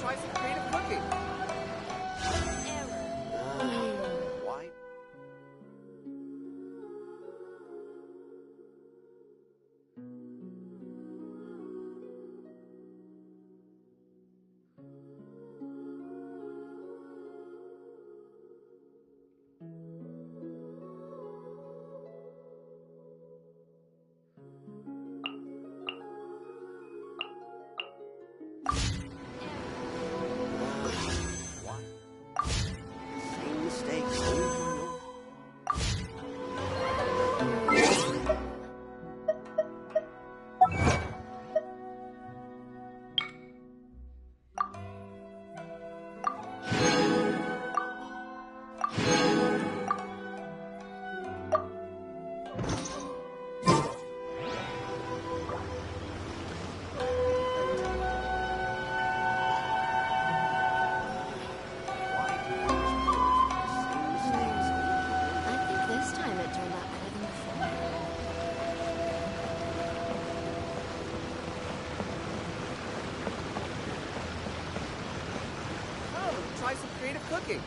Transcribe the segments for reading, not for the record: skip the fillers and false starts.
Try some creative cooking. Why? Same mistakes over and over. Try some creative cooking.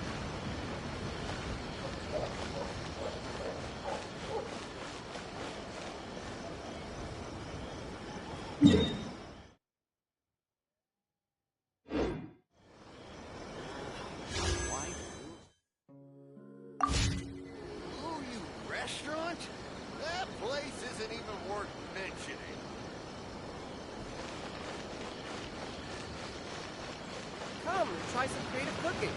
Oh, you restaurant? That place isn't even worth mentioning. Come, try some creative cooking.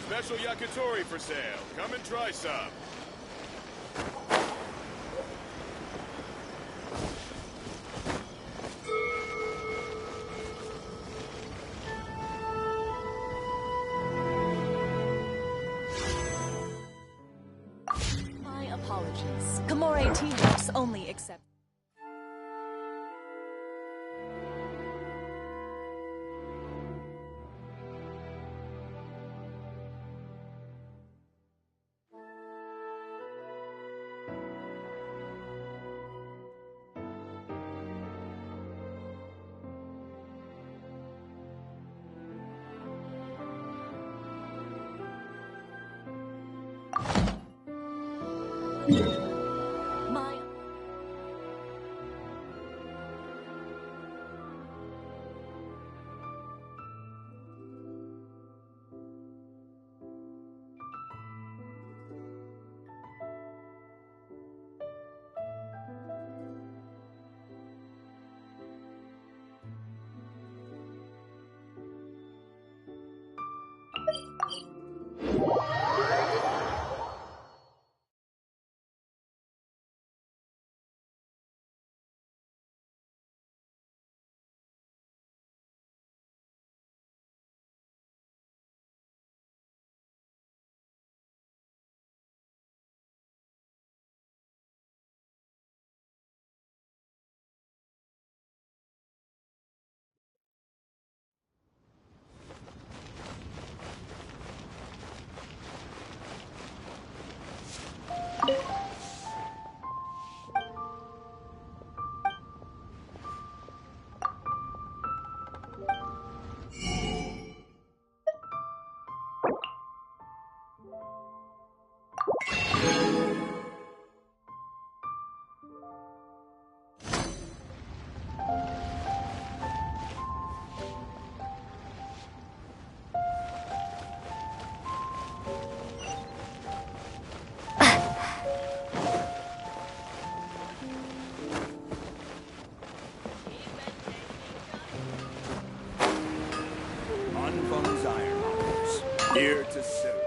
Special yakitori for sale. Come and try some. My apologies. Kamore Teamworks only accept. My Here to serve.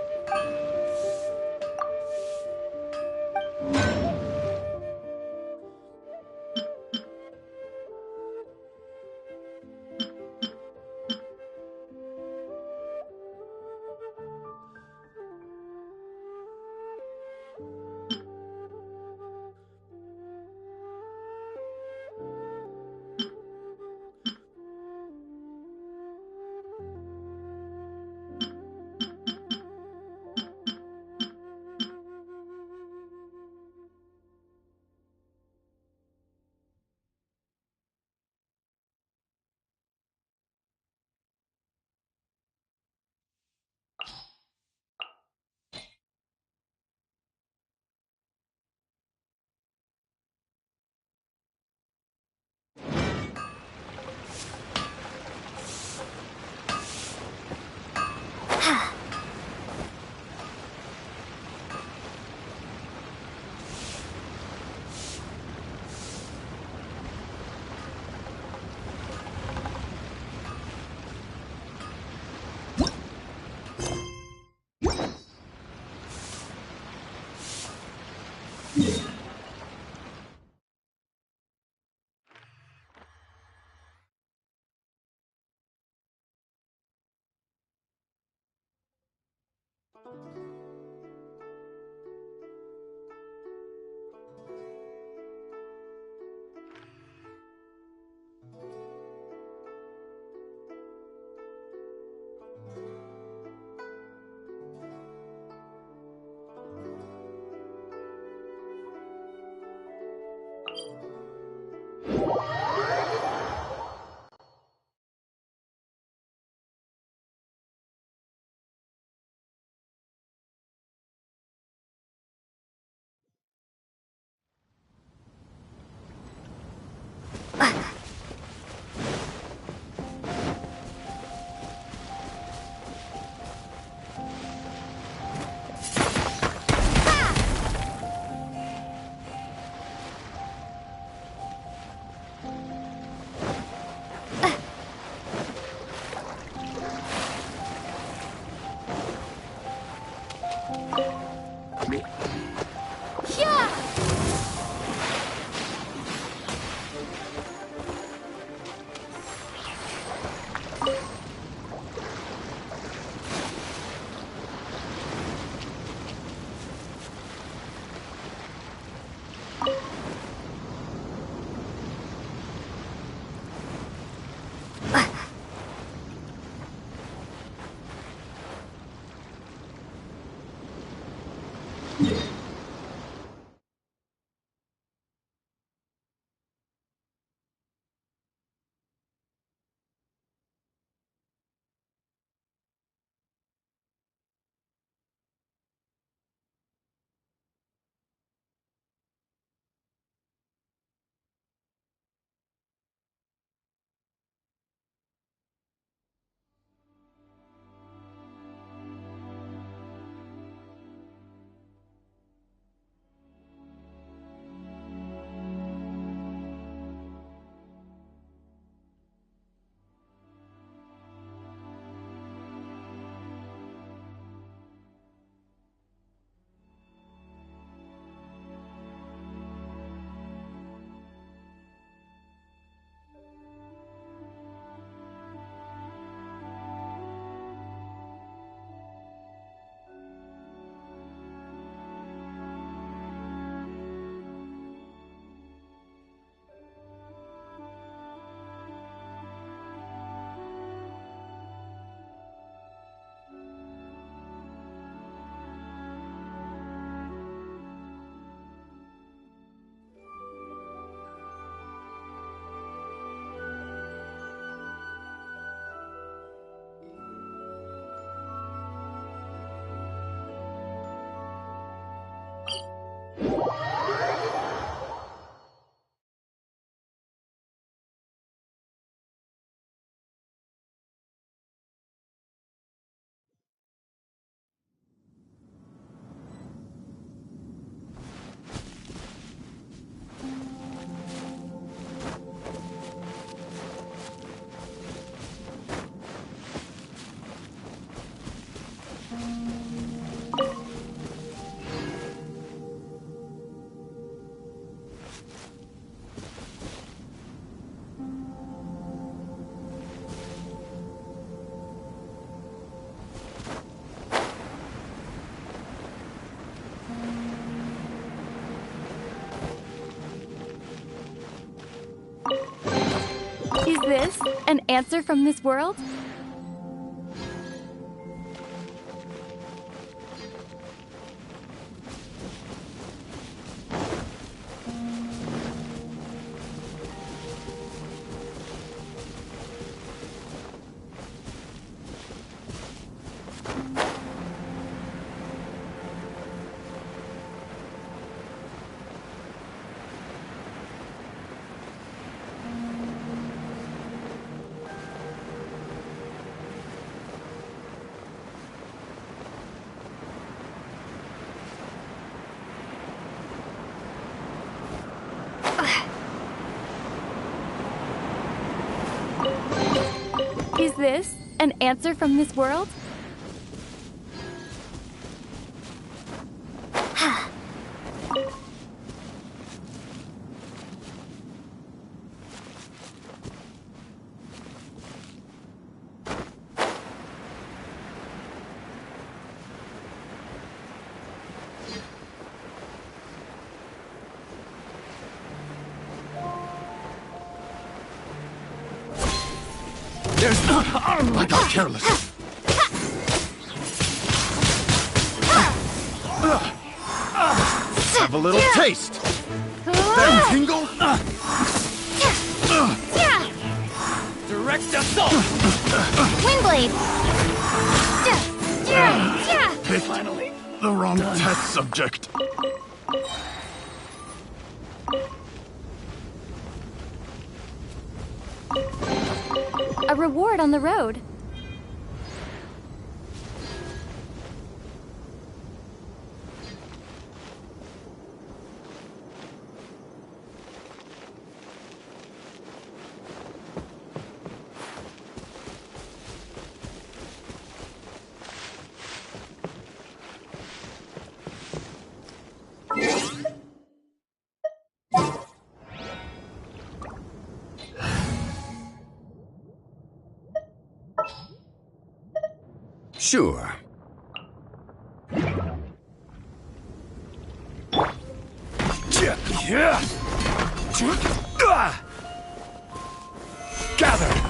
this an answer from this world? Is this an answer from this world? I got careless. Have a little taste. Then tingle. Direct assault! Windblade! Picked the wrong test subject. A reward on the road. Sure. Gather.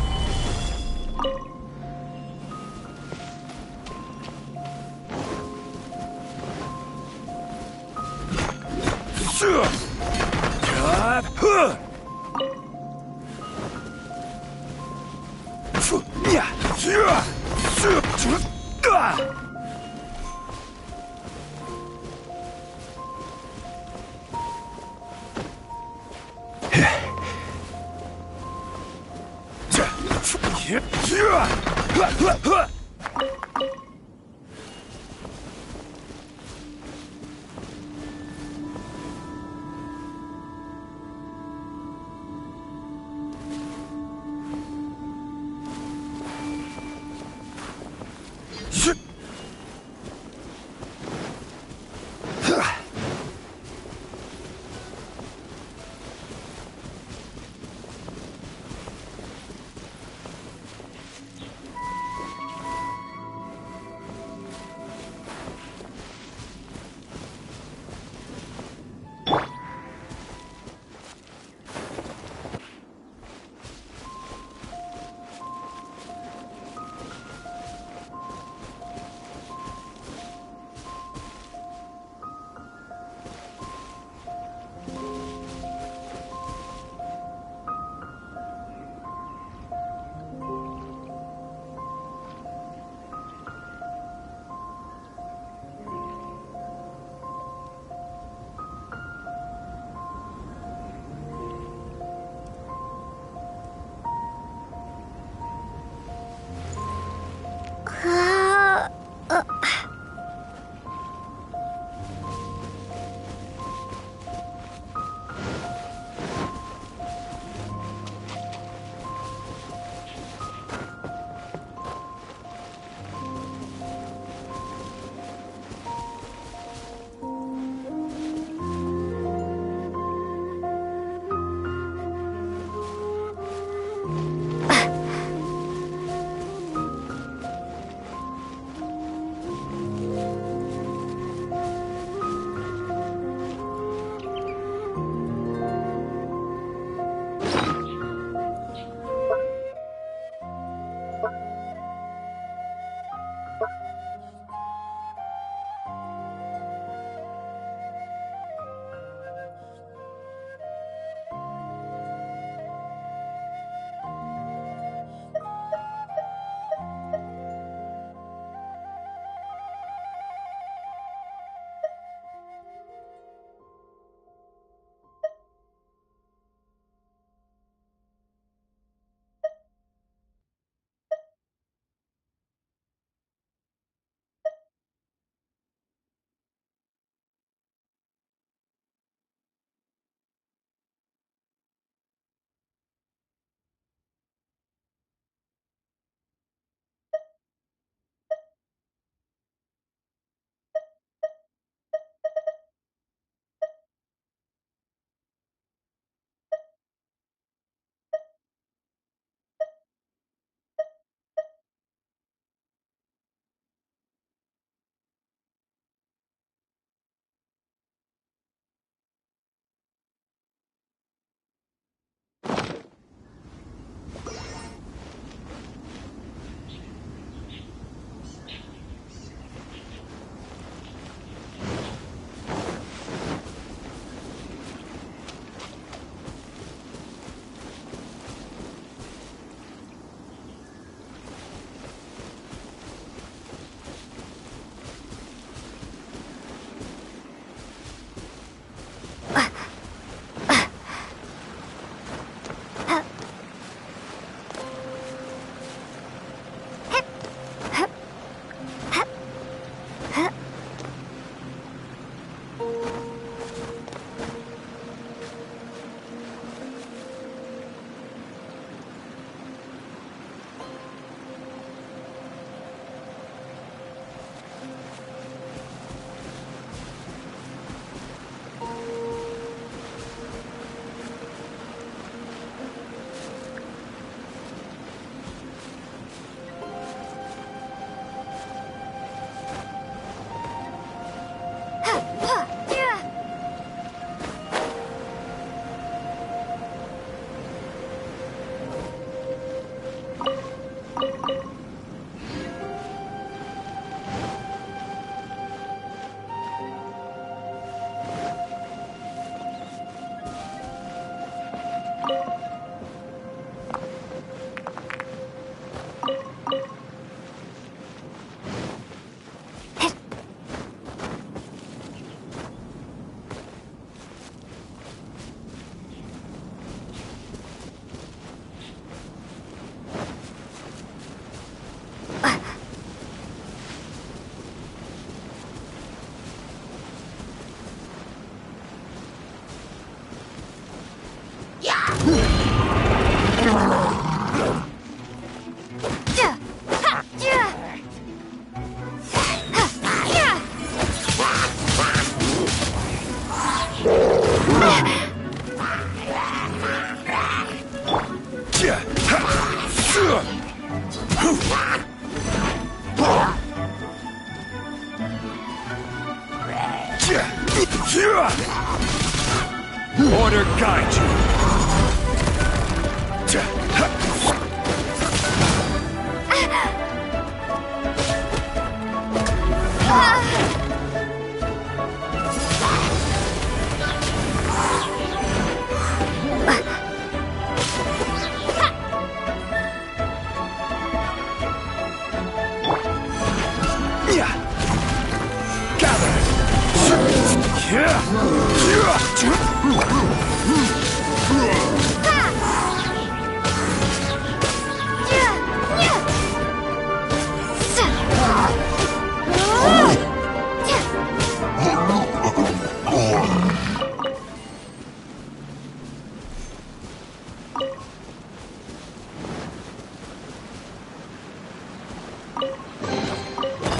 Order guide you.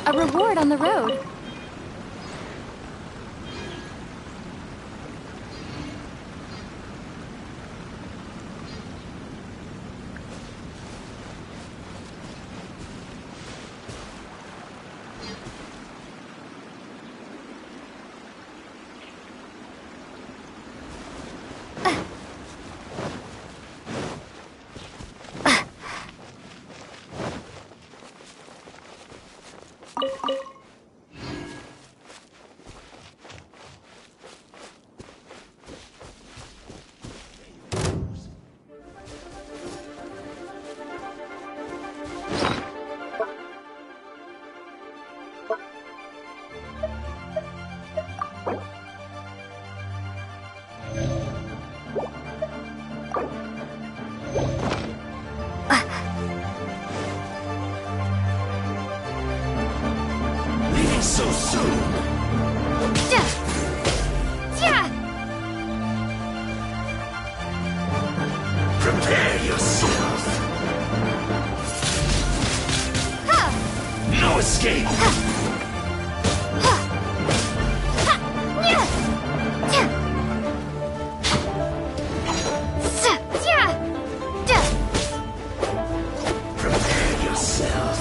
A reward on the road. So soon. Prepare yourself. No escape. Prepare yourself.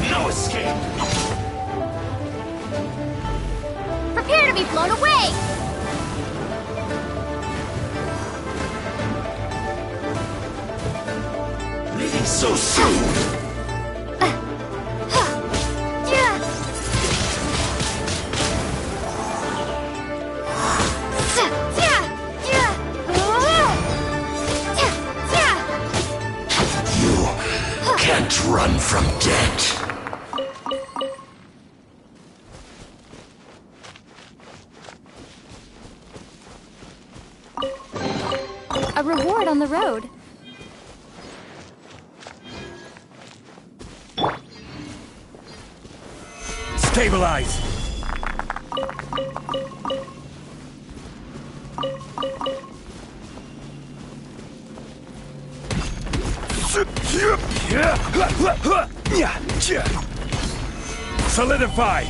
No escape. Prepare to be blown away! Leaving so soon. You can't run from death. A reward on the road. Stabilize. Solidify.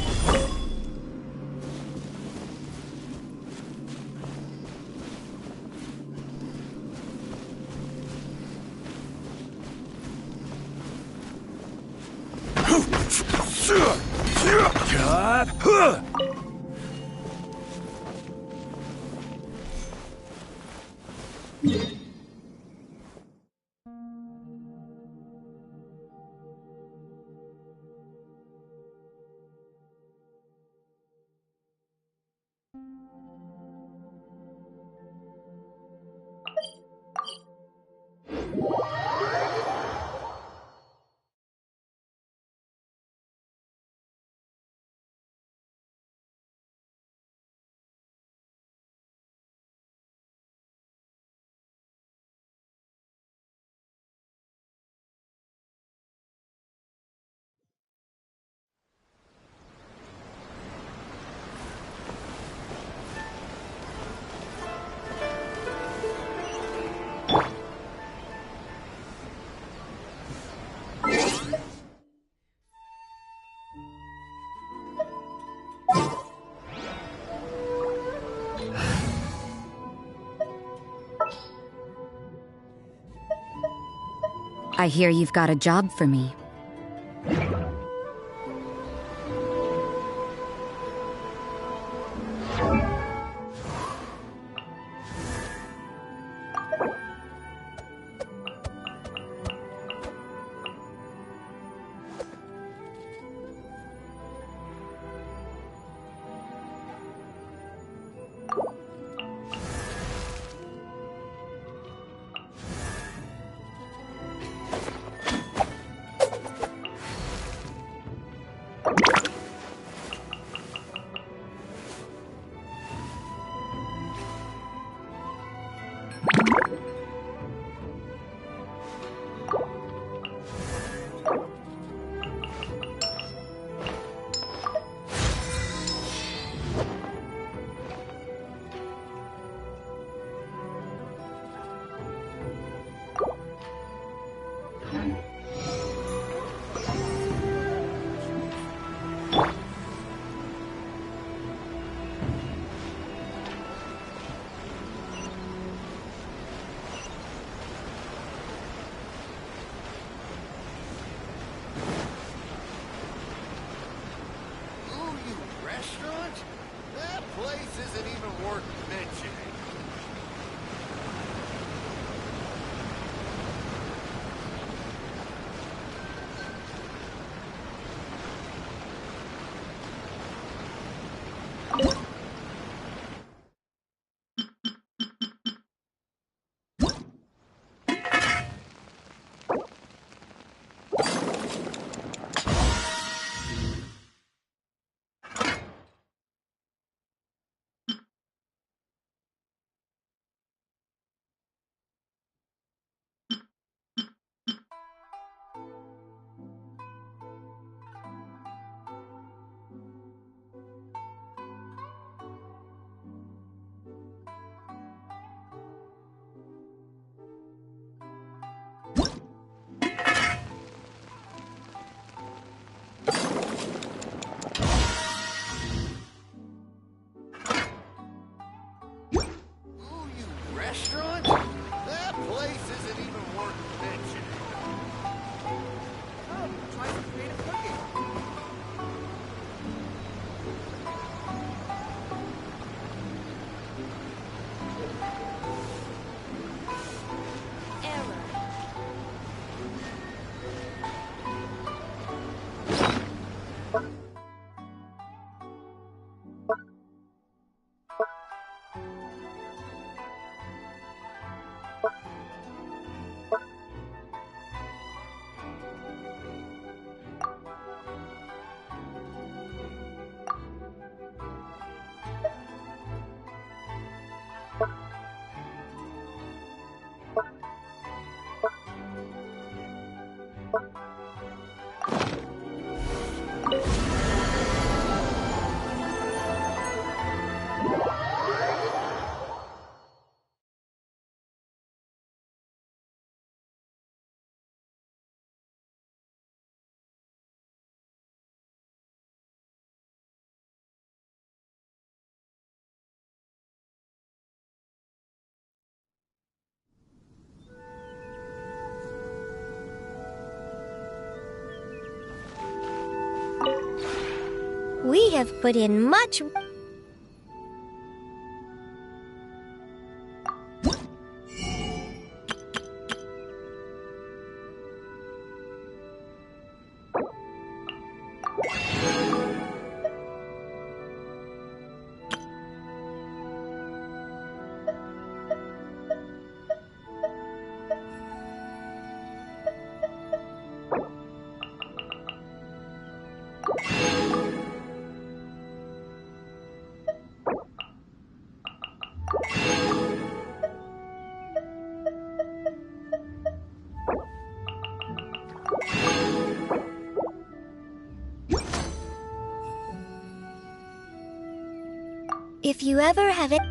I hear you've got a job for me. restaurant? That place isn't even worth mentioning. Restaurant? That place isn't even worth mentioning. Come, try some creative cooking. Error. We have put in much. If you ever have it.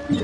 To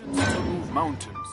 move mountains.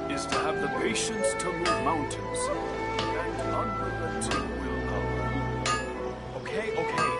Is to have the patience to move mountains and unrelenting willpower. Okay, okay.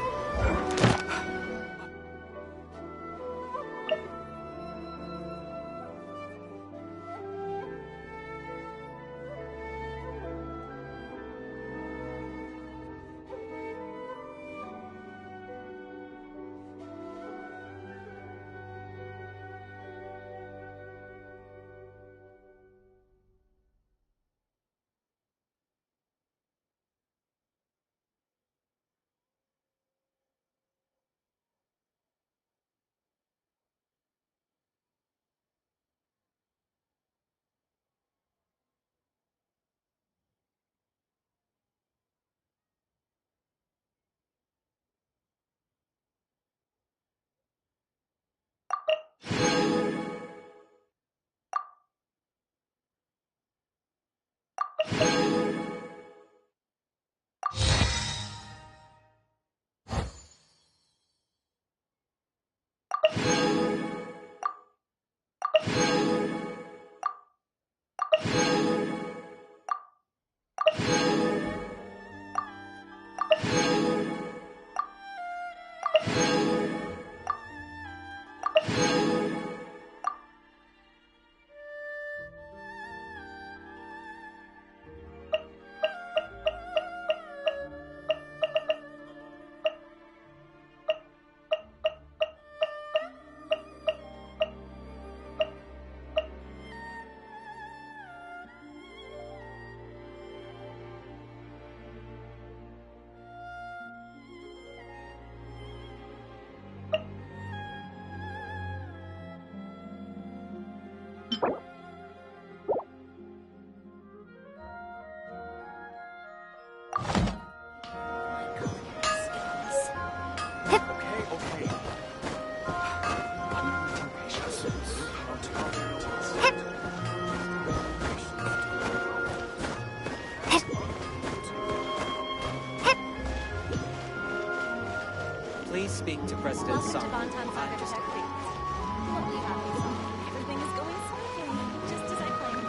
Please speak to President Welcome to Song. Bonton Saga Detective. What will you have me say? Everything is going smoothly, just as I planned.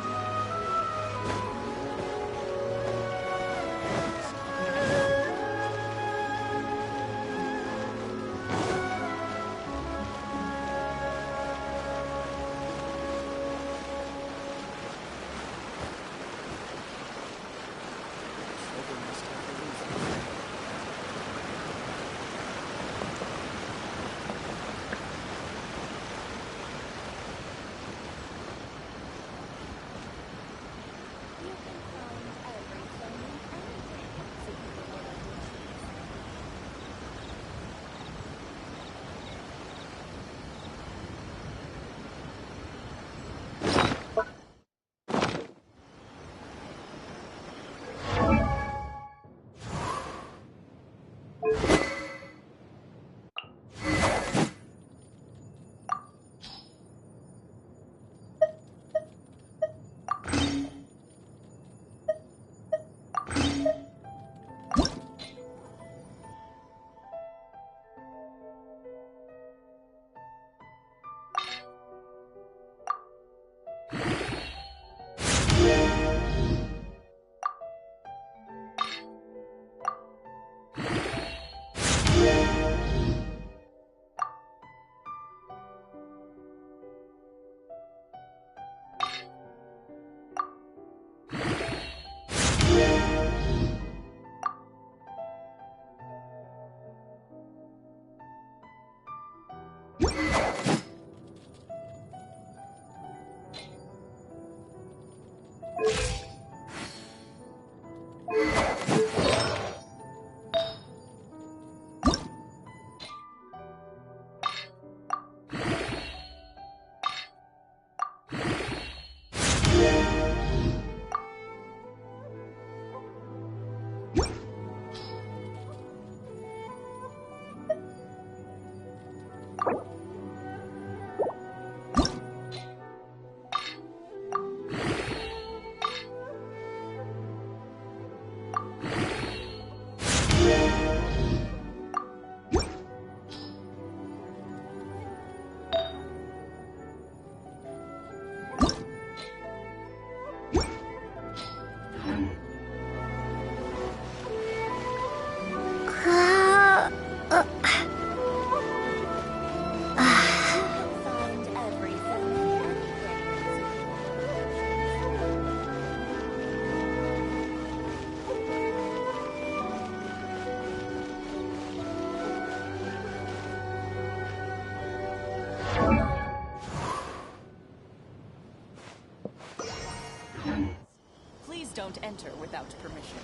enter without permission.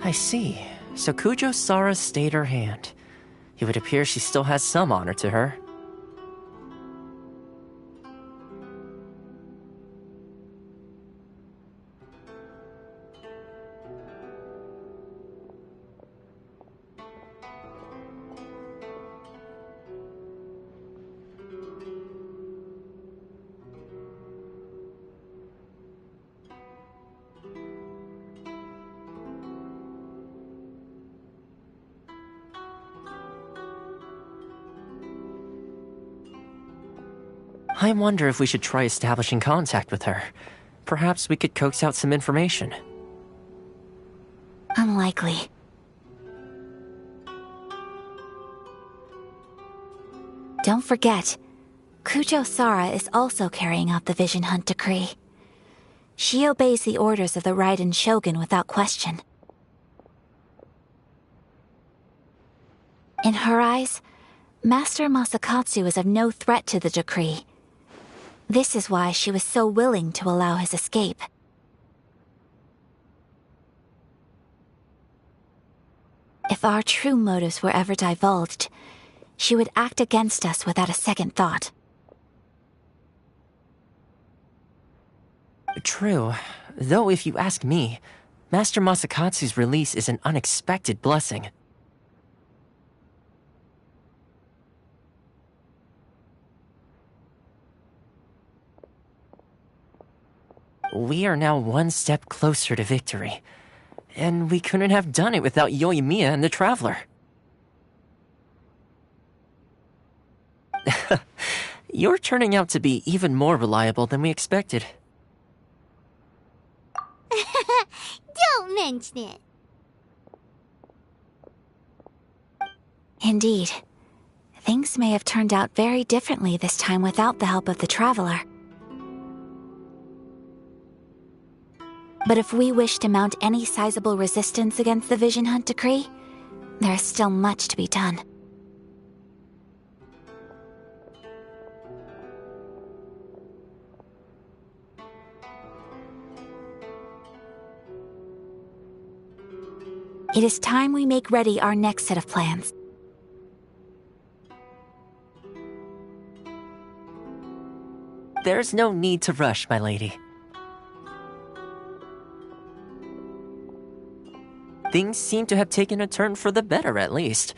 I see. So Kujo Sara stayed her hand. It would appear she still has some honor to her. I wonder if we should try establishing contact with her. Perhaps we could coax out some information. Unlikely. Don't forget, Kujo Sara is also carrying out the Vision Hunt decree. She obeys the orders of the Raiden Shogun without question. In her eyes, Master Masakatsu is of no threat to the decree. This is why she was so willing to allow his escape. If our true motives were ever divulged, she would act against us without a second thought. True. Though if you ask me, Master Masakatsu's release is an unexpected blessing. We are now one step closer to victory. And we couldn't have done it without Yoimiya and the Traveler. You're turning out to be even more reliable than we expected. Don't mention it. Indeed. Things may have turned out very differently this time without the help of the Traveler. But if we wish to mount any sizable resistance against the Vision Hunt decree, there is still much to be done. It is time we make ready our next set of plans. There's no need to rush, my lady. Things seem to have taken a turn for the better, at least.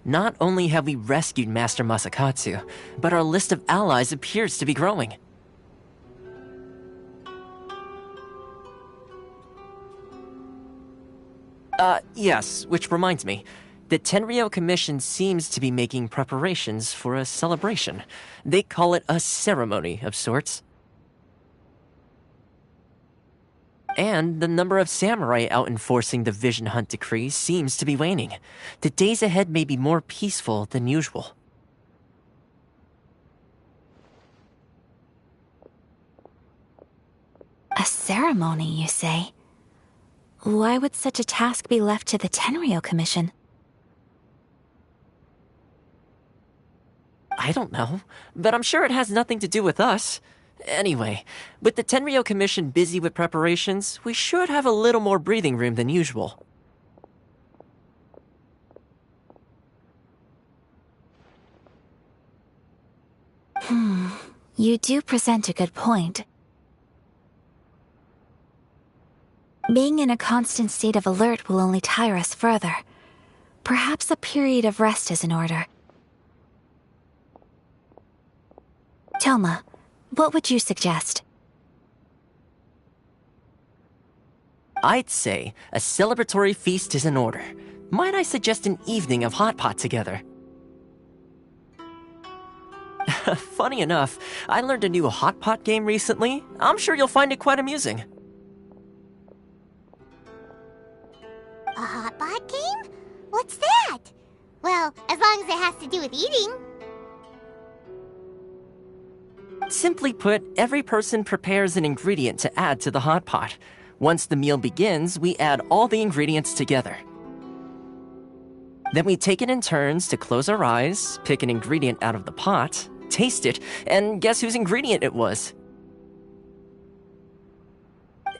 Not only have we rescued Master Masakatsu, but our list of allies appears to be growing. Yes, which reminds me. The Tenryou Commission seems to be making preparations for a celebration. They call it a ceremony of sorts. And the number of samurai out enforcing the Vision Hunt decree seems to be waning. The days ahead may be more peaceful than usual. A ceremony, you say? Why would such a task be left to the Tenryou Commission? I don't know, but I'm sure it has nothing to do with us. Anyway, with the Tenryou Commission busy with preparations, we should have a little more breathing room than usual. You do present a good point. Being in a constant state of alert will only tire us further. Perhaps a period of rest is in order. Toma, what would you suggest? I'd say a celebratory feast is in order. Might I suggest an evening of hot pot together? Funny enough, I learned a new hot pot game recently. I'm sure you'll find it quite amusing. A hot pot game? What's that? Well, as long as it has to do with eating. Simply put, every person prepares an ingredient to add to the hot pot. Once the meal begins, we add all the ingredients together. Then we take it in turns to close our eyes, pick an ingredient out of the pot, taste it, and guess whose ingredient it was.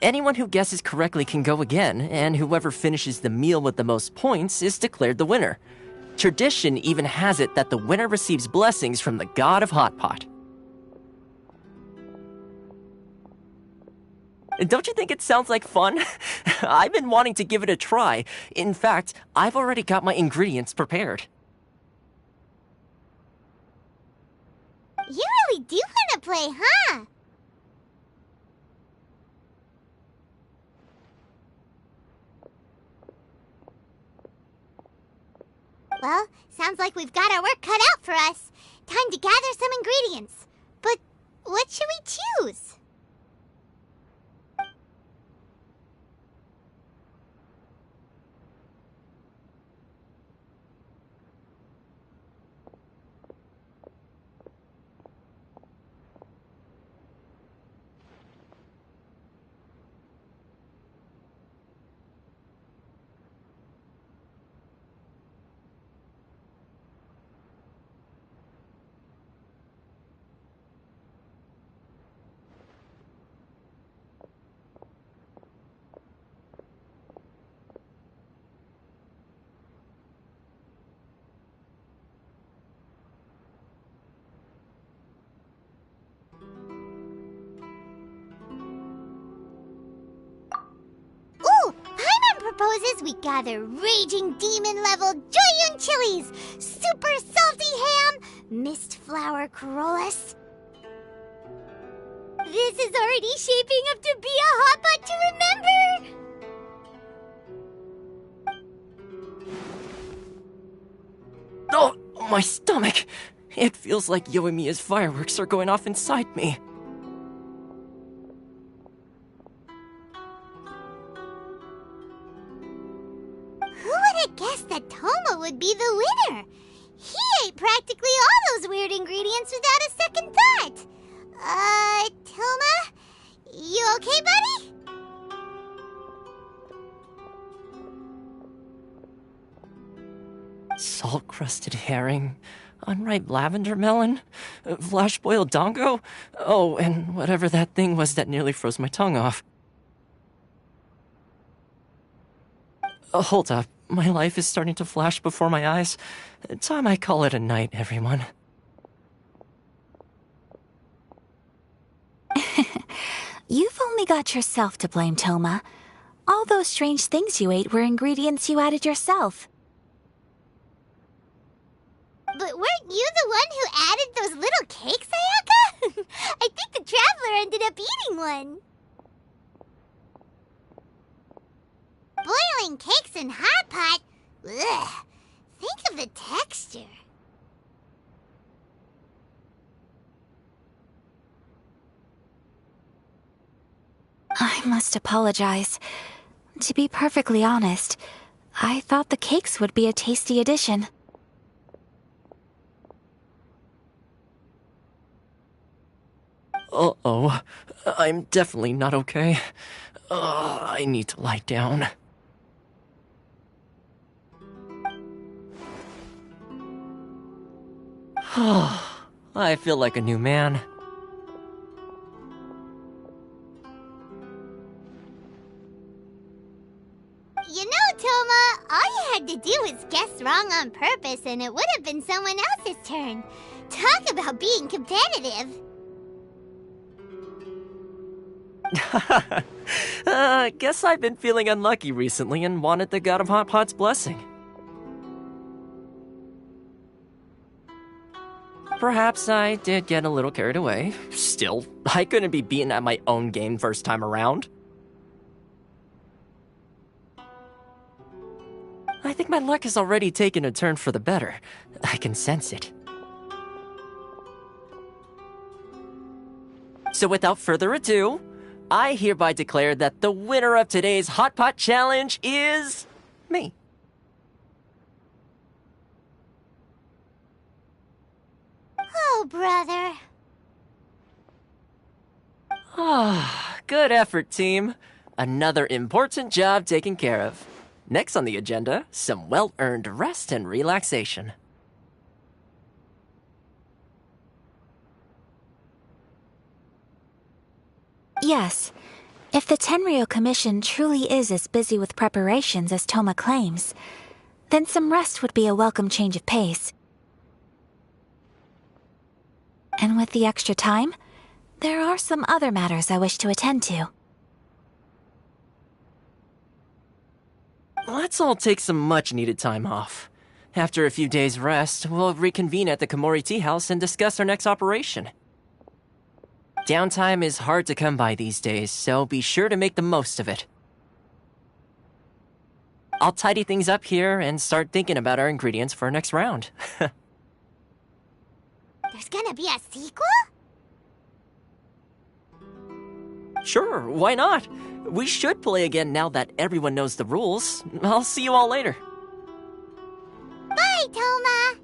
Anyone who guesses correctly can go again, and whoever finishes the meal with the most points is declared the winner. Tradition even has it that the winner receives blessings from the god of Hot Pot. Don't you think it sounds like fun? I've been wanting to give it a try. In fact, I've already got my ingredients prepared. You really do want to play, huh? Well, sounds like we've got our work cut out for us. Time to gather some ingredients. But what should we choose? Proposes we gather raging demon-level Joyun chilies, super salty ham, mist flower corollas. This is already shaping up to be a hot pot to remember. Oh, my stomach! It feels like Yoimiya's fireworks are going off inside me. Would be the winner. He ate practically all those weird ingredients without a second thought. Toma? You okay, buddy? Salt-crusted herring, unripe lavender melon, flash-boiled dongo. Oh, and whatever that thing was that nearly froze my tongue off. Hold up. My life is starting to flash before my eyes. Time I call it a night, everyone. You've only got yourself to blame, Toma. All those strange things you ate were ingredients you added yourself. But weren't you the one who added those little cakes, Ayaka? I think the Traveler ended up eating one. Boiling cakes in hot pot? Ugh. Think of the texture. I must apologize. To be perfectly honest, I thought the cakes would be a tasty addition. Uh-oh. I'm definitely not okay. I need to lie down. I feel like a new man. You know, Toma, all you had to do was guess wrong on purpose and it would have been someone else's turn. Talk about being competitive. Guess I've been feeling unlucky recently and wanted the God of Hot Pot's blessing. Perhaps I did get a little carried away. Still, I couldn't be beaten at my own game first time around. I think my luck has already taken a turn for the better. I can sense it. So without further ado, I hereby declare that the winner of today's Hot Pot Challenge is me. Oh, brother. Good effort, team. Another important job taken care of. Next on the agenda, some well-earned rest and relaxation. Yes. If the Tenryo Commission truly is as busy with preparations as Toma claims, then some rest would be a welcome change of pace. And with the extra time, there are some other matters I wish to attend to. Let's all take some much-needed time off. After a few days' rest, we'll reconvene at the Komori Tea House and discuss our next operation. Downtime is hard to come by these days, so be sure to make the most of it. I'll tidy things up here and start thinking about our ingredients for our next round. There's gonna be a sequel? Sure, why not? We should play again now that everyone knows the rules. I'll see you all later. Bye, Toma!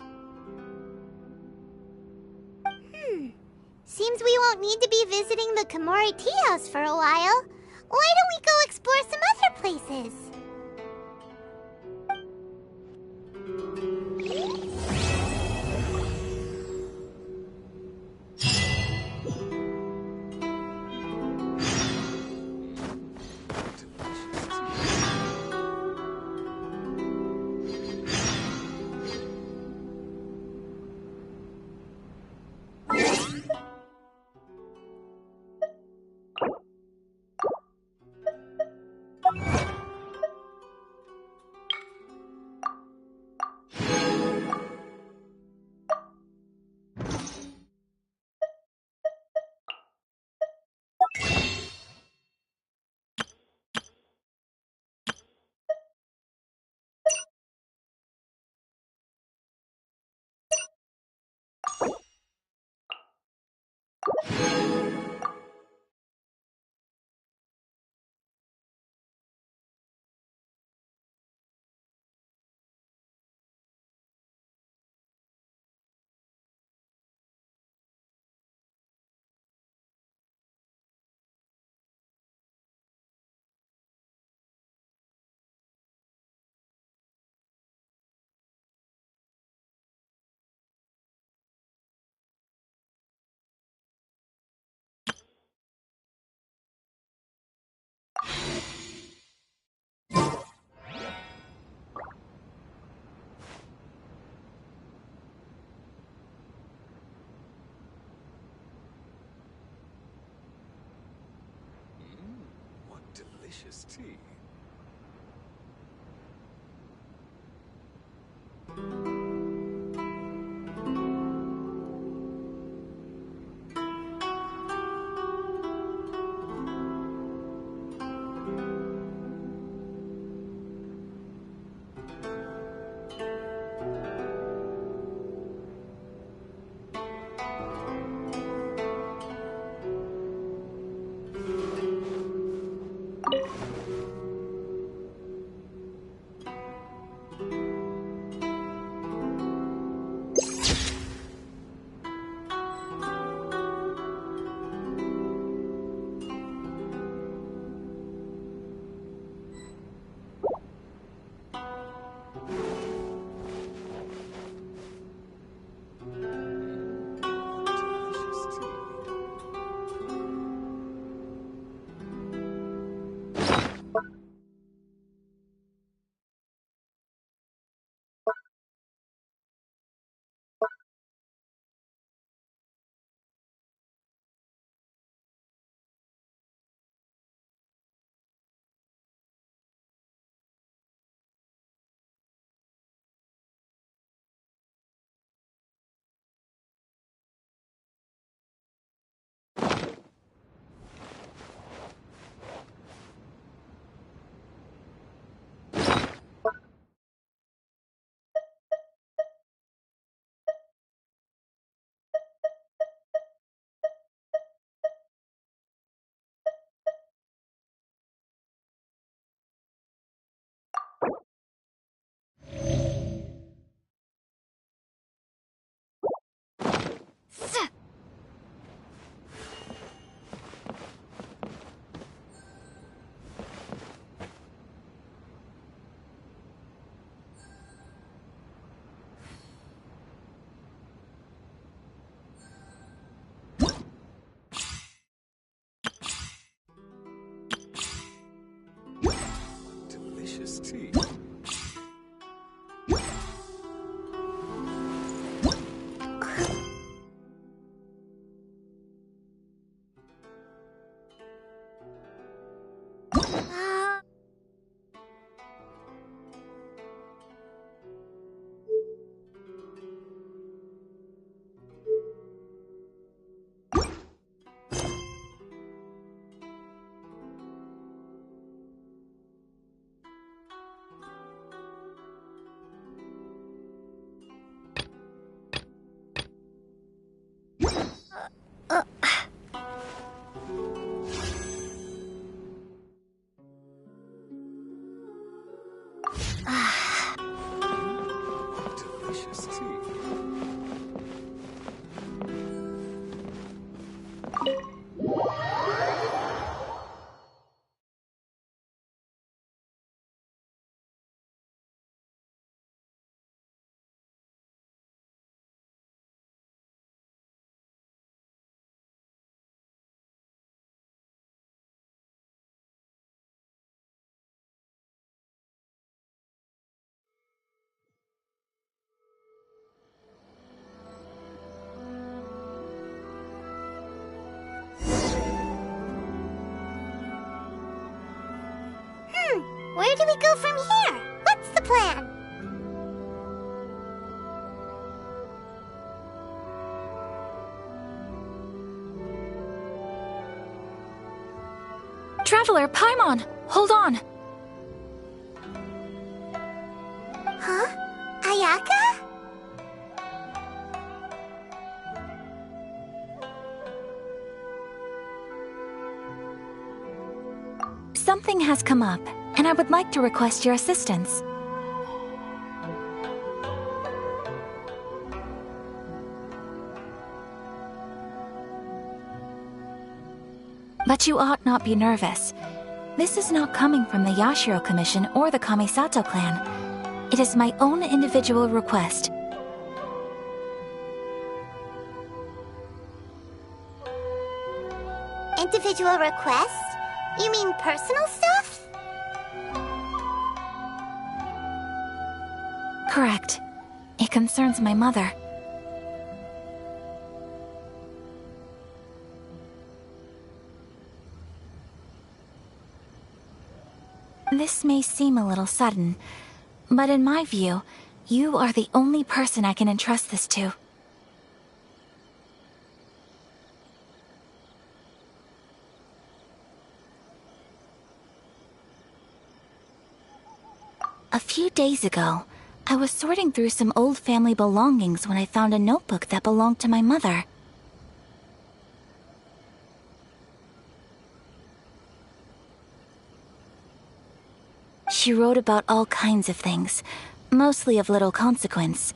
Seems we won't need to be visiting the Komori Tea House for a while. Why don't we go explore some other places? What delicious tea. Delicious tea. Delicious tea. Where do we go from here? What's the plan? Traveler, Paimon! Hold on! Huh? Ayaka? Something has come up, and I would like to request your assistance. But you ought not be nervous. This is not coming from the Yashiro Commission or the Kamisato clan. It is my own individual request. Individual request? You mean personal stuff? Correct. It concerns my mother. This may seem a little sudden, but in my view, you are the only person I can entrust this to. A few days ago, I was sorting through some old family belongings when I found a notebook that belonged to my mother. She wrote about all kinds of things, mostly of little consequence.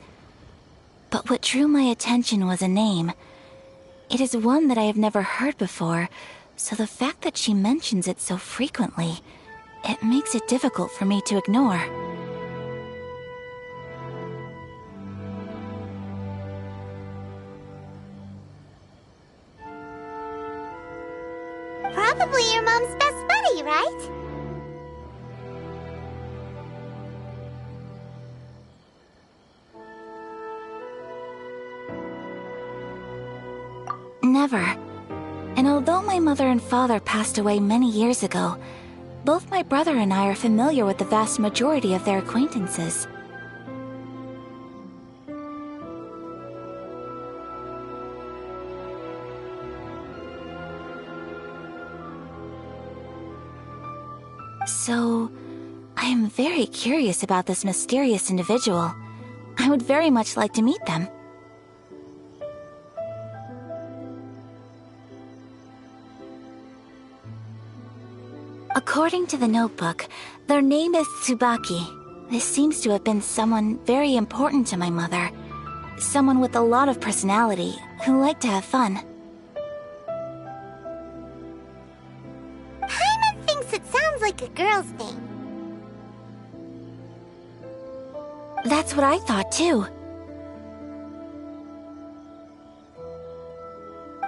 But what drew my attention was a name. It is one that I have never heard before, so the fact that she mentions it so frequently, it makes it difficult for me to ignore. Probably your mom's best buddy, right? Never. And although my mother and father passed away many years ago, both my brother and I are familiar with the vast majority of their acquaintances. So, I am very curious about this mysterious individual. I would very much like to meet them. According to the notebook, their name is Tsubaki. This seems to have been someone very important to my mother. Someone with a lot of personality, who liked to have fun. Paimon thinks it sounds like a girl's name. That's what I thought too.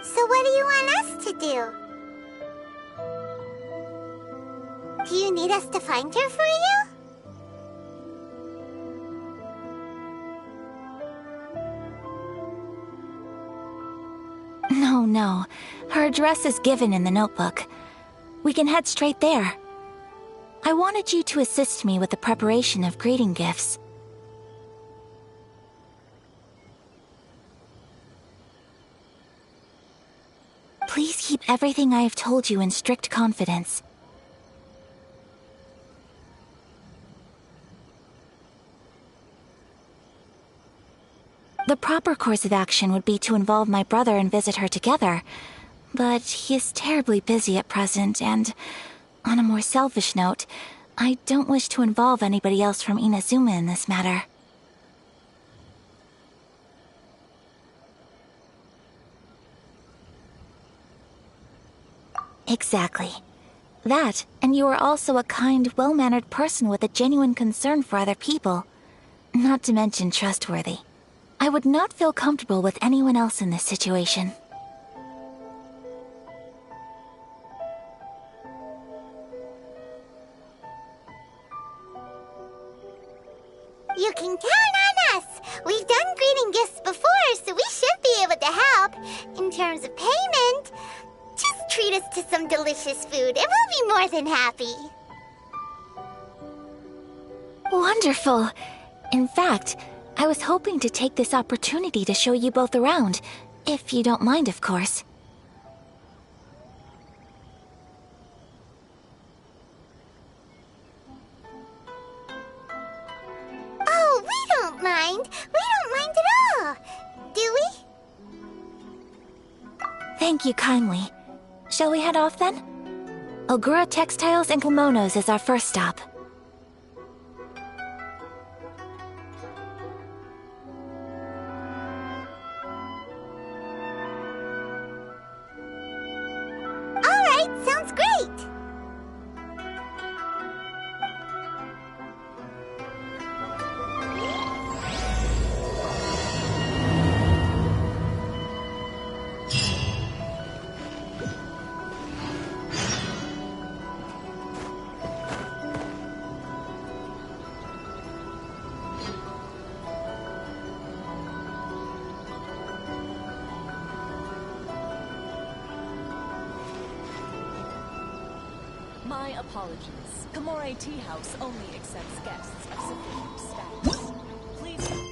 So what do you want us to do? Do you need us to find her for you? No. Her address is given in the notebook. We can head straight there. I wanted you to assist me with the preparation of greeting gifts. Please keep everything I have told you in strict confidence. The proper course of action would be to involve my brother and visit her together, but he is terribly busy at present, and on a more selfish note, I don't wish to involve anybody else from Inazuma in this matter. Exactly. That, and you are also a kind, well-mannered person with a genuine concern for other people. Not to mention trustworthy. I would not feel comfortable with anyone else in this situation. You can count on us! We've done greeting gifts before, so we should be able to help. In terms of payment, just treat us to some delicious food and we'll be more than happy. Wonderful! In fact, I was hoping to take this opportunity to show you both around, if you don't mind, of course. Oh, we don't mind. We don't mind at all. Do we? Thank you kindly. Shall we head off then? Ogura Textiles and Kimonos is our first stop. Sounds great! My apologies. Kamore Tea House only accepts guests of sufficient status. Please.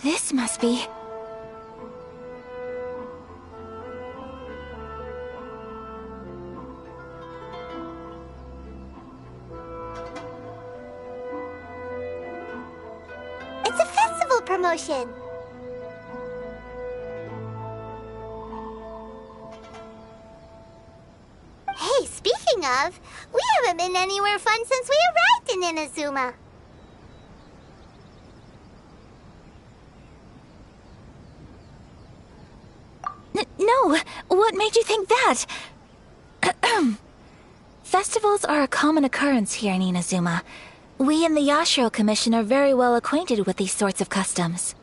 This must be... It's a festival promotion! Hey, speaking of, we haven't been anywhere fun since we arrived in Inazuma. No! What made you think that? Festivals are a common occurrence here in Inazuma. We in the Yashiro Commission are very well acquainted with these sorts of customs.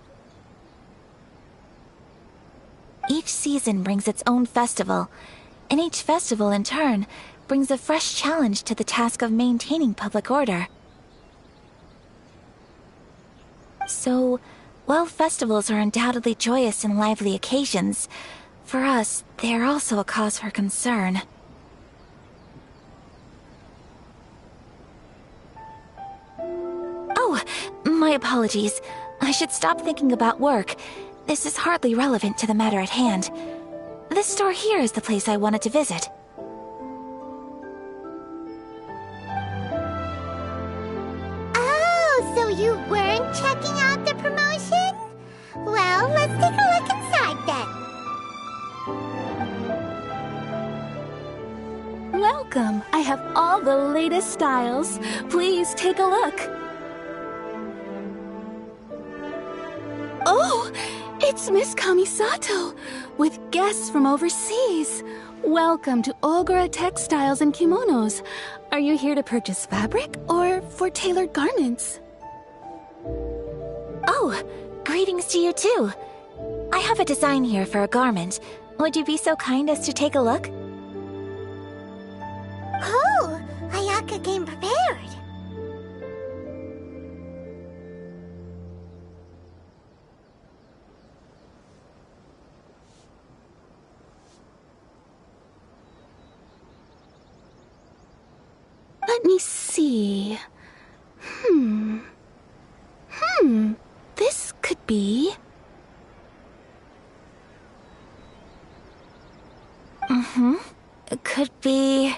Each season brings its own festival, and each festival in turn brings a fresh challenge to the task of maintaining public order. So, While festivals are undoubtedly joyous and lively occasions, for us, they are also a cause for concern. Oh, my apologies. I should stop thinking about work. This is hardly relevant to the matter at hand. This store here is the place I wanted to visit. Oh, so you weren't checking out the promotion? Well, let's take a look inside then. Welcome. I have all the latest styles. Please take a look. Oh, it's Miss Kamisato, with guests from overseas. Welcome to Ogura Textiles and Kimonos. Are you here to purchase fabric or for tailored garments? Oh, greetings to you too. I have a design here for a garment. Would you be so kind as to take a look? Oh, Ayaka came prepared. Let me see. This could be... It could be...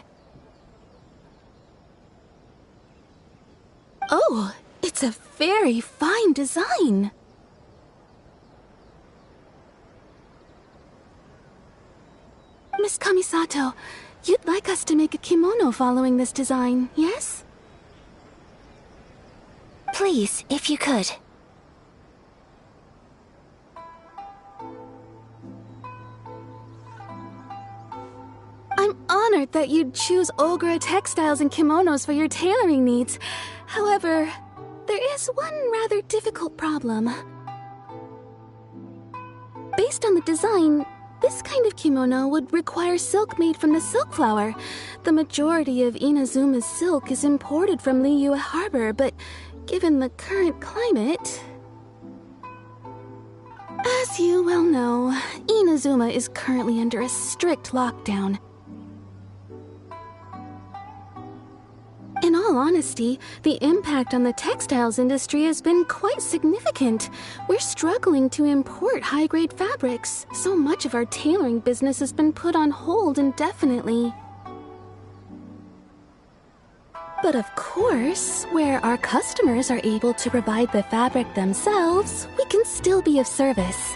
Oh, it's a very fine design. Miss Kamisato, you'd like us to make a kimono following this design, yes? Please, if you could. I'm honored that you'd choose Ogura Textiles and Kimonos for your tailoring needs. However, there is one rather difficult problem. Based on the design, this kind of kimono would require silk made from the silk flower. The majority of Inazuma's silk is imported from Liyue Harbor, but given the current climate... As you well know, Inazuma is currently under a strict lockdown. In all honesty, the impact on the textiles industry has been quite significant. We're struggling to import high-grade fabrics. So much of our tailoring business has been put on hold indefinitely. But of course, where our customers are able to provide the fabric themselves, we can still be of service.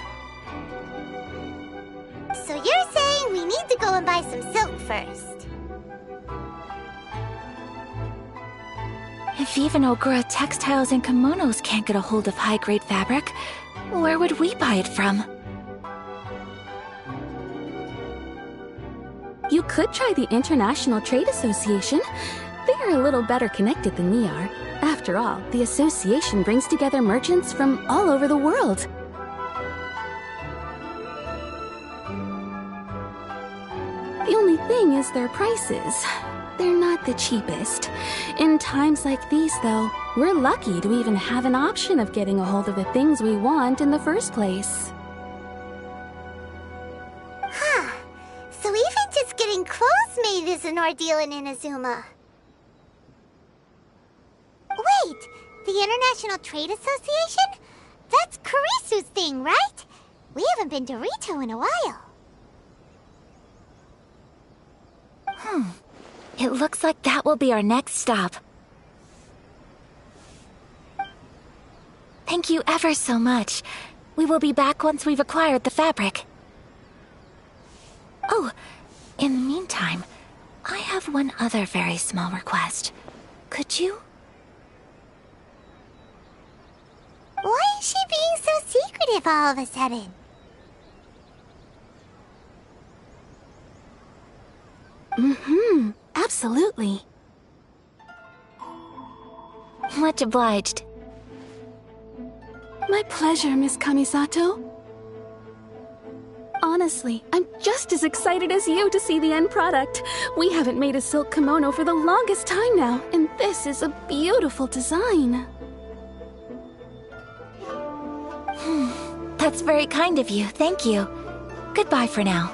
So you're saying we need to go and buy some silk first? If even Ogura Textiles and Kimonos can't get a hold of high-grade fabric, where would we buy it from? You could try the International Trade Association. They are a little better connected than we are. After all, the association brings together merchants from all over the world. The only thing is their prices. They're not the cheapest. In times like these, though, we're lucky to even have an option of getting a hold of the things we want in the first place. Huh. So even just getting clothes made is an ordeal in Inazuma. Wait, the International Trade Association? That's Kurisu's thing, right? We haven't been to Rito in a while. It looks like that will be our next stop. Thank you ever so much. We will be back once we've acquired the fabric. Oh, in the meantime, I have one other very small request. Could you? Why is she being so secretive all of a sudden? Absolutely. Much obliged. My pleasure, Miss Kamisato. Honestly, I'm just as excited as you to see the end product. We haven't made a silk kimono for the longest time now, and this is a beautiful design. That's very kind of you, thank you. Goodbye for now.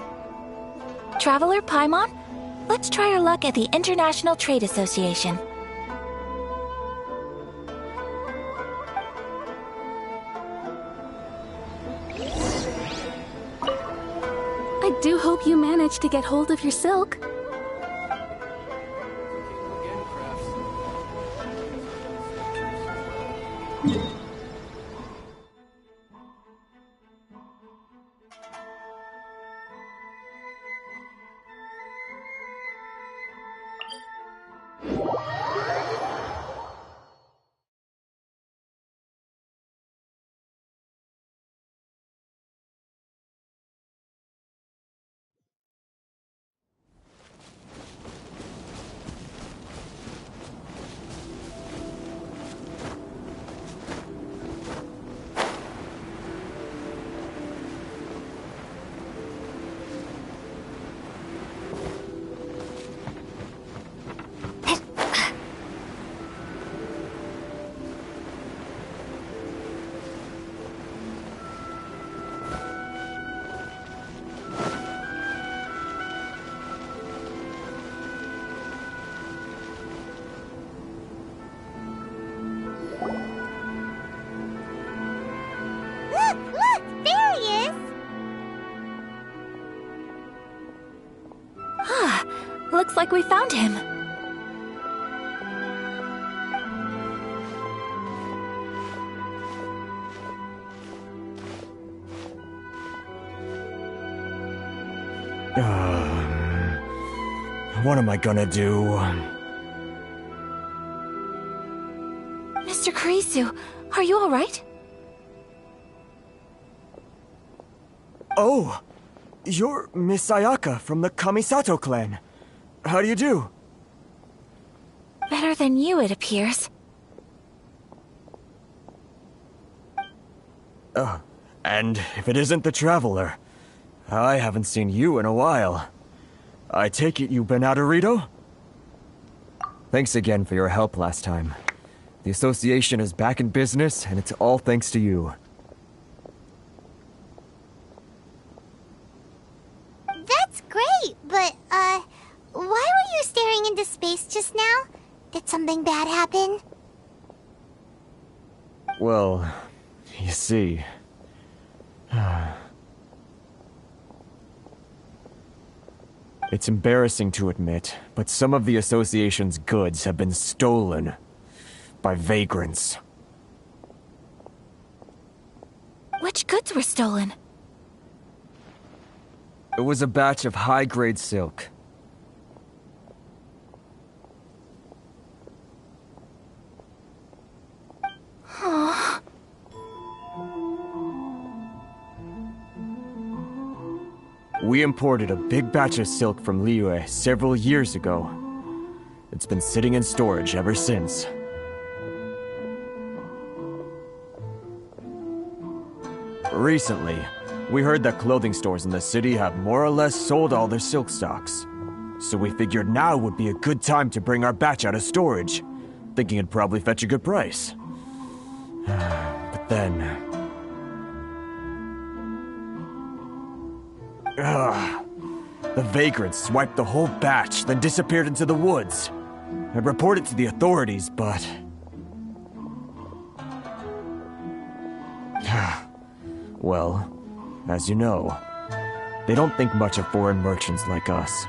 Traveler Paimon, let's try our luck at the International Trade Association. I do hope you managed to get hold of your silk. Looks like we found him. What am I gonna do? Mr. Kurisu, are you alright? Oh! You're Miss Ayaka from the Kamisato clan. How do you do? Better than you, it appears. And if it isn't the Traveler, I haven't seen you in a while. I take it you've been out of Rito? Thanks again for your help last time. The association is back in business, and it's all thanks to you. That's great, but, why were you staring into space just now? Did something bad happen? Well, you see... It's embarrassing to admit, but some of the association's goods have been stolen by vagrants. Which goods were stolen? It was a batch of high-grade silk. Aww. We imported a big batch of silk from Liyue several years ago. It's been sitting in storage ever since. Recently, we heard that clothing stores in the city have more or less sold all their silk stocks. So we figured now would be a good time to bring our batch out of storage, thinking it'd probably fetch a good price. But then... the vagrants swiped the whole batch, then disappeared into the woods. I reported to the authorities, but... Well, as you know, they don't think much of foreign merchants like us.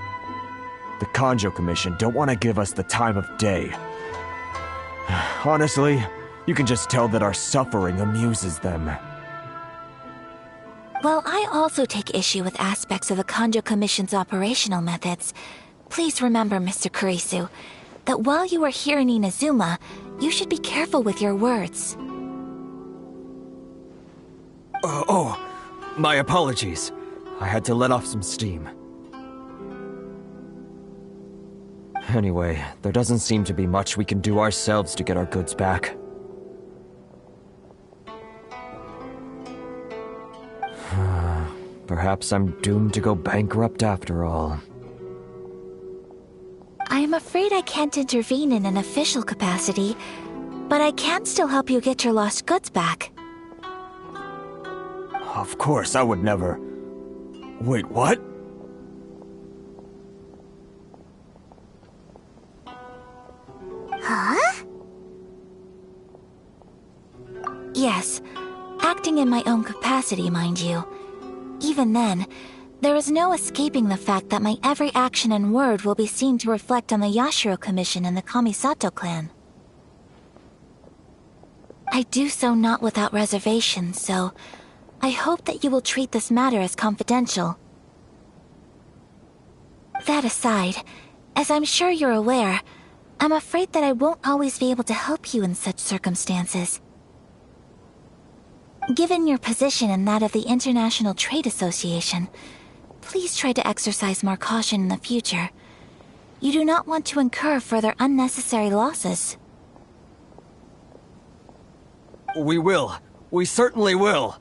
The Kanjo Commission don't want to give us the time of day. Honestly, you can just tell that our suffering amuses them. Well, I also take issue with aspects of the Kanjo Commission's operational methods. Please remember, Mr. Kurisu, that while you are here in Inazuma, you should be careful with your words. My apologies. I had to let off some steam. Anyway, there doesn't seem to be much we can do ourselves to get our goods back. Perhaps I'm doomed to go bankrupt after all. I am afraid I can't intervene in an official capacity, but I can still help you get your lost goods back. Of course, I would never... Wait, what? Huh? Yes, acting in my own capacity, mind you. Even then, there is no escaping the fact that my every action and word will be seen to reflect on the Yashiro Commission and the Kamisato clan. I do so not without reservation, so I hope that you will treat this matter as confidential. That aside, as I'm sure you're aware, I'm afraid that I won't always be able to help you in such circumstances. Given your position and that of the International Trade Association, please try to exercise more caution in the future. You do not want to incur further unnecessary losses. We will. We certainly will.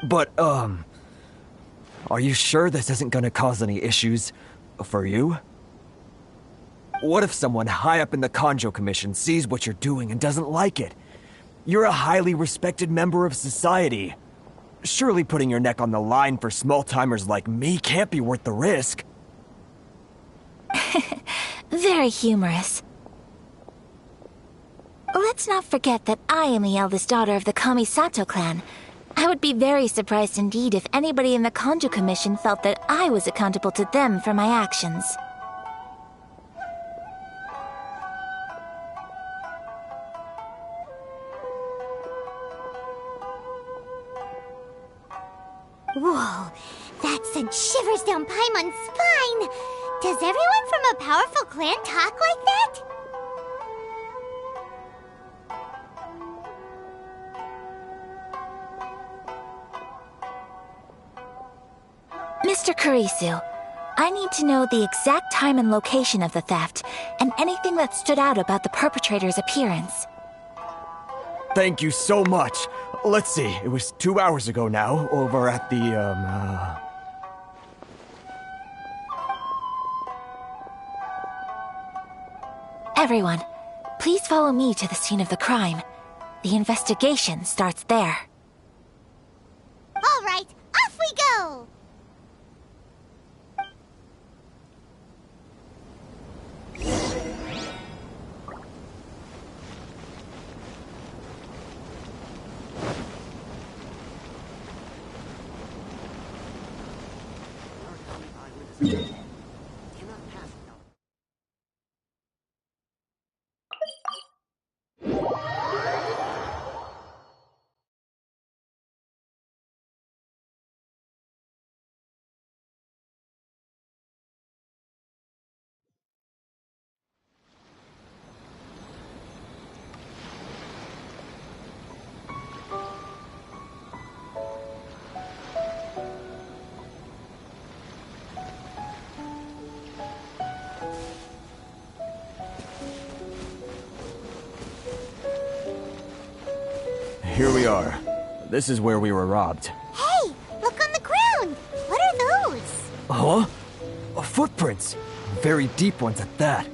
But, are you sure this isn't gonna cause any issues for you? What if someone high up in the Kanjo Commission sees what you're doing and doesn't like it? You're a highly respected member of society. Surely putting your neck on the line for small-timers like me can't be worth the risk. Very humorous. Let's not forget that I am the eldest daughter of the Kamisato clan. I would be very surprised indeed if anybody in the Kanjo Commission felt that I was accountable to them for my actions. Whoa, that sent shivers down Paimon's spine! Does everyone from a powerful clan talk like that? Mr. Kurisu, I need to know the exact time and location of the theft, and anything that stood out about the perpetrator's appearance. Thank you so much. Let's see, it was 2 hours ago now, over at the, Everyone, please follow me to the scene of the crime. The investigation starts there. All right, off we go! Here we are. This is where we were robbed. Hey, look on the ground! What are those? Huh? Footprints. Very deep ones at that.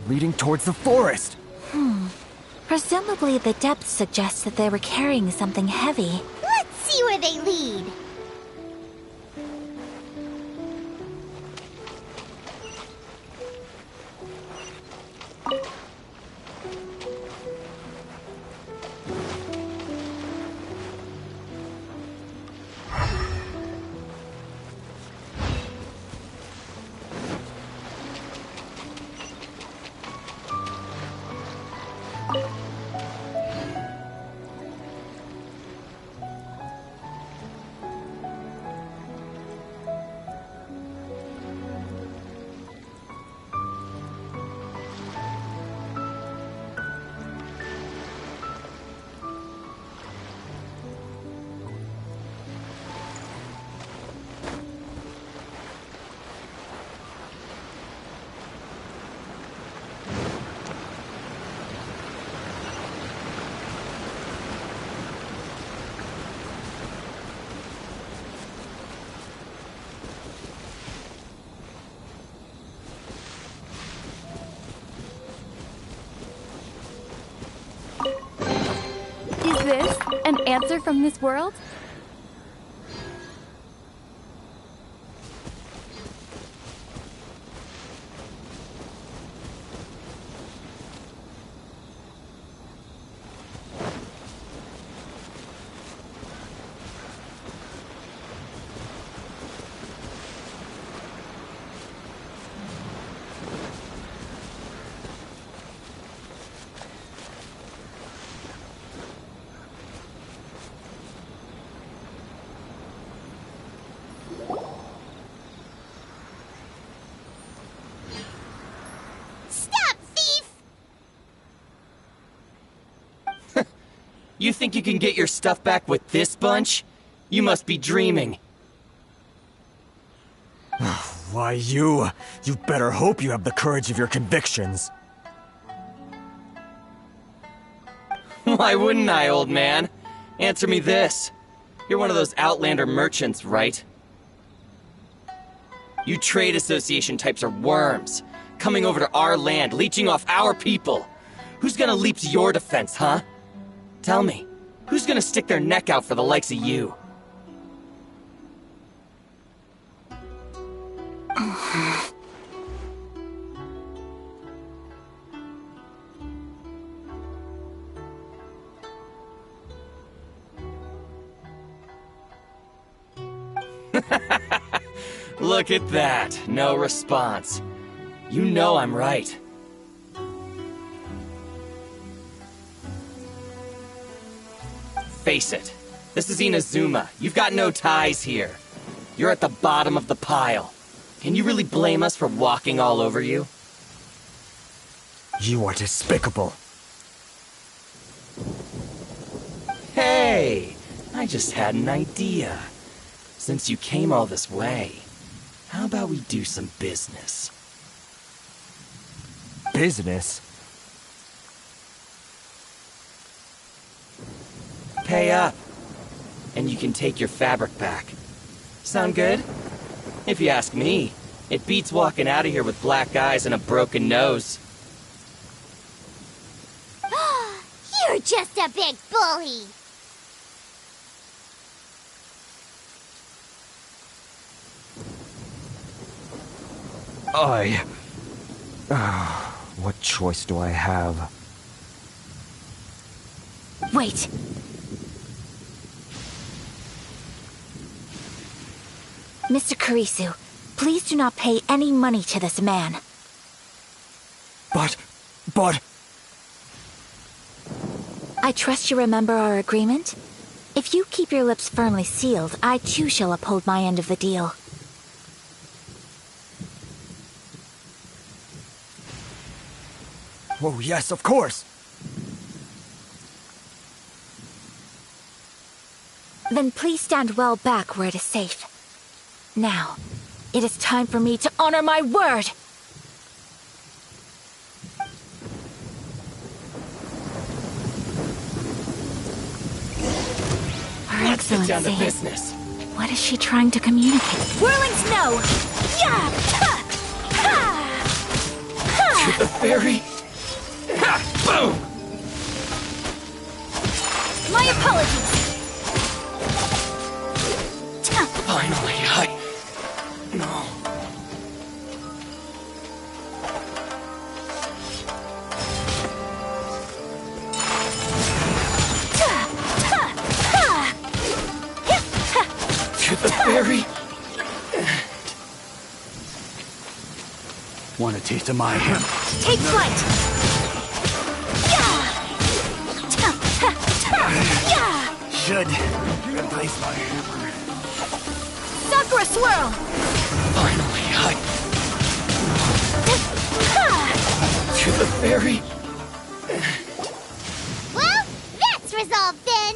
Leading towards the forest. Presumably the depth suggests that they were carrying something heavy. Let's see where they lead. Is this an answer from this world? You think you can get your stuff back with this bunch? You must be dreaming. Why, you better hope you have the courage of your convictions. Why wouldn't I, old man? Answer me this. You're one of those Outlander merchants, right? You trade association types are worms, coming over to our land, leeching off our people. Who's gonna leap to your defense, huh? Tell me, who's gonna stick their neck out for the likes of you? Look at that. No response. You know I'm right. Face it. This is Inazuma. You've got no ties here. You're at the bottom of the pile. Can you really blame us for walking all over you? You are despicable. Hey! I just had an idea. Since you came all this way, how about we do some business? Business? Pay up, and you can take your fabric back. Sound good? If you ask me, it beats walking out of here with black eyes and a broken nose. You're just a big bully. What choice do I have? Wait. Mr. Kurisu, please do not pay any money to this man. But... I trust you remember our agreement? If you keep your lips firmly sealed, I too shall uphold my end of the deal. Oh, yes, of course! Then please stand well back where it is safe. Now, it is time for me to honor my word! Her Let's get down to Excellency. business. What is she trying to communicate? Whirling snow! Yeah! Ha! Ha! To the ferry. Ha! Boom! My apologies! Finally, No. To the ferry. Want a taste of my hammer? Take flight! Should replace my hammer. Sakura swirl! Finally, To the ferry. Well, that's resolved then.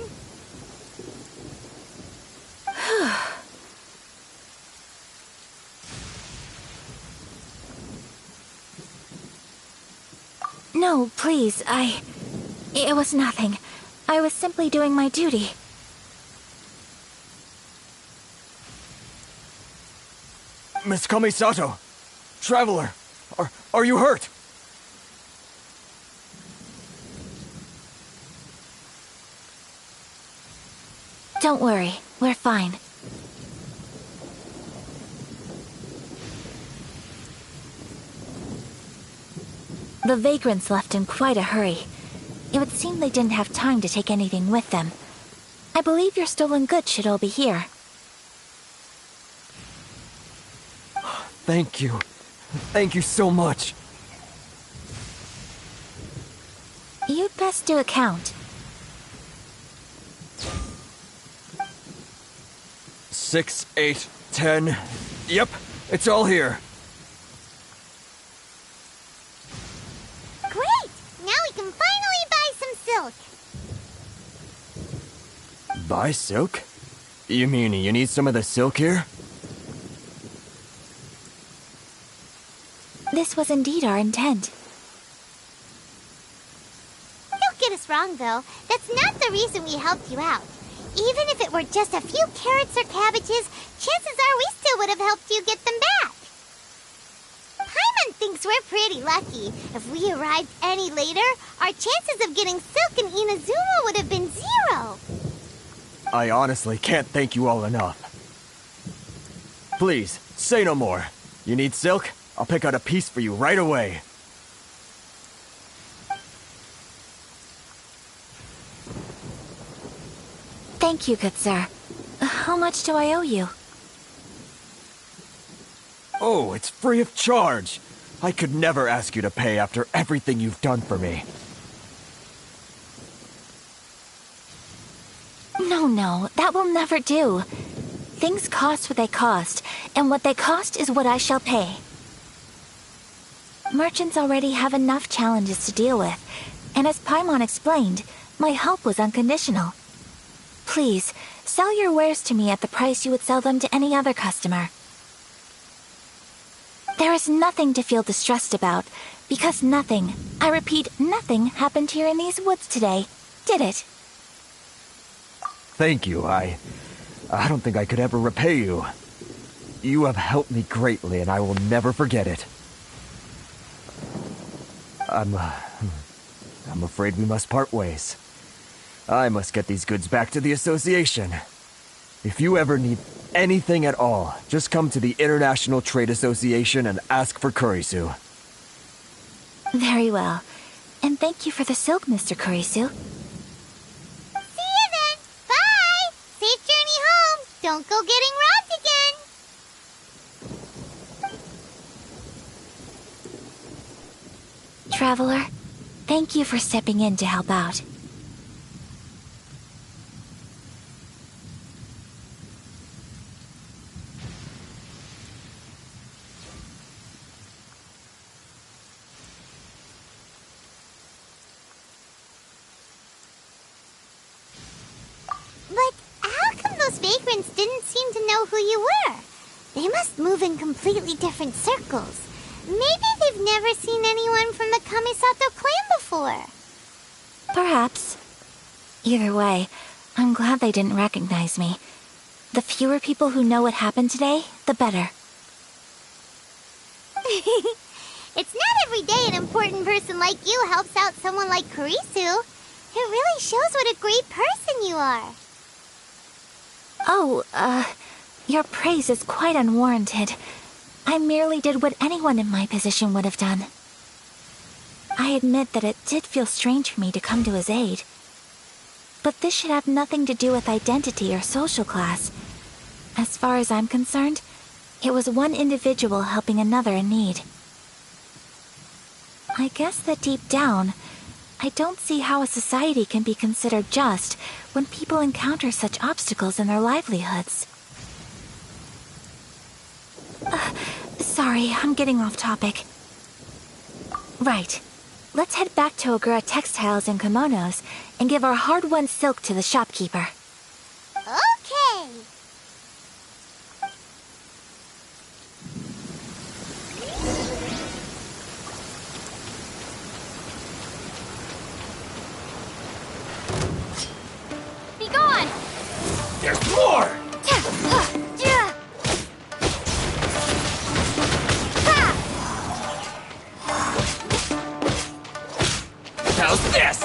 No, please, It was nothing. I was simply doing my duty. Miss Kamisato! Traveler! Are you hurt? Don't worry, we're fine. The vagrants left in quite a hurry. It would seem they didn't have time to take anything with them. I believe your stolen goods should all be here. Thank you. Thank you so much. You'd best do a count. 6, 8, 10. Yep, it's all here. Great! Now we can finally buy some silk. Buy silk? You mean you need some of the silk here? This was indeed our intent. Don't get us wrong, though. That's not the reason we helped you out. Even if it were just a few carrots or cabbages, chances are we still would have helped you get them back. Paimon thinks we're pretty lucky. If we arrived any later, our chances of getting silk in Inazuma would have been 0. I honestly can't thank you all enough. Please, say no more. You need silk? I'll pick out a piece for you right away. Thank you, good sir. How much do I owe you? Oh, it's free of charge. I could never ask you to pay after everything you've done for me. No, that will never do. Things cost what they cost, and what they cost is what I shall pay. Merchants already have enough challenges to deal with, and as Paimon explained, my help was unconditional. Please, sell your wares to me at the price you would sell them to any other customer. There is nothing to feel distressed about, because nothing, I repeat, nothing happened here in these woods today, did it? Thank you. I don't think I could ever repay you. You have helped me greatly, and I will never forget it. I'm afraid we must part ways. I must get these goods back to the association. If you ever need anything at all, just come to the International Trade Association and ask for Kurisu. Very well. And thank you for the silk, Mr. Kurisu. See you then. Bye. Safe journey home. Don't go getting robbed again. Traveler, thank you for stepping in to help out. But how come those vagrants didn't seem to know who you were? They must move in completely different circles. Maybe they've never seen anyone from the Kamisato clan before. Perhaps. Either way, I'm glad they didn't recognize me. The fewer people who know what happened today, the better. It's not every day an important person like you helps out someone like Kurisu. It really shows what a great person you are. Oh, your praise is quite unwarranted. I merely did what anyone in my position would have done. I admit that it did feel strange for me to come to his aid. But this should have nothing to do with identity or social class. As far as I'm concerned, it was one individual helping another in need. I guess that deep down, I don't see how a society can be considered just when people encounter such obstacles in their livelihoods. Sorry, I'm getting off topic. Right. Let's head back to Ogura Textiles and Kimonos and give our hard-won silk to the shopkeeper. Okay. Be gone! There's more! How's this?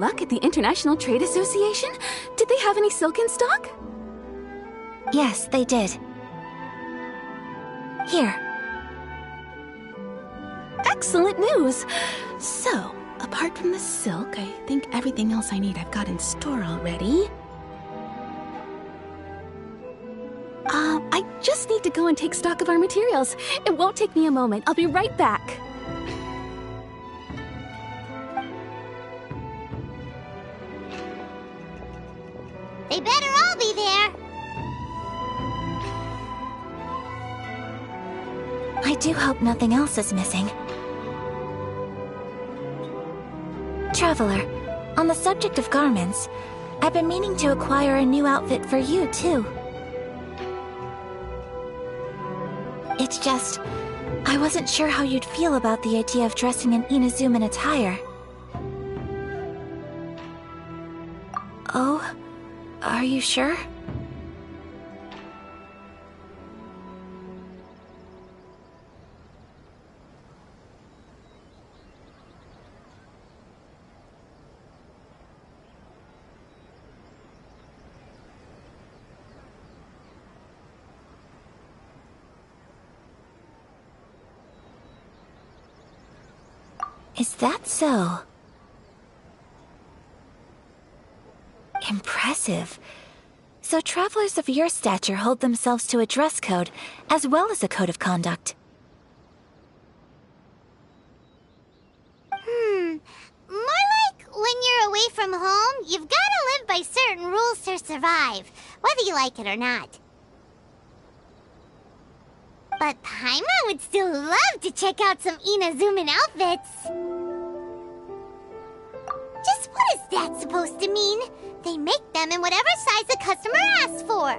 luck at the International Trade Association? Did they have any silk in stock? Yes, they did. Here. Excellent news! So, apart from the silk, I think everything else I need I've got in store already. I just need to go and take stock of our materials. It won't take me a moment. I'll be right back. They better all be there. I do hope nothing else is missing. Traveler, on the subject of garments, I've been meaning to acquire a new outfit for you, too. It's just, I wasn't sure how you'd feel about the idea of dressing in Inazuman attire. Oh, are you sure? Is that so? Impressive. So travelers of your stature hold themselves to a dress code, as well as a code of conduct. More like when you're away from home, you've gotta live by certain rules to survive, whether you like it or not. But Paimon would still love to check out some Inazuman outfits. Just what is that supposed to mean? They make them in whatever size the customer asks for.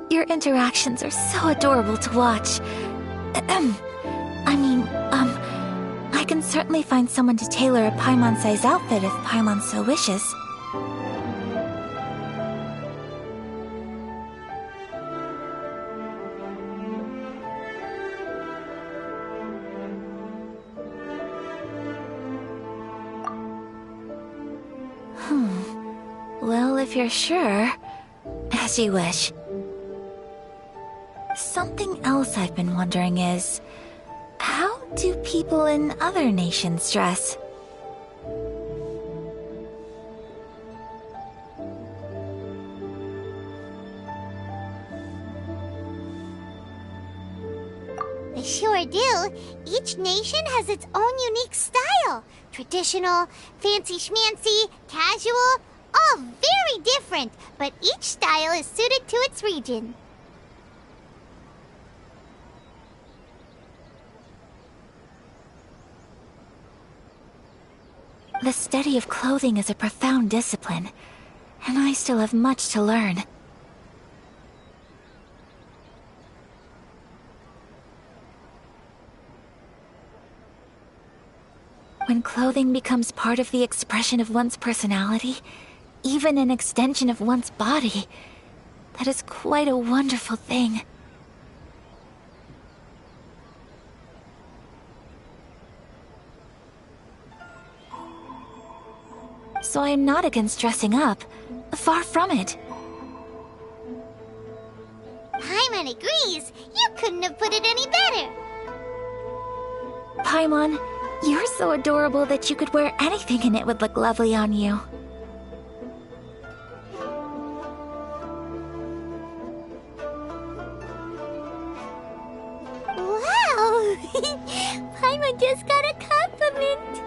Your interactions are so adorable to watch. I can certainly find someone to tailor a Paimon-size outfit if Paimon so wishes. Well, if you're sure, as you wish. Something else I've been wondering is, how do people in other nations dress? They sure do. Each nation has its own unique style. Traditional, fancy schmancy, casual, all very different, but each style is suited to its region. The study of clothing is a profound discipline, and I still have much to learn. When clothing becomes part of the expression of one's personality, even an extension of one's body, that is quite a wonderful thing. So I'm not against dressing up. Far from it. Paimon agrees. You couldn't have put it any better. Paimon, you're so adorable that you could wear anything and it would look lovely on you. Wow! Paimon just got a compliment.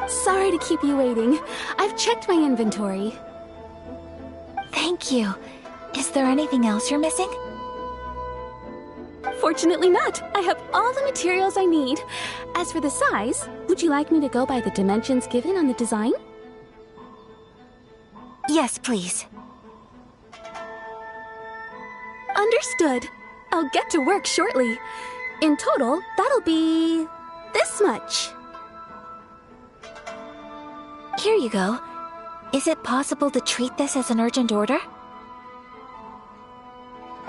Sorry to keep you waiting. I've checked my inventory. Thank you. Is there anything else you're missing? Fortunately not. I have all the materials I need. As for the size, would you like me to go by the dimensions given on the design? Yes, please. Understood. I'll get to work shortly. In total, that'll be this much. Here you go. Is it possible to treat this as an urgent order?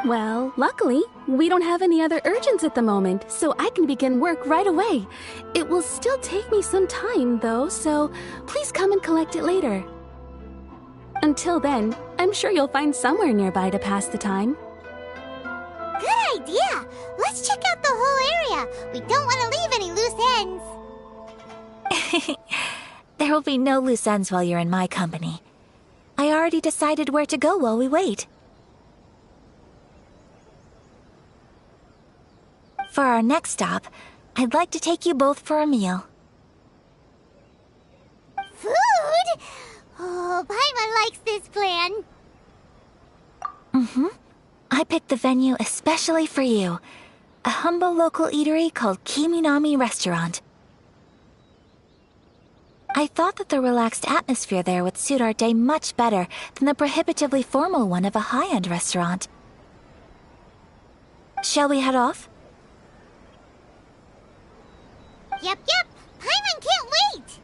Well, luckily, we don't have any other urgents at the moment, so I can begin work right away. It will still take me some time, though, so please come and collect it later. Until then, I'm sure you'll find somewhere nearby to pass the time. Good idea! Let's check out the whole area. We don't want to leave any loose ends. There will be no loose ends while you're in my company. I already decided where to go while we wait. For our next stop, I'd like to take you both for a meal. Food? Oh, Paimon likes this plan. I picked the venue especially for you. A humble local eatery called Kiminami Restaurant. I thought that the relaxed atmosphere there would suit our day much better than the prohibitively formal one of a high-end restaurant. Shall we head off? Yep. Paimon can't wait!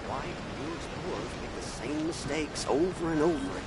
Why do you explorers make the same mistakes over and over again?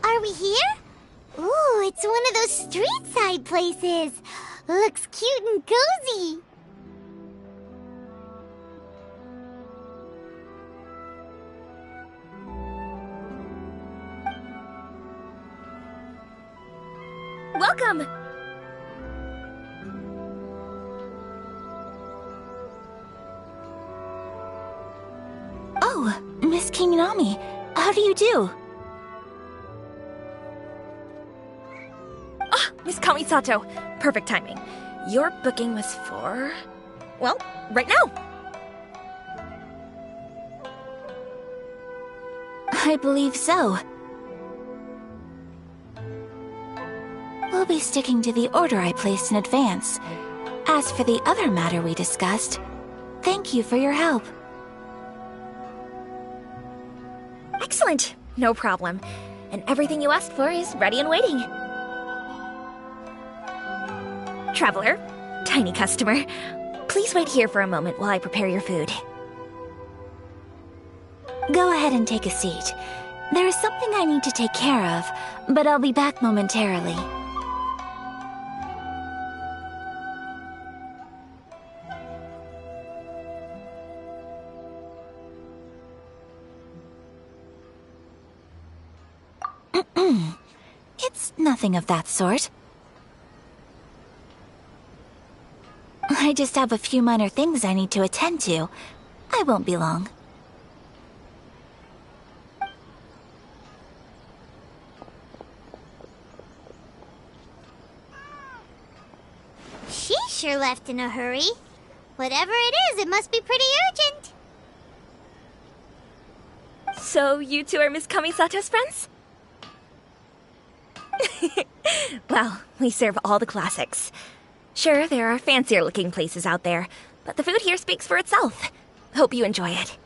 Are we here? Ooh, it's one of those street-side places. Looks cute and cozy. Welcome! Oh, Miss Kiminami, how do you do? Miss Kamisato, perfect timing. Your booking was for... well, right now! I believe so. We'll be sticking to the order I placed in advance. As for the other matter we discussed, thank you for your help. Excellent. No problem. And everything you asked for is ready and waiting. Traveler, tiny customer, please wait here for a moment while I prepare your food. Go ahead and take a seat. There is something I need to take care of, but I'll be back momentarily. It's nothing of that sort. I just have a few minor things I need to attend to. I won't be long. She sure left in a hurry. Whatever it is, it must be pretty urgent. So, you two are Miss Kamisato's friends? Well, we serve all the classics. Sure, there are fancier-looking places out there, but the food here speaks for itself. Hope you enjoy it.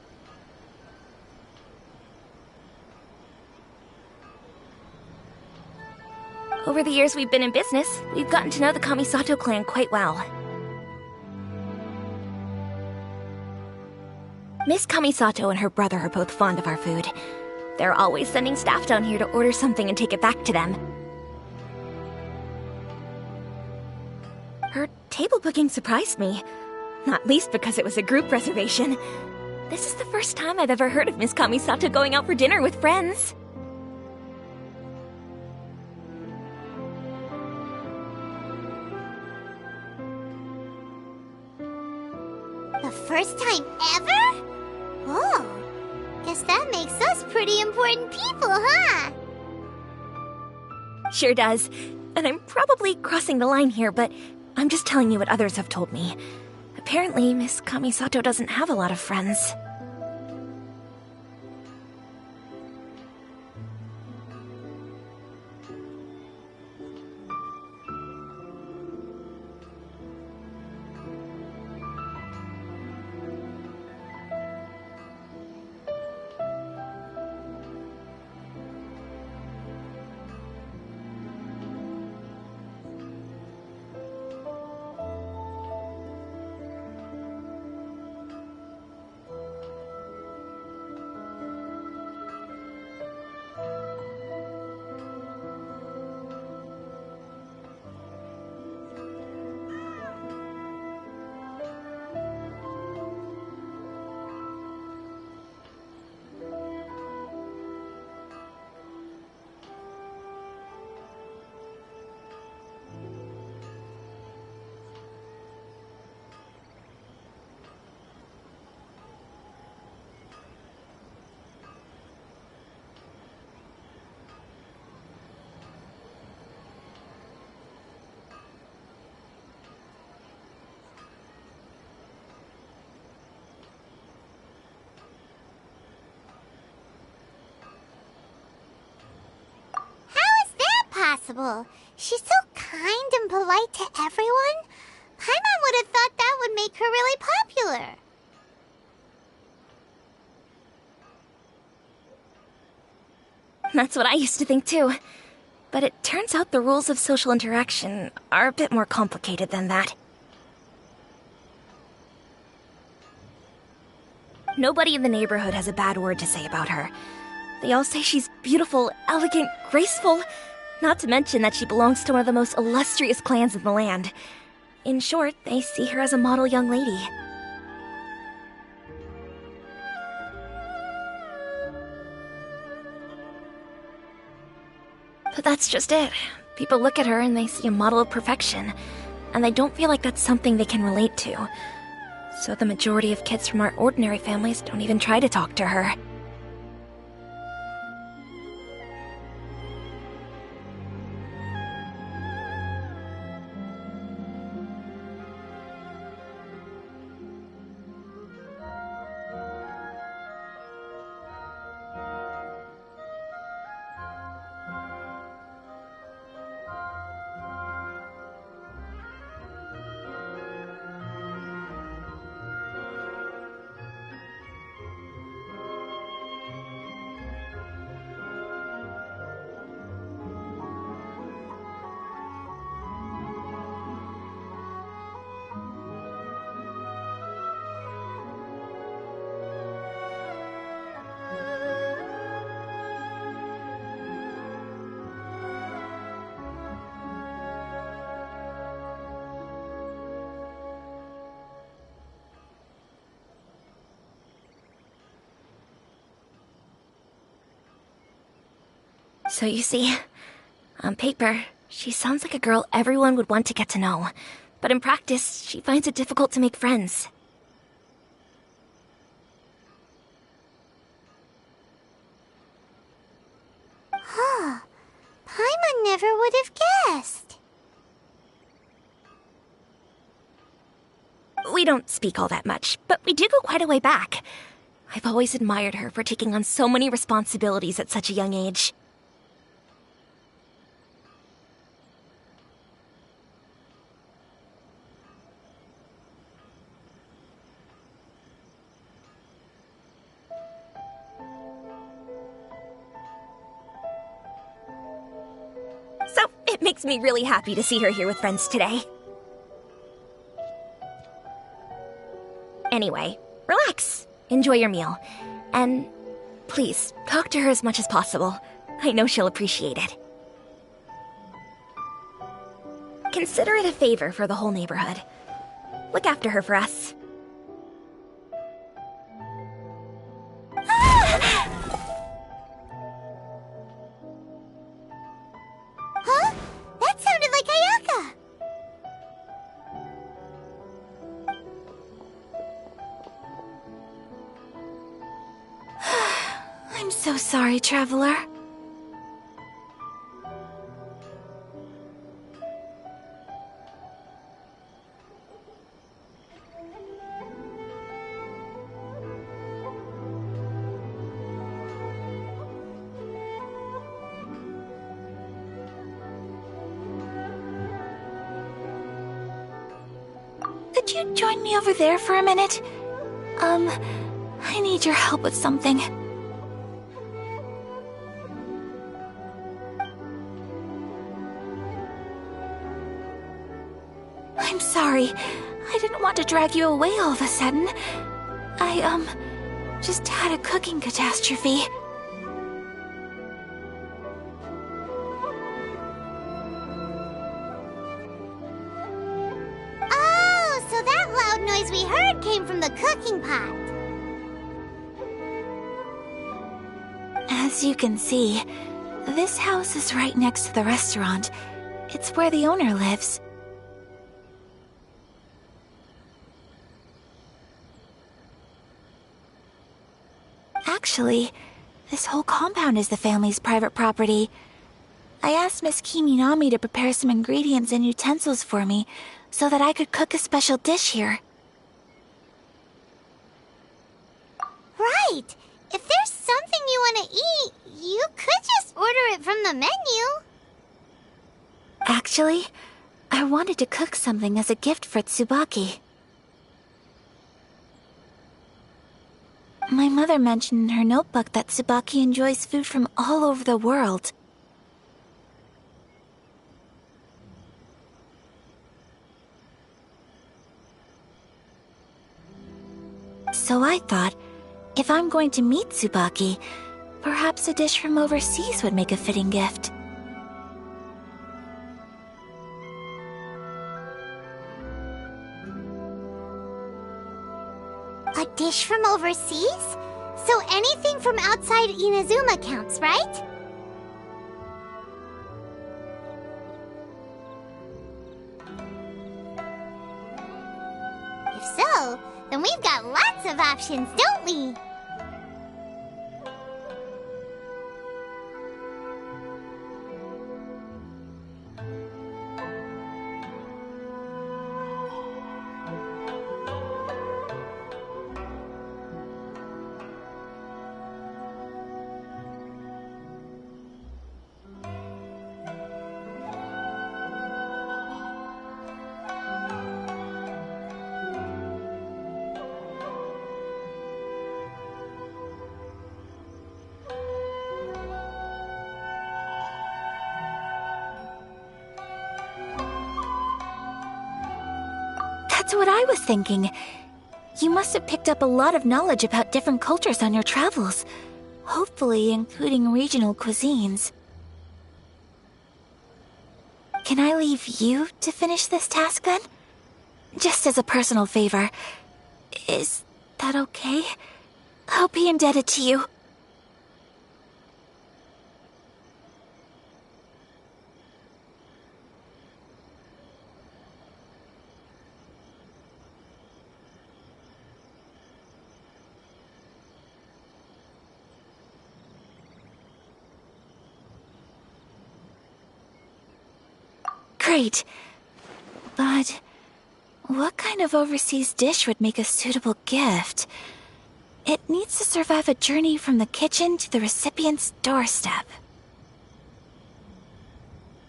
Over the years we've been in business, we've gotten to know the Kamisato clan quite well. Miss Kamisato and her brother are both fond of our food. They're always sending staff down here to order something and take it back to them. Her table booking surprised me, not least because it was a group reservation. This is the first time I've ever heard of Miss Kamisato going out for dinner with friends. The first time ever? Oh, guess that makes us pretty important people, huh? Sure does. And I'm probably crossing the line here, but I'm just telling you what others have told me. Apparently, Miss Kamisato doesn't have a lot of friends. Possible. She's so kind and polite to everyone. Paimon would have thought that would make her really popular. That's what I used to think too. But it turns out the rules of social interaction are a bit more complicated than that. Nobody in the neighborhood has a bad word to say about her. They all say she's beautiful, elegant, graceful. Not to mention that she belongs to one of the most illustrious clans in the land. In short, they see her as a model young lady. But that's just it. People look at her and they see a model of perfection, and they don't feel like that's something they can relate to. So the majority of kids from our ordinary families don't even try to talk to her. So you see, on paper, she sounds like a girl everyone would want to get to know. But in practice, she finds it difficult to make friends. Huh. Paimon never would have guessed. We don't speak all that much, but we do go quite a way back. I've always admired her for taking on so many responsibilities at such a young age. So, it makes me really happy to see her here with friends today. Anyway, relax. Enjoy your meal. And please, talk to her as much as possible. I know she'll appreciate it. Consider it a favor for the whole neighborhood. Look after her for us. Huh? That sounded like Ayaka! I'm so sorry, Traveler. Could you join me over there for a minute? I need your help with something. I'm sorry. I didn't want to drag you away all of a sudden. I, just had a cooking catastrophe. Oh, so that loud noise we heard came from the cooking pot. As you can see, this house is right next to the restaurant. It's where the owner lives. Actually, this whole compound is the family's private property. I asked Miss Kiminami to prepare some ingredients and utensils for me so that I could cook a special dish here. Right! If there's something you want to eat, you could just order it from the menu. Actually, I wanted to cook something as a gift for Tsubaki. My mother mentioned in her notebook that Tsubaki enjoys food from all over the world. So I thought, if I'm going to meet Tsubaki, perhaps a dish from overseas would make a fitting gift. A dish from overseas? So anything from outside Inazuma counts, right? If so, then we've got lots of options, don't we? That's what I was thinking. You must have picked up a lot of knowledge about different cultures on your travels, hopefully including regional cuisines. Can I leave you to finish this task then? Just as a personal favor. Is that okay? I'll be indebted to you. Great. But what kind of overseas dish would make a suitable gift? It needs to survive a journey from the kitchen to the recipient's doorstep.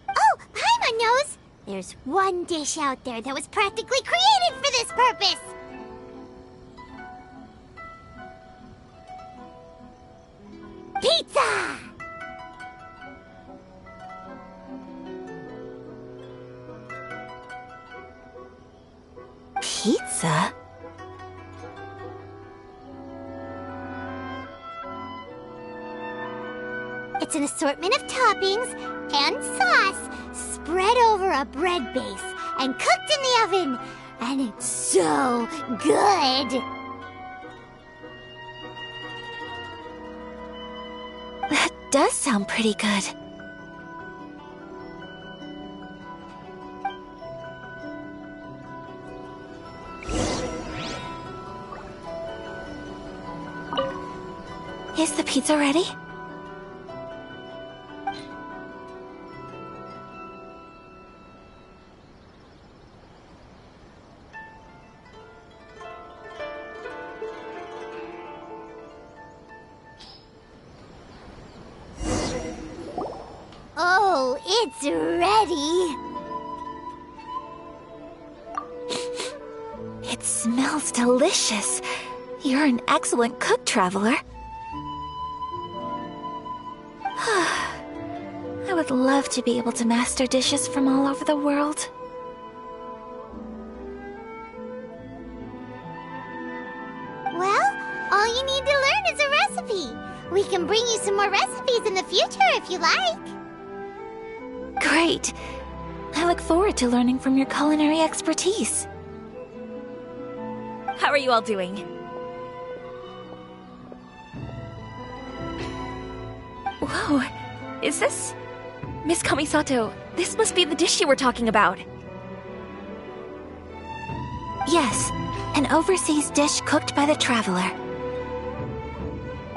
Oh, Paimon knows! There's one dish out there that was practically created for this purpose! Pizza! Pizza? It's an assortment of toppings and sauce spread over a bread base and cooked in the oven. And it's so good! That does sound pretty good. Is the pizza ready? Oh, it's ready! It smells delicious. You're an excellent cook, Traveler. I would love to be able to master dishes from all over the world. Well, all you need to learn is a recipe. We can bring you some more recipes in the future if you like. Great. I look forward to learning from your culinary expertise. How are you all doing? Whoa, is this... Miss Kamisato, this must be the dish you were talking about. Yes, an overseas dish cooked by the Traveler.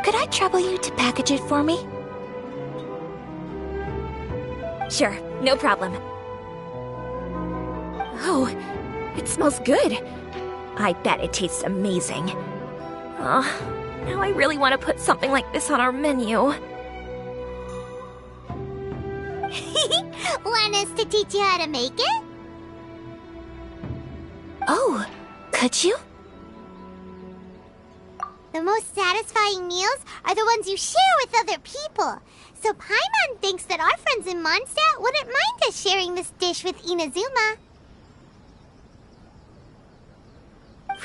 Could I trouble you to package it for me? Sure, no problem. Oh, it smells good. I bet it tastes amazing. Now I really want to put something like this on our menu. Want us to teach you how to make it? Oh, could you? The most satisfying meals are the ones you share with other people. So Paimon thinks that our friends in Mondstadt wouldn't mind us sharing this dish with Inazuma.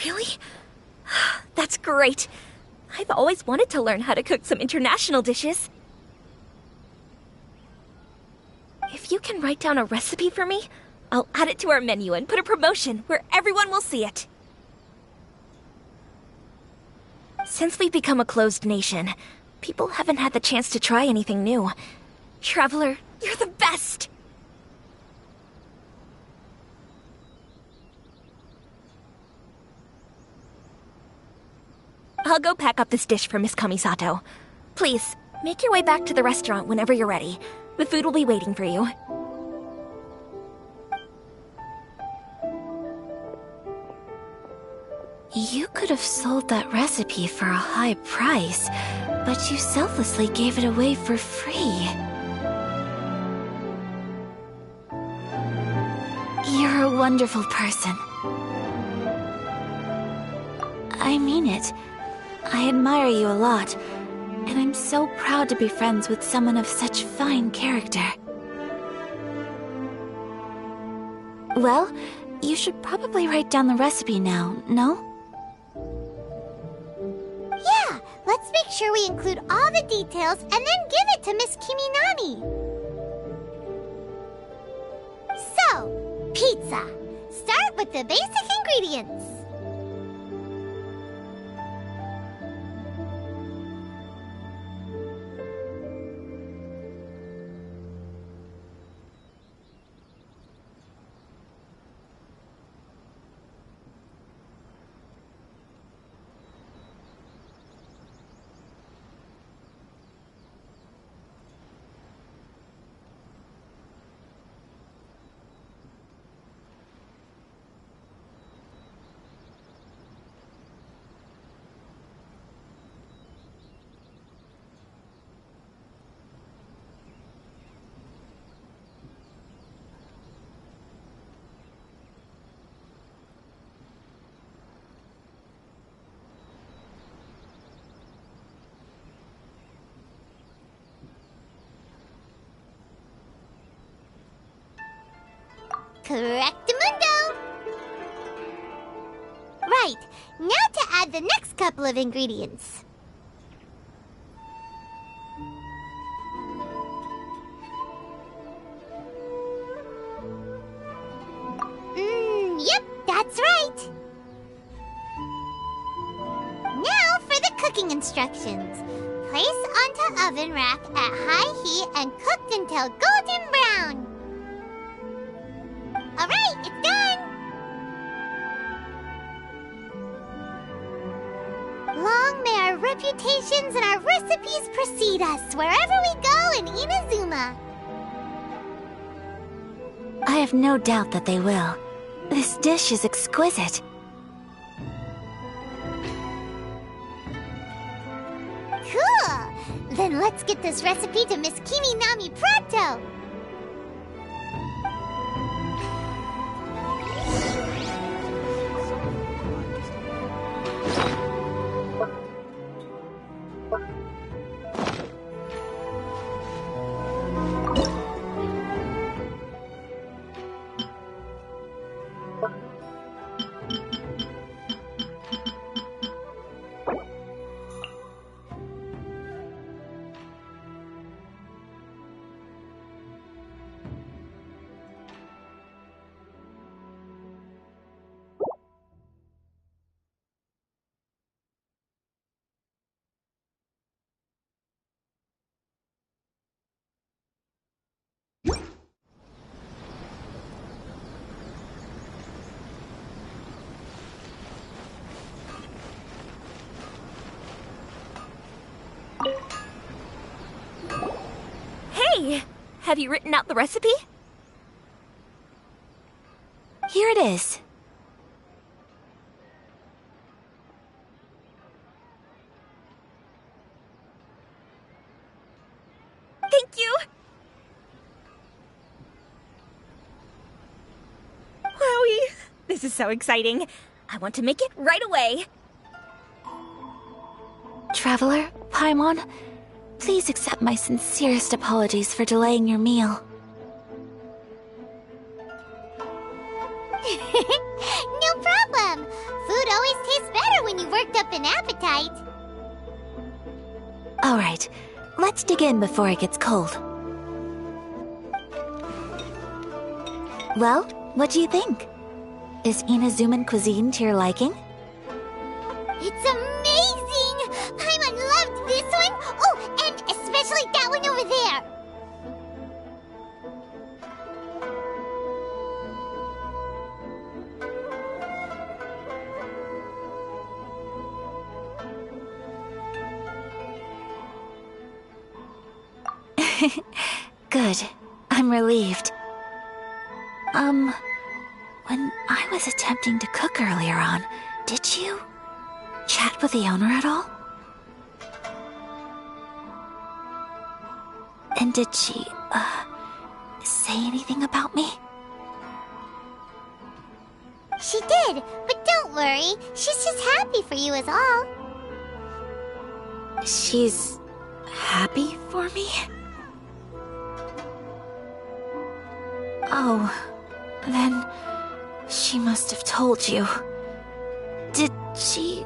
Really? That's great. I've always wanted to learn how to cook some international dishes. If you can write down a recipe for me, I'll add it to our menu and put a promotion where everyone will see it. Since we've become a closed nation, people haven't had the chance to try anything new. Traveler, you're the best! I'll go pack up this dish for Miss Kamisato. Please, make your way back to the restaurant whenever you're ready. The food will be waiting for you. You could have sold that recipe for a high price, but you selflessly gave it away for free. You're a wonderful person. I mean it. I admire you a lot, and I'm so proud to be friends with someone of such fine character. Well, you should probably write down the recipe now, no? Yeah, let's make sure we include all the details and then give it to Miss Kiminami. So, pizza. Start with the basic ingredients. Correctamundo! Right, now to add the next couple of ingredients. Yep, that's right. Now for the cooking instructions. Place onto oven rack at high heat and cooked until golden brown. Alright, it's done! Long may our reputations and our recipes precede us wherever we go in Inazuma. I have no doubt that they will. This dish is exquisite. Cool! Then let's get this recipe to Miss Kimi Nami pronto! Hey! Have you written out the recipe? Here it is. Thank you! Wowie! This is so exciting. I want to make it right away. Traveler, Paimon, please accept my sincerest apologies for delaying your meal. No problem! Food always tastes better when you've worked up an appetite. Alright, let's dig in before it gets cold. Well, what do you think? Is Inazuman cuisine to your liking? It's amazing! Paimon loved this one! Oh, and especially that one over there! Good. I'm relieved. When I was attempting to cook earlier on, did you chat with the owner at all? And did she, say anything about me? She did, but don't worry. She's just happy for you is all. She's happy for me? Oh, then she must have told you. Did she,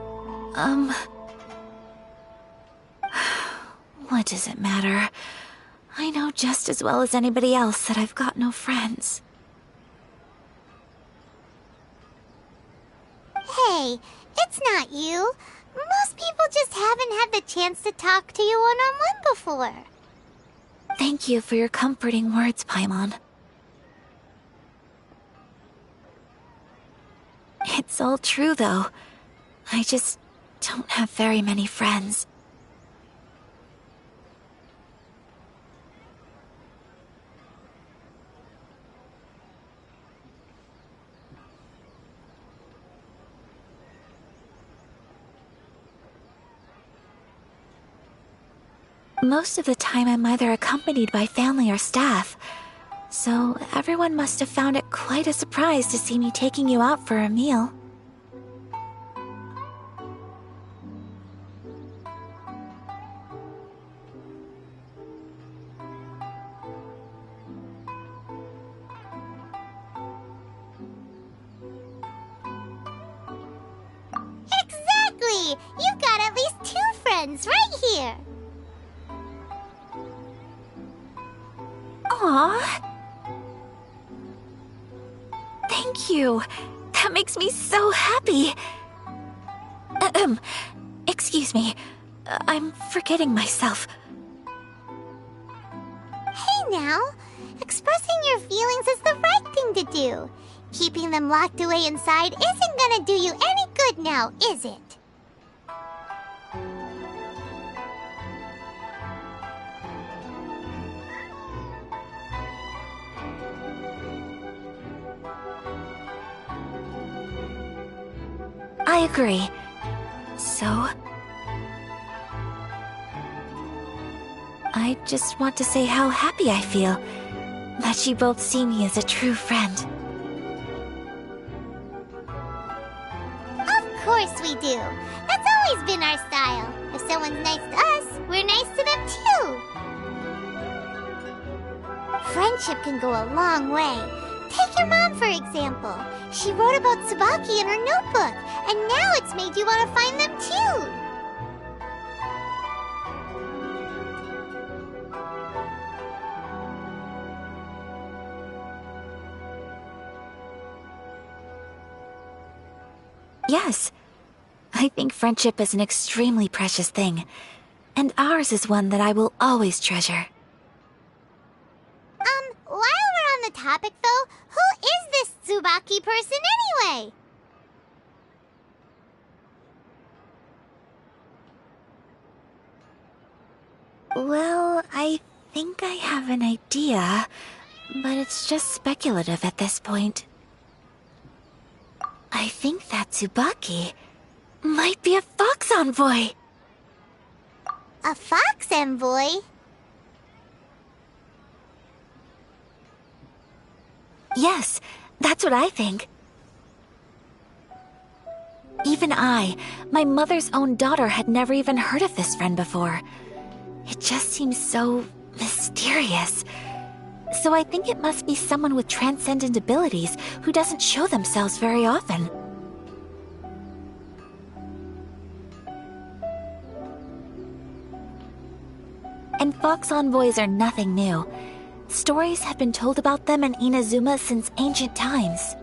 What does it matter? I know just as well as anybody else that I've got no friends. Hey, it's not you. Most people just haven't had the chance to talk to you one-on-one before. Thank you for your comforting words, Paimon. It's all true, though. I just don't have very many friends. Most of the time I'm either accompanied by family or staff, so everyone must have found it quite a surprise to see me taking you out for a meal. you've got at least 2 friends right here. Aww. Thank you. That makes me so happy. Excuse me. I'm forgetting myself. Hey now, expressing your feelings is the right thing to do. Keeping them locked away inside isn't gonna do you any good now, is it? I agree. So... I just want to say how happy I feel that you both see me as a true friend. Of course we do. That's always been our style. If someone's nice to us, we're nice to them too. Friendship can go a long way. Take your mom, for example. She wrote about Tsubaki in her notebook, and now it's made you want to find them too. Yes, I think friendship is an extremely precious thing, and ours is one that I will always treasure. While we're on the topic though, who is this Tsubaki person anyway? Well, I think I have an idea, but it's just speculative at this point. I think that Tsubaki might be a fox envoy. A fox envoy? Yes, that's what I think. Even I, my mother's own daughter, had never even heard of this friend before. It just seems so mysterious. So I think it must be someone with transcendent abilities who doesn't show themselves very often. And fox envoys are nothing new. Stories have been told about them in Inazuma since ancient times.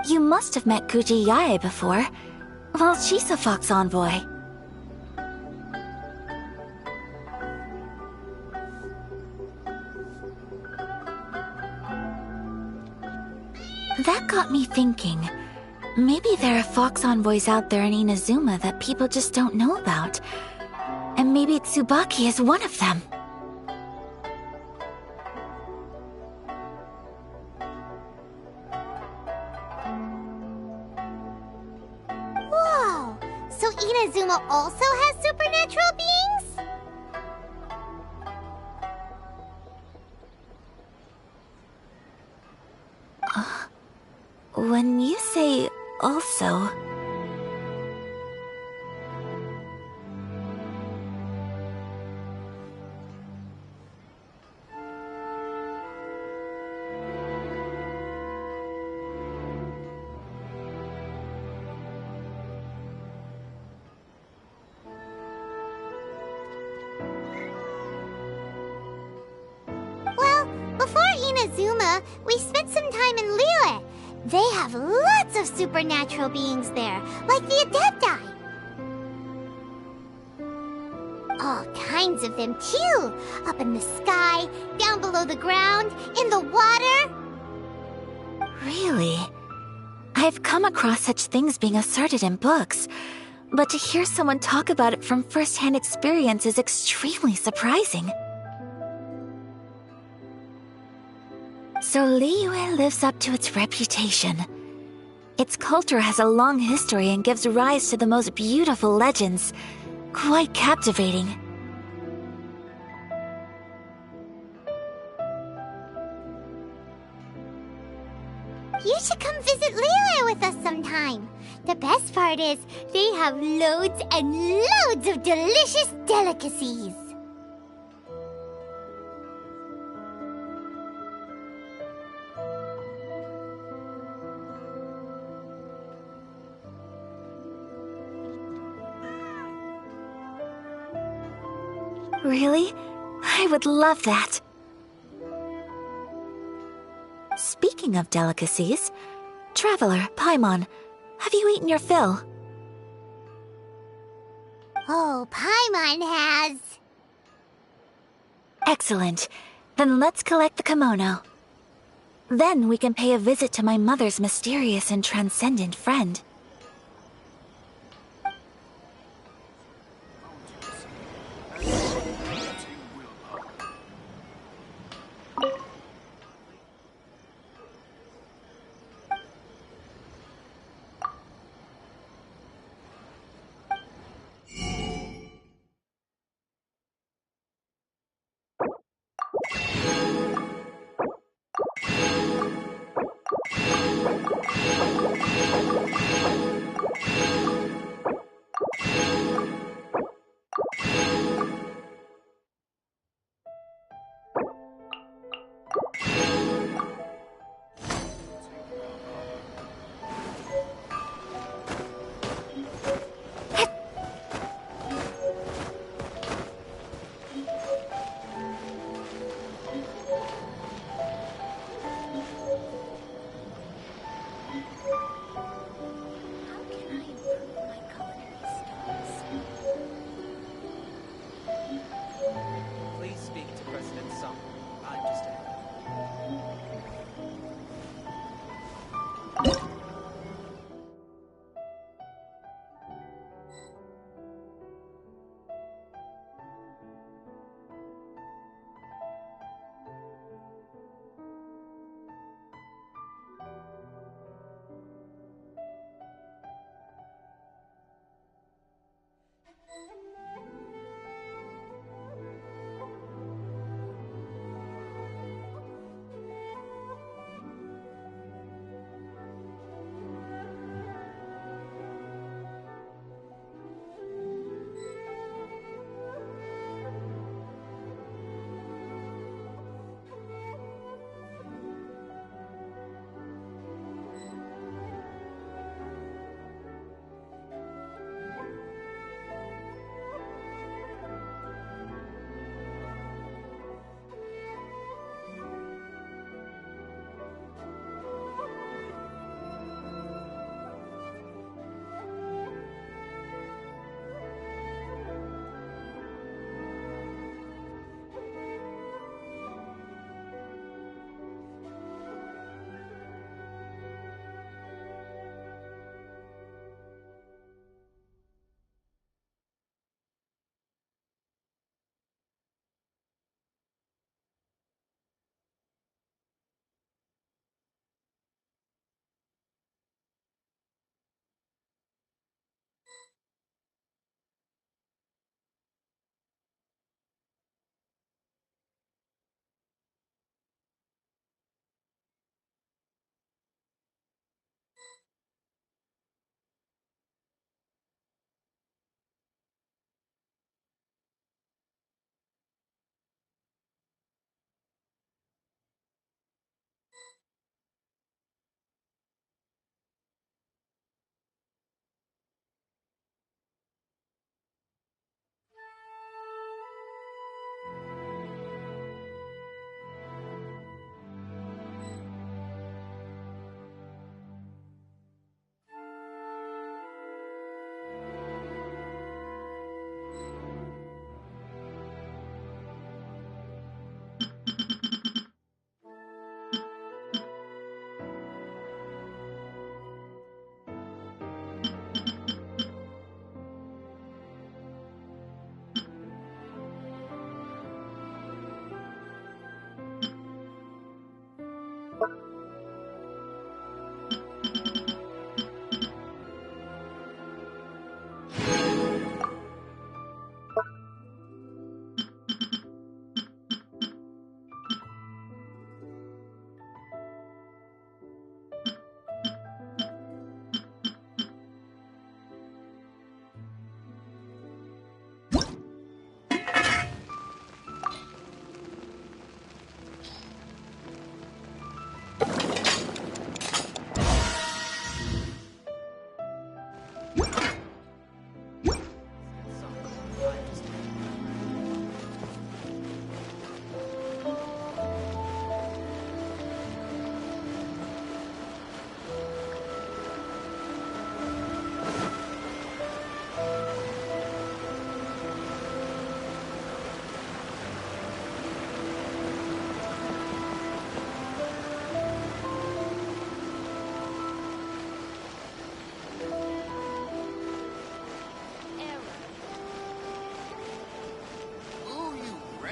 You must have met Kuji Yae before. Well, she's a fox envoy. That got me thinking. Maybe there are fox envoys out there in Inazuma that people just don't know about. And maybe Tsubaki is one of them. Whoa! So Inazuma also has supernatural beings? When you say also... Well, before Inazuma, we spent some time in Liyue. They have lots of supernatural beings there, like the Adepti. All kinds of them too, up in the sky, down below the ground, in the water. Really? I've come across such things being asserted in books, but to hear someone talk about it from first-hand experience is extremely surprising. So Liyue lives up to its reputation. Its culture has a long history and gives rise to the most beautiful legends. Quite captivating. You should come visit Liyue with us sometime. The best part is, they have loads and loads of delicious delicacies. Really? I would love that. Speaking of delicacies, Traveler, Paimon, have you eaten your fill? Oh, Paimon has. Excellent. Then let's collect the kimono. Then we can pay a visit to my mother's mysterious and transcendent friend.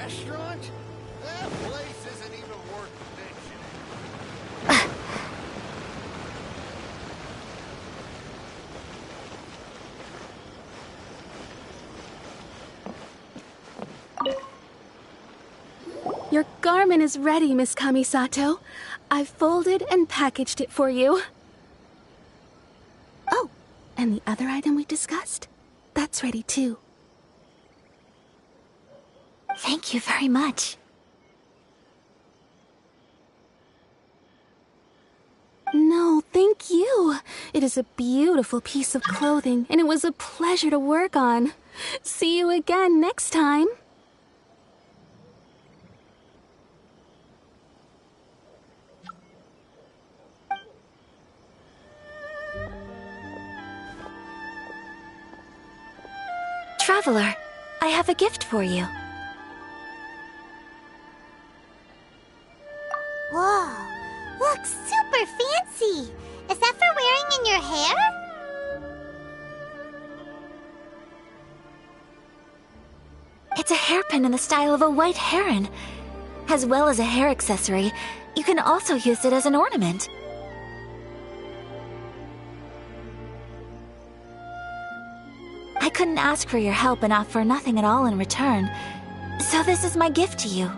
restaurant? That place isn't even worth mentioning. Your garment is ready, Miss Kamisato. I've folded and packaged it for you. Oh, and the other item we discussed? That's ready too. Thank you very much. No, thank you. It is a beautiful piece of clothing, and it was a pleasure to work on. See you again next time. Traveler, I have a gift for you. Whoa, looks super fancy. Is that for wearing in your hair? It's a hairpin in the style of a white heron. As well as a hair accessory, you can also use it as an ornament. I couldn't ask for your help and offer nothing at all in return, so this is my gift to you.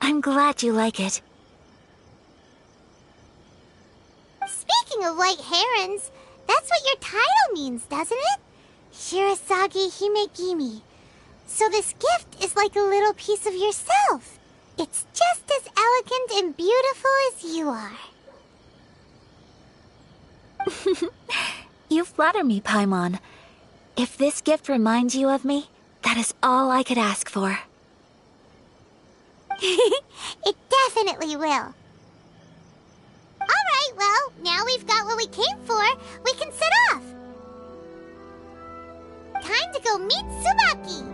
I'm glad you like it. Speaking of white herons, that's what your title means, doesn't it? Shirasagi Himegimi. So this gift is like a little piece of yourself. It's just as elegant and beautiful as you are. You flatter me, Paimon. If this gift reminds you of me, that is all I could ask for. It definitely will. Alright, well, now we've got what we came for. We can set off. Time to go meet Tsubaki.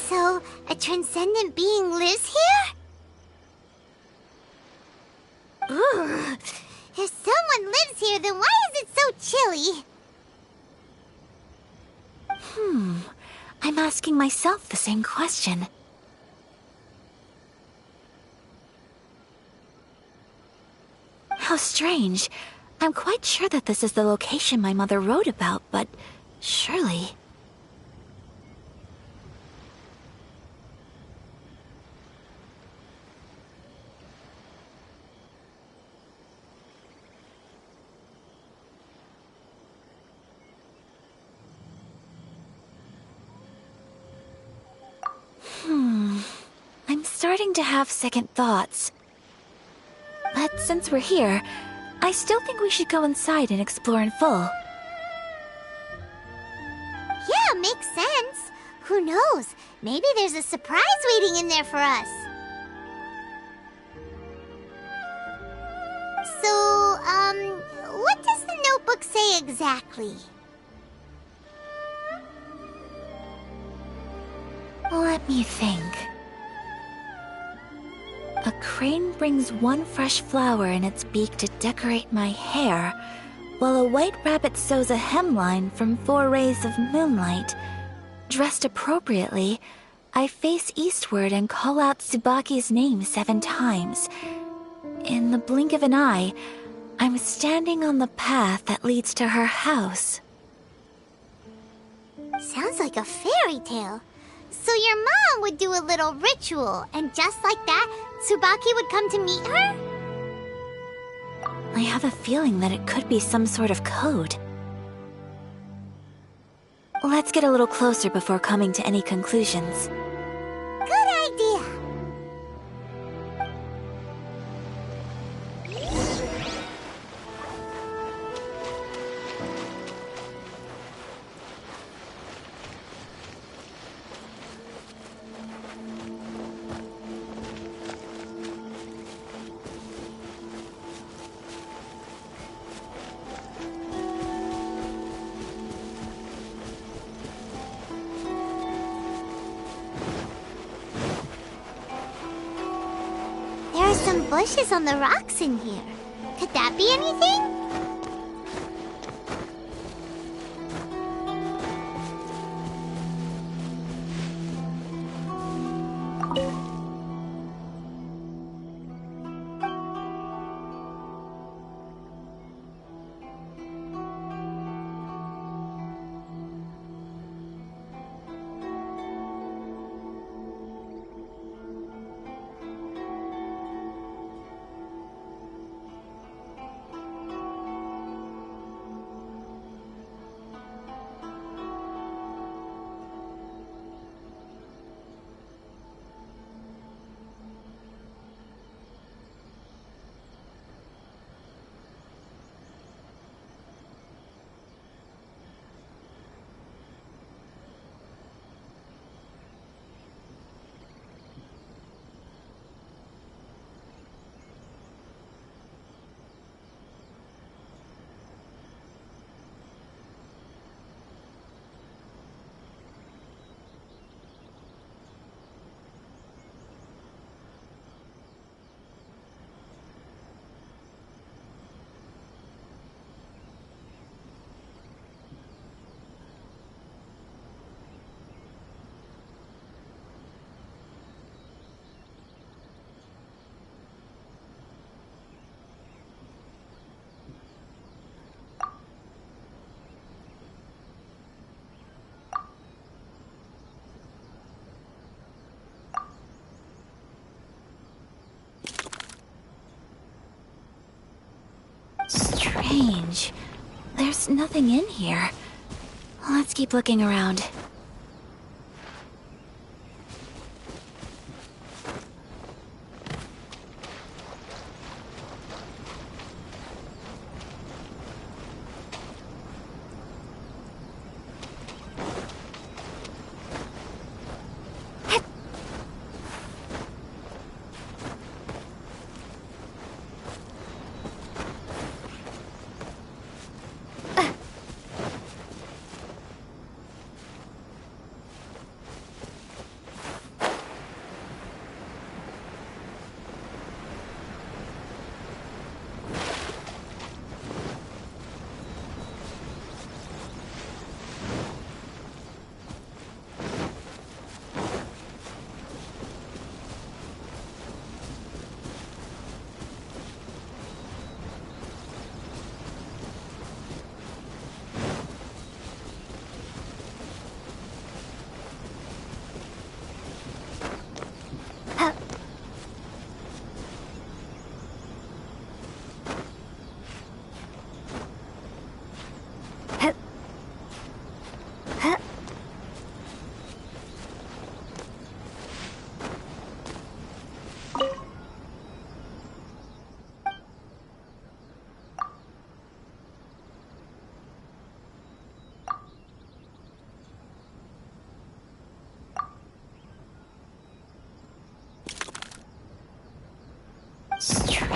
So, a transcendent being lives here? Ugh. If someone lives here, then why is it so chilly? I'm asking myself the same question. How strange. I'm quite sure that this is the location my mother wrote about, but surely... starting to have second thoughts. But since we're here, I still think we should go inside and explore in full. Yeah, makes sense. Who knows? Maybe there's a surprise waiting in there for us. So, what does the notebook say exactly? Let me think. A crane brings one fresh flower in its beak to decorate my hair, while a white rabbit sews a hemline from 4 rays of moonlight. Dressed appropriately, I face eastward and call out Tsubaki's name 7 times. In the blink of an eye, I'm standing on the path that leads to her house. Sounds like a fairy tale. So your mom would do a little ritual, and just like that, Tsubaki would come to meet her? I have a feeling that it could be some sort of code. Let's get a little closer before coming to any conclusions. Good idea. There are some bushes on the rocks in here. Could that be anything? Strange. There's nothing in here. Let's keep looking around.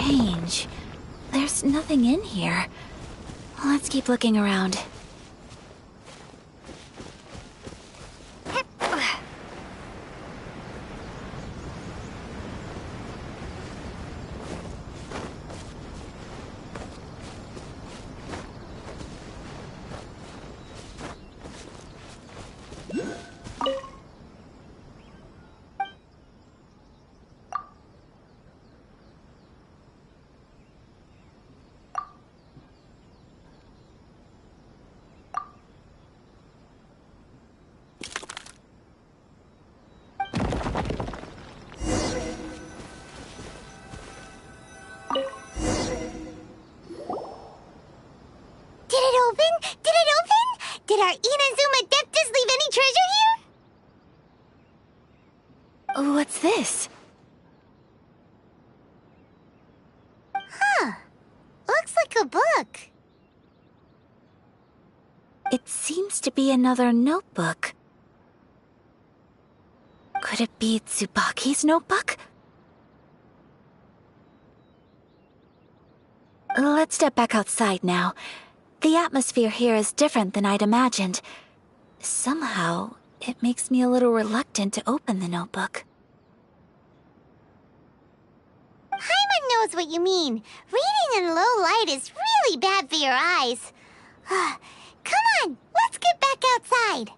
strange. There's nothing in here. Let's keep looking around. Did our Inazuma Adeptus leave any treasure here? What's this? Huh. Looks like a book. It seems to be another notebook. Could it be Tsubaki's notebook? Let's step back outside now. The atmosphere here is different than I'd imagined. Somehow, it makes me a little reluctant to open the notebook. Paimon knows what you mean. Reading in low light is really bad for your eyes. Come on, let's get back outside.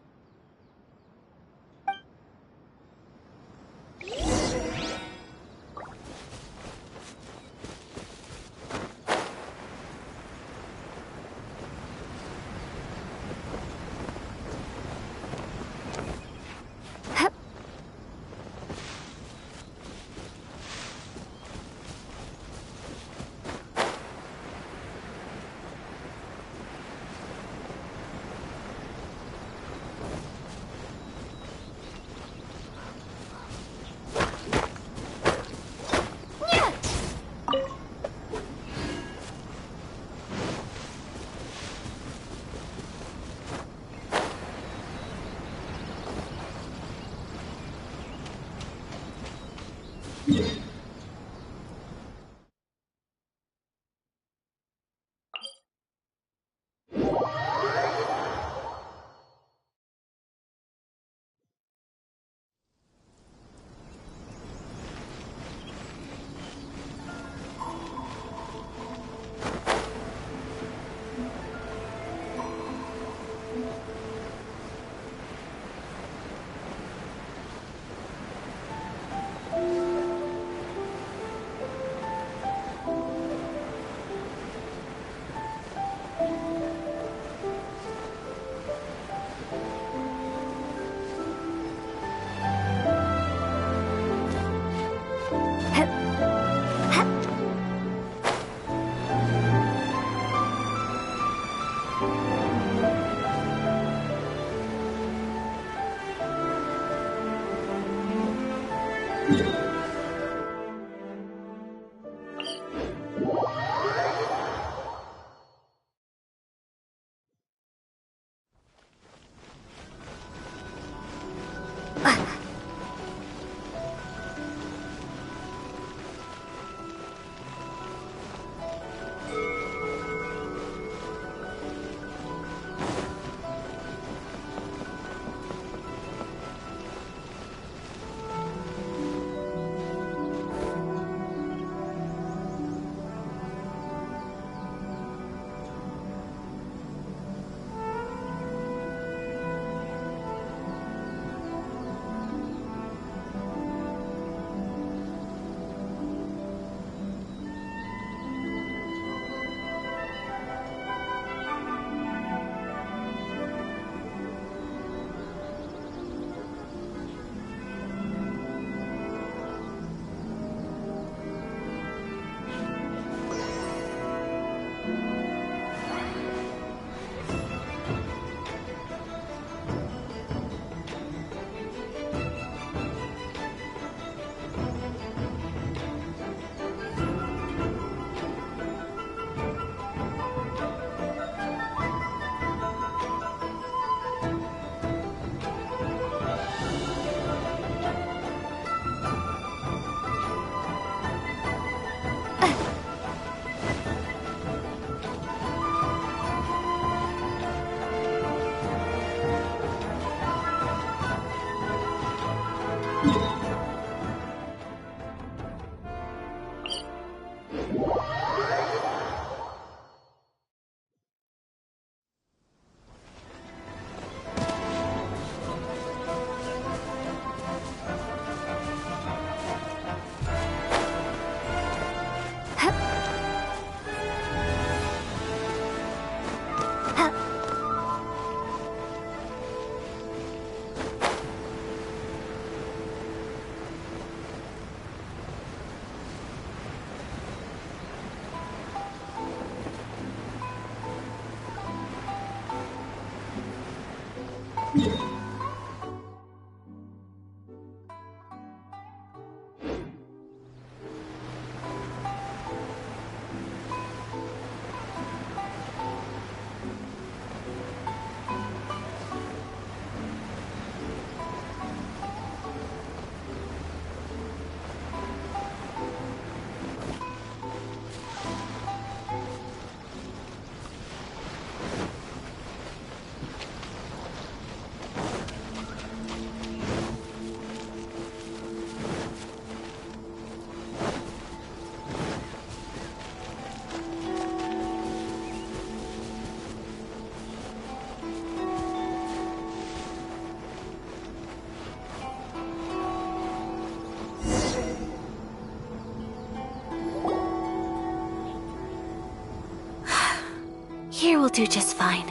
here will do just fine.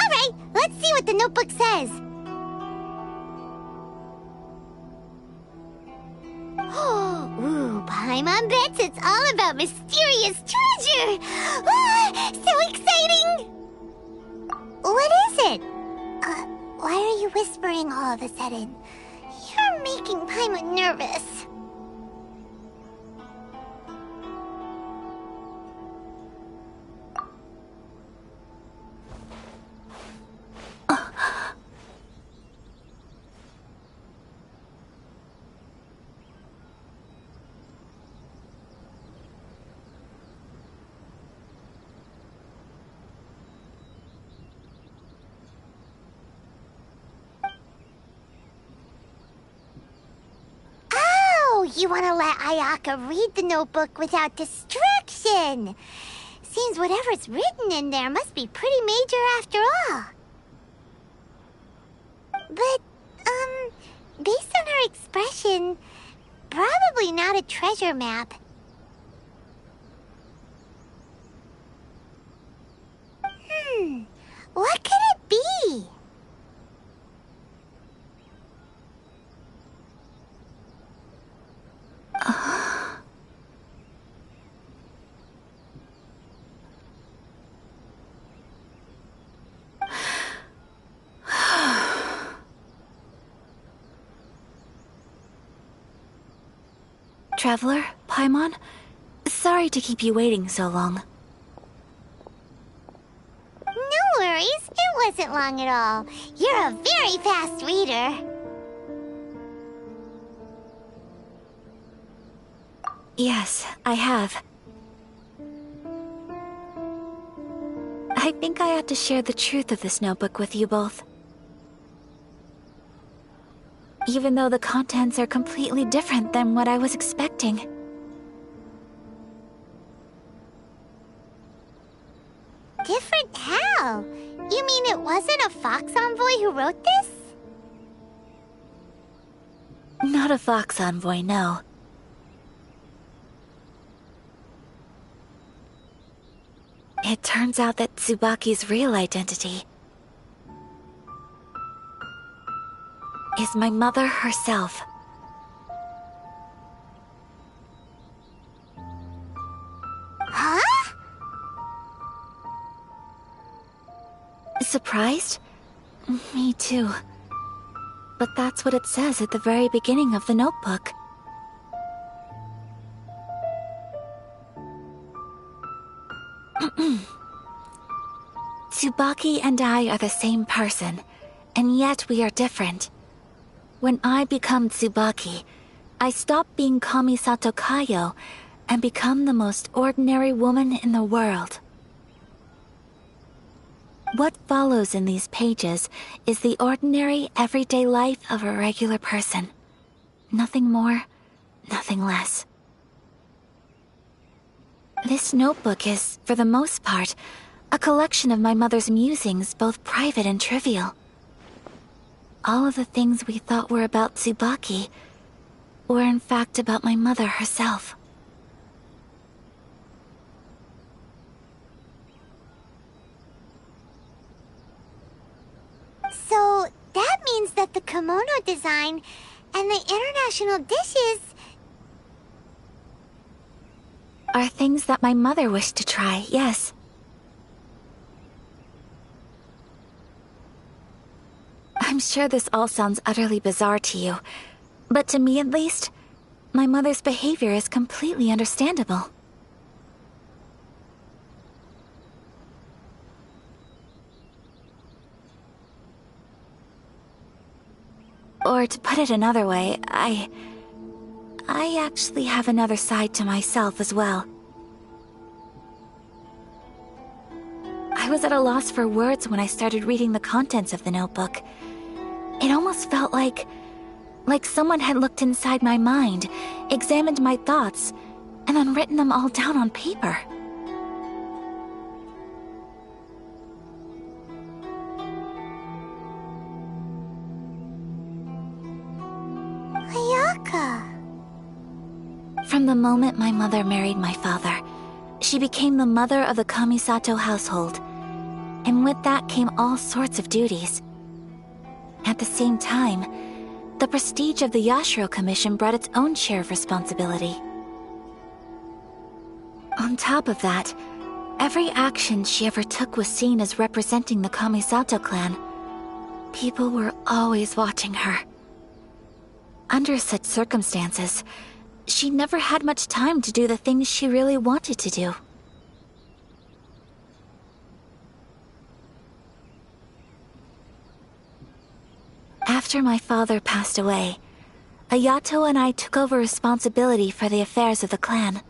Alright, let's see what the notebook says. Ooh, Paimon bets it's all about mysterious treasure! Ah, so exciting! What is it? Why are you whispering all of a sudden? You're making Paimon nervous. You want to let Ayaka read the notebook without distraction. Seems whatever's written in there must be pretty major after all. But, based on her expression, probably not a treasure map. What could it be? Traveler, Paimon, sorry to keep you waiting so long. No worries, it wasn't long at all. You're a very fast reader. Yes, I have. I think I ought to share the truth of this notebook with you both. Even though the contents are completely different than what I was expecting. Different how? You mean it wasn't a Fox Envoy who wrote this? Not a Fox Envoy, no. It turns out that Tsubaki's real identity is my mother herself. Huh? Surprised? Me too. But that's what it says at the very beginning of the notebook. Tsubaki and I are the same person, and yet we are different. When I become Tsubaki, I stop being Kamisato Kayo and become the most ordinary woman in the world. What follows in these pages is the ordinary, everyday life of a regular person. Nothing more, nothing less. This notebook is, for the most part, a collection of my mother's musings, both private and trivial. All of the things we thought were about Tsubaki were in fact about my mother herself. So, that means that the kimono design and the international dishes are things that my mother wished to try, yes. I'm sure this all sounds utterly bizarre to you, but to me at least, my mother's behavior is completely understandable. Or to put it another way, I actually have another side to myself as well. I was at a loss for words when I started reading the contents of the notebook. It almost felt like someone had looked inside my mind, examined my thoughts, and then written them all down on paper. Ayaka. From the moment my mother married my father, she became the mother of the Kamisato household, and with that came all sorts of duties. At the same time, the prestige of the Yashiro Commission brought its own share of responsibility. On top of that, every action she ever took was seen as representing the Kamisato clan. People were always watching her. Under such circumstances, she never had much time to do the things she really wanted to do. After my father passed away, Ayato and I took over responsibility for the affairs of the clan.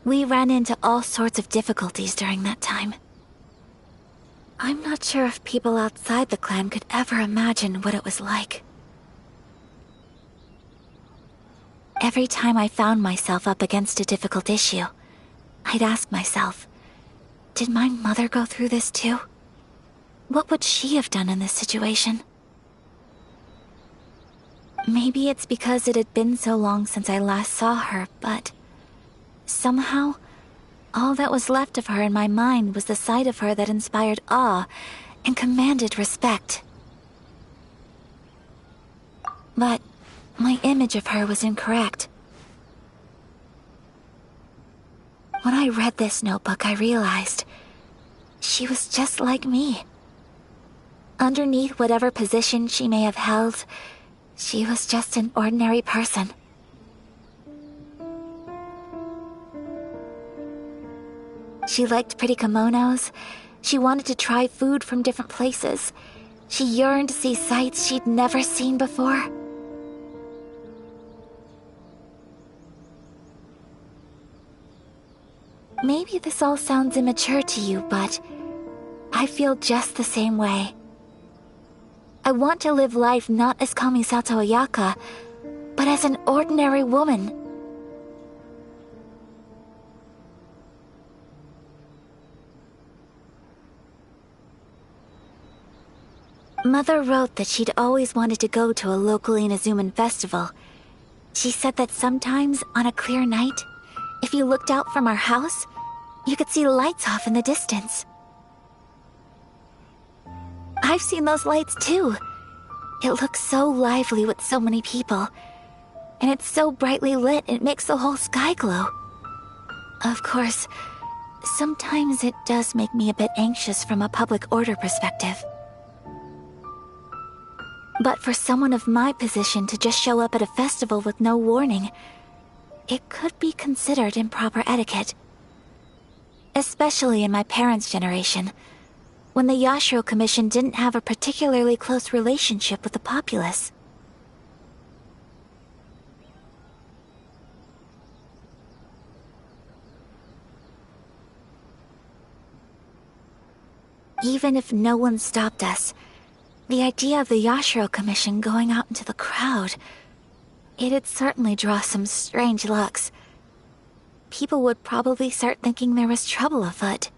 We ran into all sorts of difficulties during that time. I'm not sure if people outside the clan could ever imagine what it was like. Every time I found myself up against a difficult issue, I'd ask myself, did my mother go through this too? What would she have done in this situation? Maybe it's because it had been so long since I last saw her, but somehow, all that was left of her in my mind was the side of her that inspired awe and commanded respect. But my image of her was incorrect. When I read this notebook, I realized she was just like me. Underneath whatever position she may have held, she was just an ordinary person. She liked pretty kimonos. She wanted to try food from different places. She yearned to see sights she'd never seen before. Maybe this all sounds immature to you, but I feel just the same way. I want to live life not as Kamisato Ayaka, but as an ordinary woman. Mother wrote that she'd always wanted to go to a local Inazuman festival. She said that sometimes, on a clear night, if you looked out from our house, you could see lights off in the distance. I've seen those lights too. It looks so lively with so many people. And it's so brightly lit, it makes the whole sky glow. Of course, sometimes it does make me a bit anxious from a public order perspective. But for someone of my position to just show up at a festival with no warning, it could be considered improper etiquette. Especially in my parents' generation, when the Yashiro Commission didn't have a particularly close relationship with the populace. Even if no one stopped us, the idea of the Yashiro Commission going out into the crowd, it'd certainly draw some strange looks. People would probably start thinking there was trouble afoot.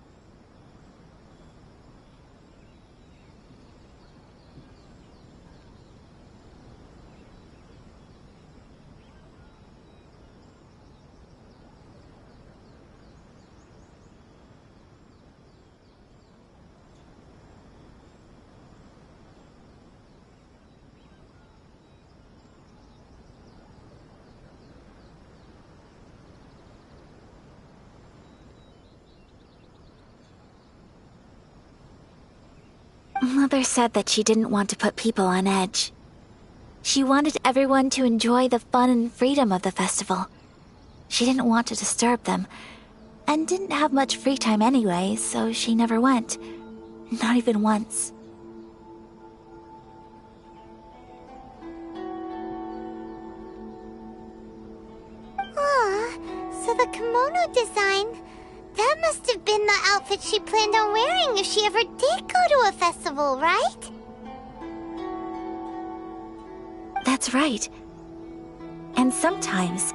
Mother said that she didn't want to put people on edge. She wanted everyone to enjoy the fun and freedom of the festival. She didn't want to disturb them, and didn't have much free time anyway, so she never went. Not even once. So the kimono design... that must have been the outfit she planned on wearing if she ever did go to a festival, right? That's right. And sometimes,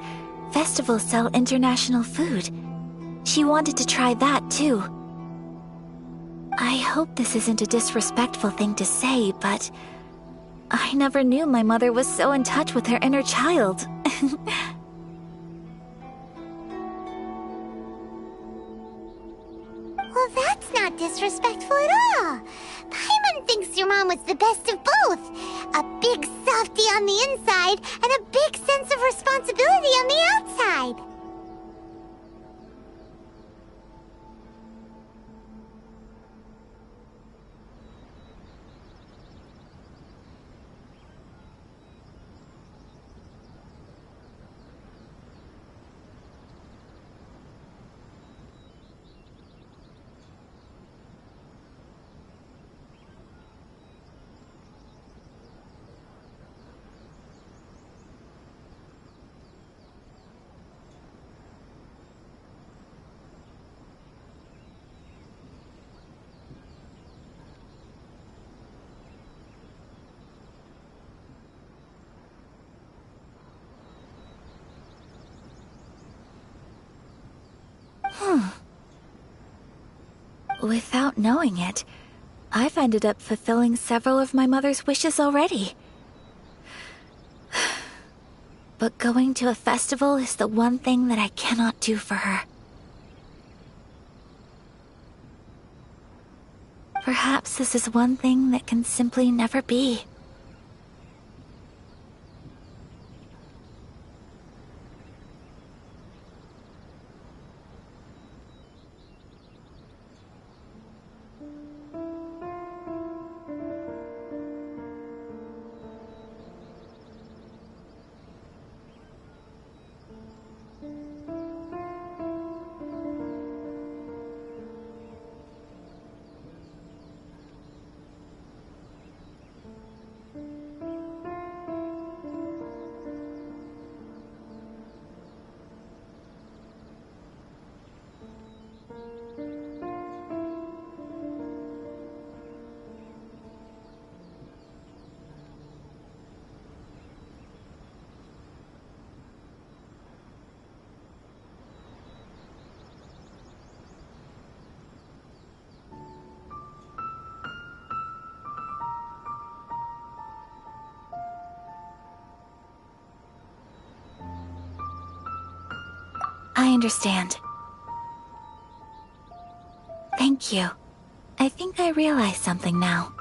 festivals sell international food. She wanted to try that too. I hope this isn't a disrespectful thing to say, but I never knew my mother was so in touch with her inner child. disrespectful at all. Paimon thinks your mom was the best of both. A big softie on the inside and a big sense of responsibility on the outside. Without knowing it, I've ended up fulfilling several of my mother's wishes already. But going to a festival is the one thing that I cannot do for her. Perhaps this is one thing that can simply never be. I understand. Thank you. I think I realize something now.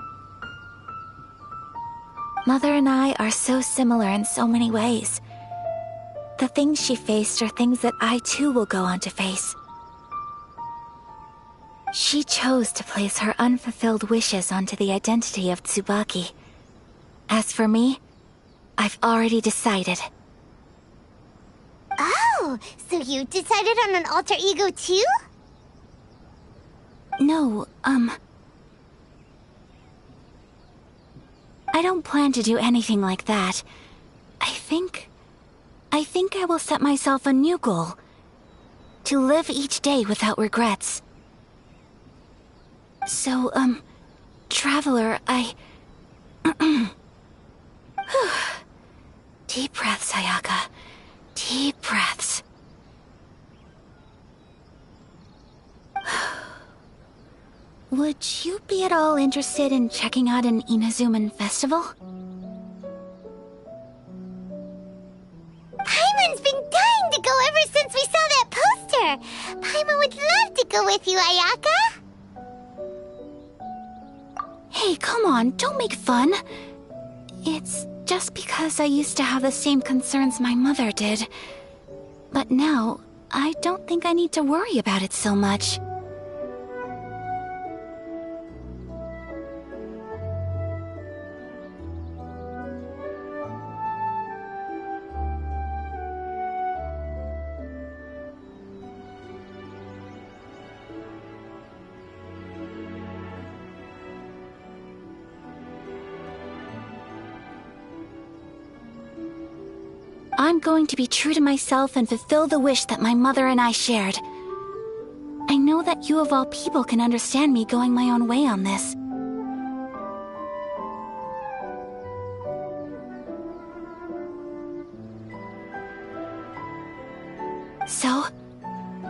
Mother and I are so similar in so many ways. The things she faced are things that I too will go on to face. She chose to place her unfulfilled wishes onto the identity of Tsubaki. As for me, I've already decided. Oh, so you decided on an alter ego too? No, I don't plan to do anything like that. I think I will set myself a new goal. To live each day without regrets. So, Traveler, Deep breaths, Ayaka. Deep breaths. Would you be at all interested in checking out an Inazuman festival? Paimon's been dying to go ever since we saw that poster! Paimon would love to go with you, Ayaka! Hey, come on, don't make fun. It's just because I used to have the same concerns my mother did. But now, I don't think I need to worry about it so much. I'm going to be true to myself and fulfill the wish that my mother and I shared. I know that you of all people can understand me going my own way on this. So,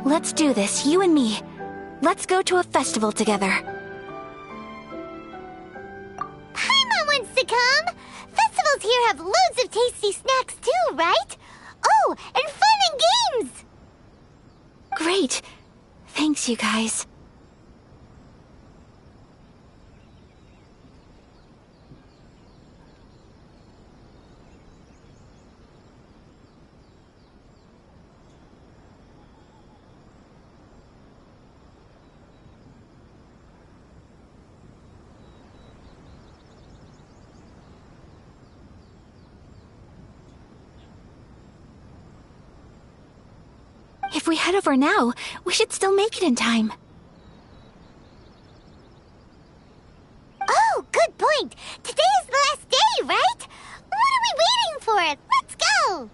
let's do this, you and me. Let's go to a festival together. Paimon wants to come! Festivals here have loads of tasty snacks too, right? Oh, and fun and games! Great. Thanks, you guys. If we head over now, we should still make it in time. Oh, good point. Today is the last day, right? What are we waiting for? Let's go!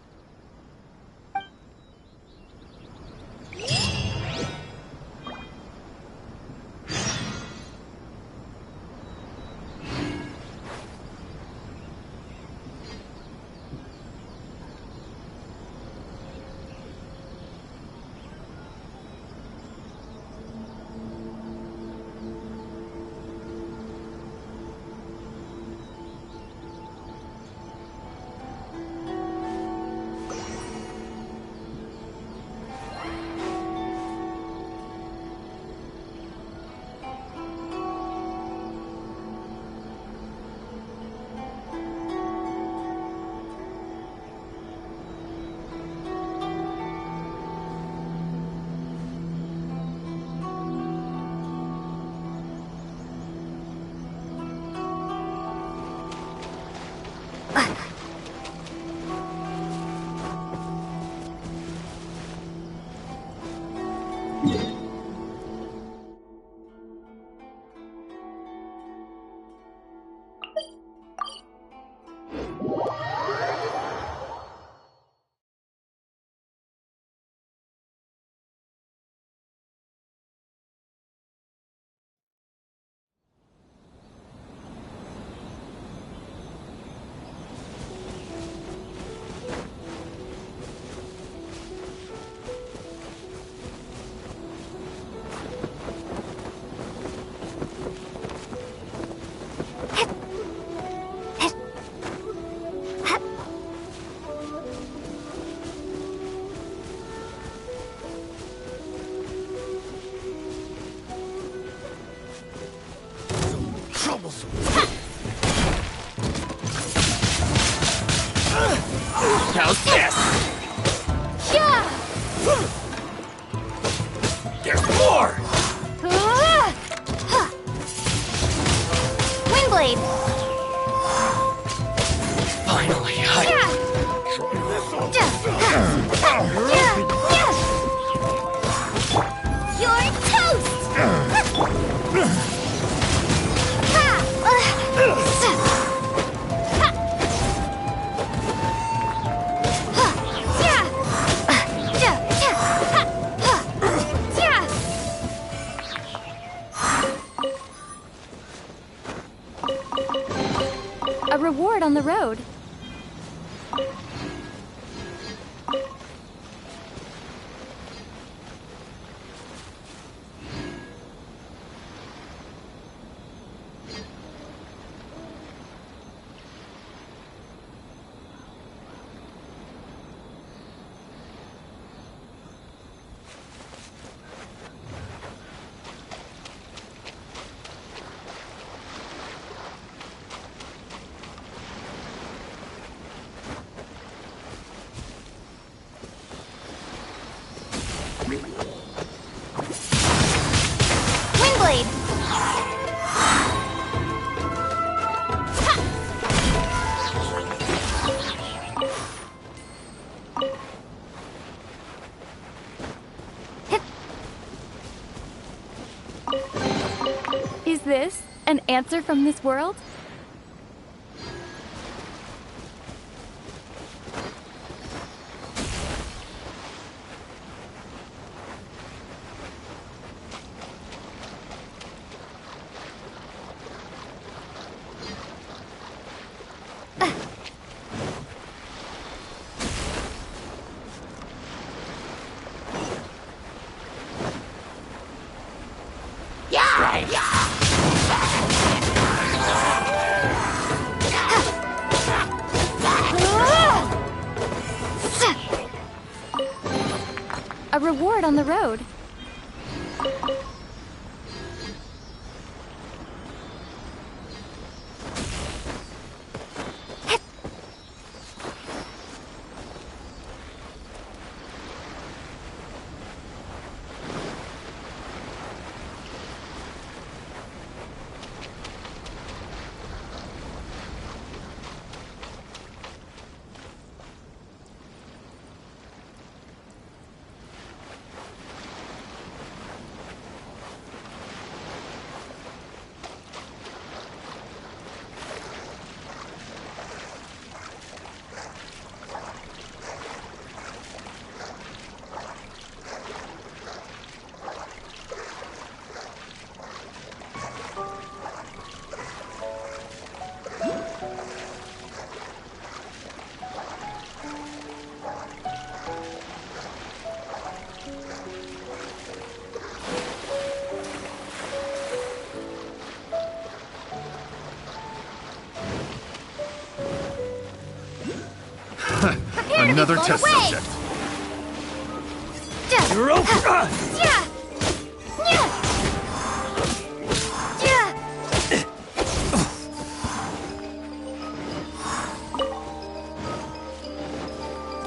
How's this? Yeah! There's more! Windblade! Finally, You're toast! A reward on the road. Windblade! Is this an answer from this world? A reward on the road. another blown test away. subject. You're over.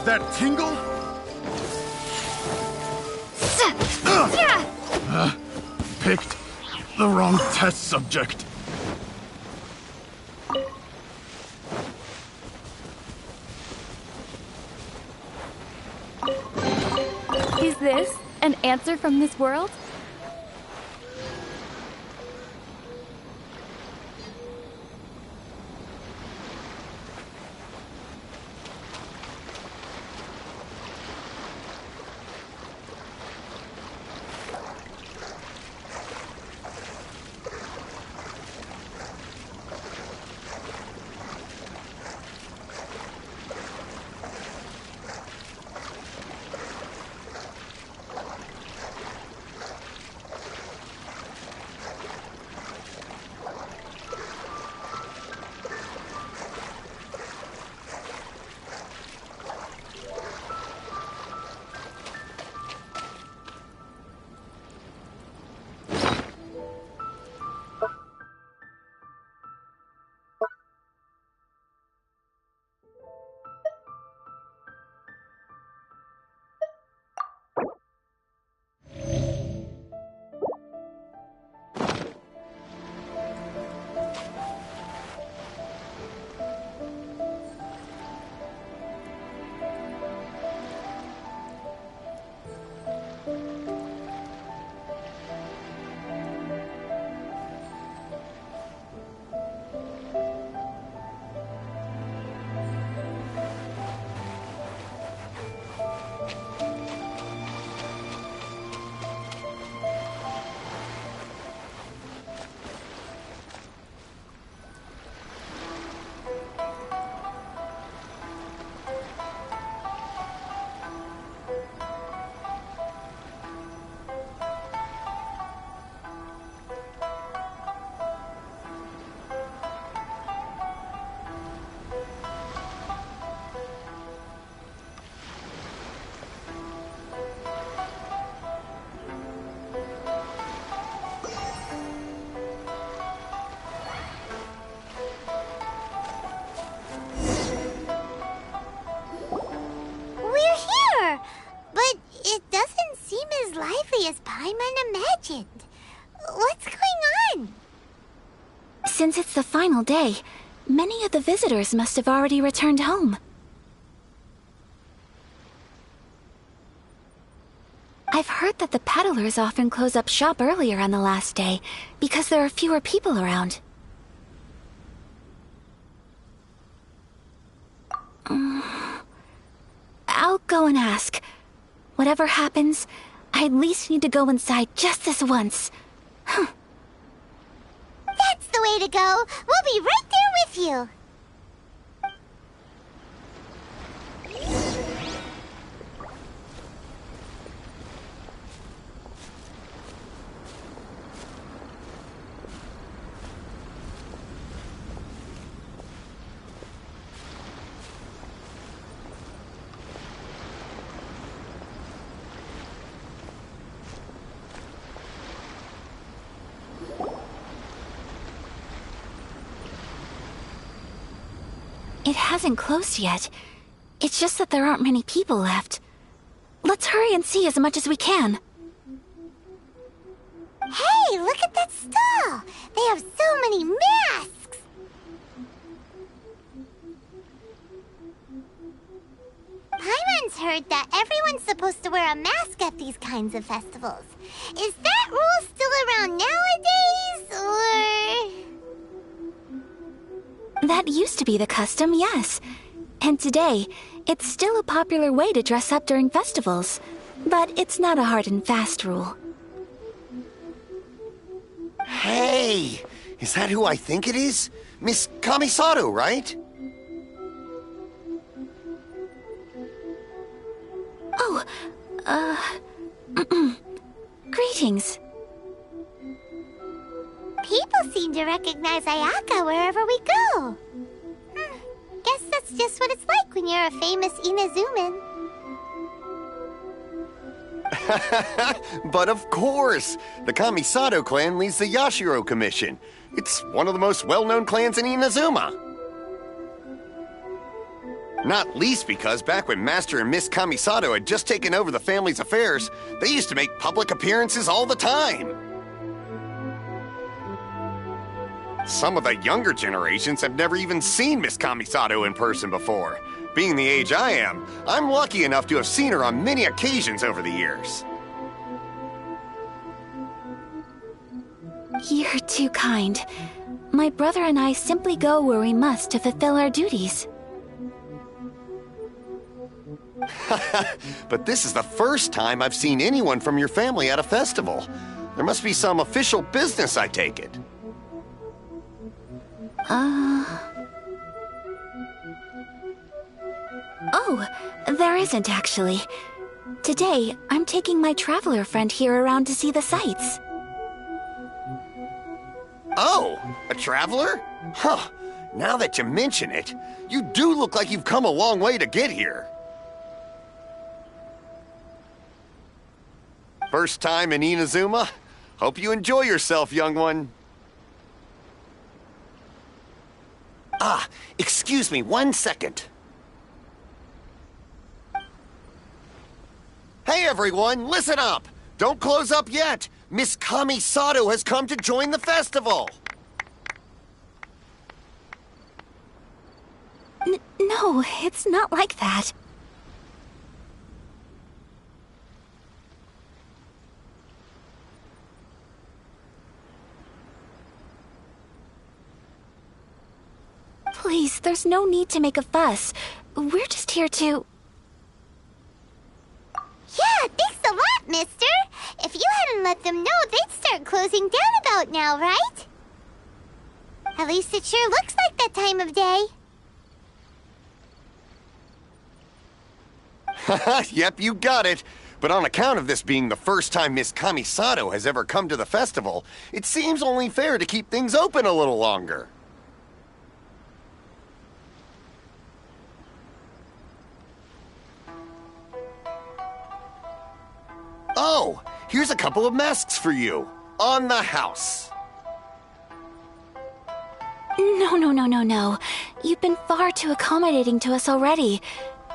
That tingle? Picked the wrong test subject. Is this an answer from this world? imagined. What's going on? Since it's the final day, many of the visitors must have already returned home. I've heard that the peddlers often close up shop earlier on the last day, because there are fewer people around. I'll go and ask. Whatever happens, I at least need to go inside just this once. That's the way to go. We'll be right there with you. It hasn't closed yet. It's just that there aren't many people left. Let's hurry and see as much as we can. Hey, look at that stall! They have so many masks! Paimon's heard that everyone's supposed to wear a mask at these kinds of festivals. Is that rule still around nowadays, or...? That used to be the custom, yes. And today, it's still a popular way to dress up during festivals. But it's not a hard and fast rule. Hey! Is that who I think it is? Miss Kamisato, right? Oh, greetings. People seem to recognize Ayaka wherever we go. Guess that's just what it's like when you're a famous Inazuman. But of course! The Kamisato clan leads the Yashiro Commission. It's one of the most well-known clans in Inazuma. Not least because back when Master and Miss Kamisato had just taken over the family's affairs, they used to make public appearances all the time. Some of the younger generations have never even seen Miss Kamisato in person before. Being the age I am, I'm lucky enough to have seen her on many occasions over the years. You're too kind. My brother and I simply go where we must to fulfill our duties. But this is the first time I've seen anyone from your family at a festival. There must be some official business, I take it. Oh, there isn't actually. Today, I'm taking my traveler friend here around to see the sights. Oh, a traveler? Huh. Now that you mention it, you do look like you've come a long way to get here. First time in Inazuma? Hope you enjoy yourself, young one. Ah, excuse me 1 second. Hey everyone, listen up! Don't close up yet! Miss Kamisato has come to join the festival! No, it's not like that. Please, there's no need to make a fuss. We're just here to... Yeah, thanks a lot, mister. If you hadn't let them know, they'd start closing down about now, right? At least it sure looks like that time of day. Yep, you got it. But on account of this being the first time Miss Kamisato has ever come to the festival, it seems only fair to keep things open a little longer. Oh, here's a couple of masks for you. On the house. No. You've been far too accommodating to us already.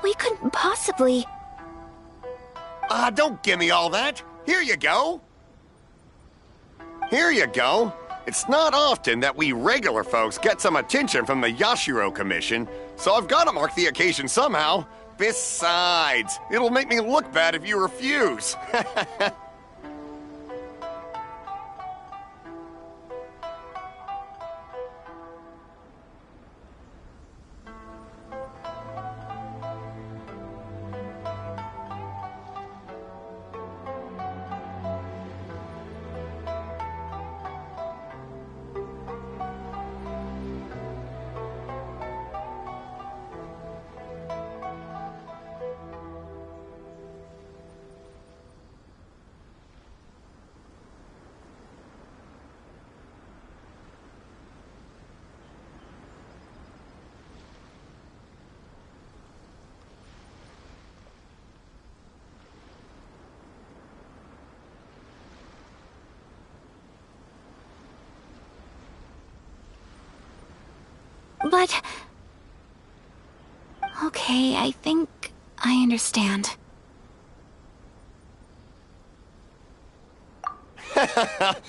We couldn't possibly... Don't give me all that. Here you go. Here you go. It's not often that we regular folks get some attention from the Yashiro Commission, so I've got to mark the occasion somehow. Besides, it'll make me look bad if you refuse. But... Okay, I think I understand.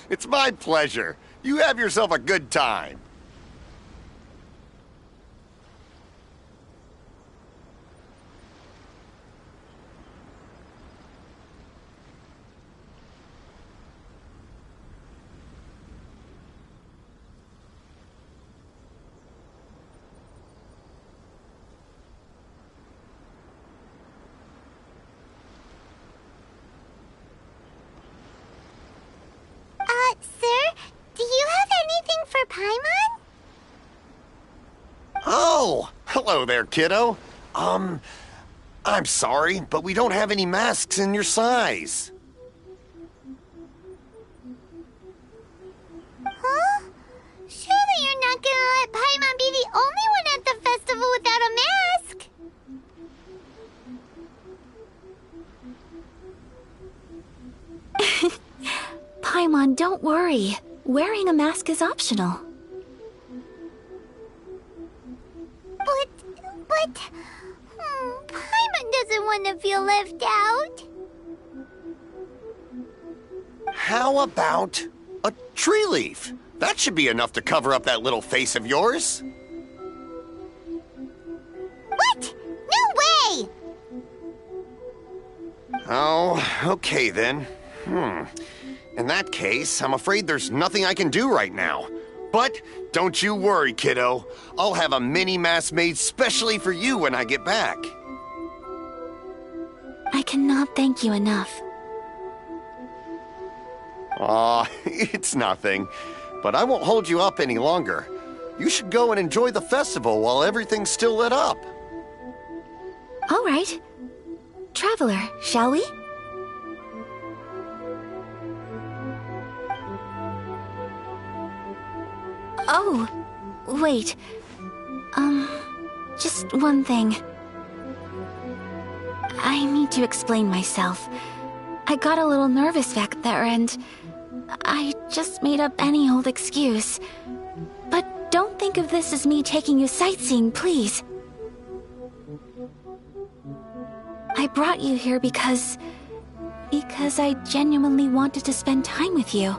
It's my pleasure. You have yourself a good time. Sir, do you have anything for Paimon? Oh, hello there, kiddo. I'm sorry, but we don't have any masks in your size. Huh? Surely you're not gonna let Paimon be the only one at the festival without a mask? Don't worry. Wearing a mask is optional. But... Paimon doesn't want to feel left out. How about a tree leaf? That should be enough to cover up that little face of yours. What? No way! Oh, okay then. In that case, I'm afraid there's nothing I can do right now. But don't you worry, kiddo. I'll have a mini mask made specially for you when I get back. I cannot thank you enough. Aw, it's nothing. But I won't hold you up any longer. You should go and enjoy the festival while everything's still lit up. All right. Traveler, shall we? Oh, wait. Just one thing. I need to explain myself. I got a little nervous back there and I just made up any old excuse. But don't think of this as me taking you sightseeing, please. I brought you here because I genuinely wanted to spend time with you.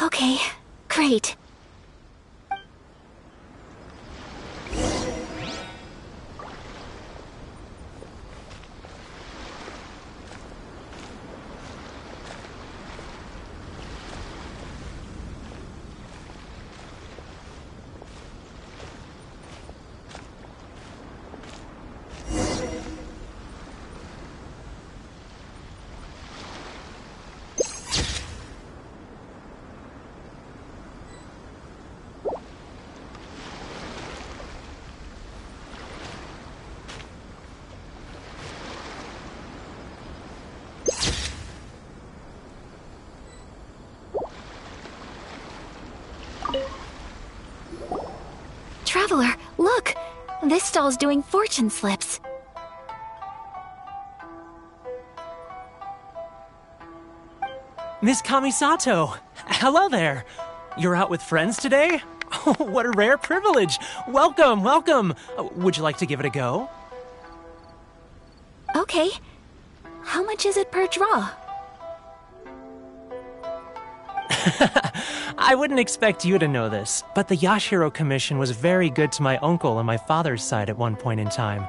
Okay, great. Traveler, look! This stall's doing fortune slips. Miss Kamisato! Hello there! You're out with friends today? Oh, what a rare privilege! Welcome, welcome! Would you like to give it a go? Okay. How much is it per draw? I wouldn't expect you to know this, but the Yashiro Commission was very good to my uncle on my father's side at one point in time.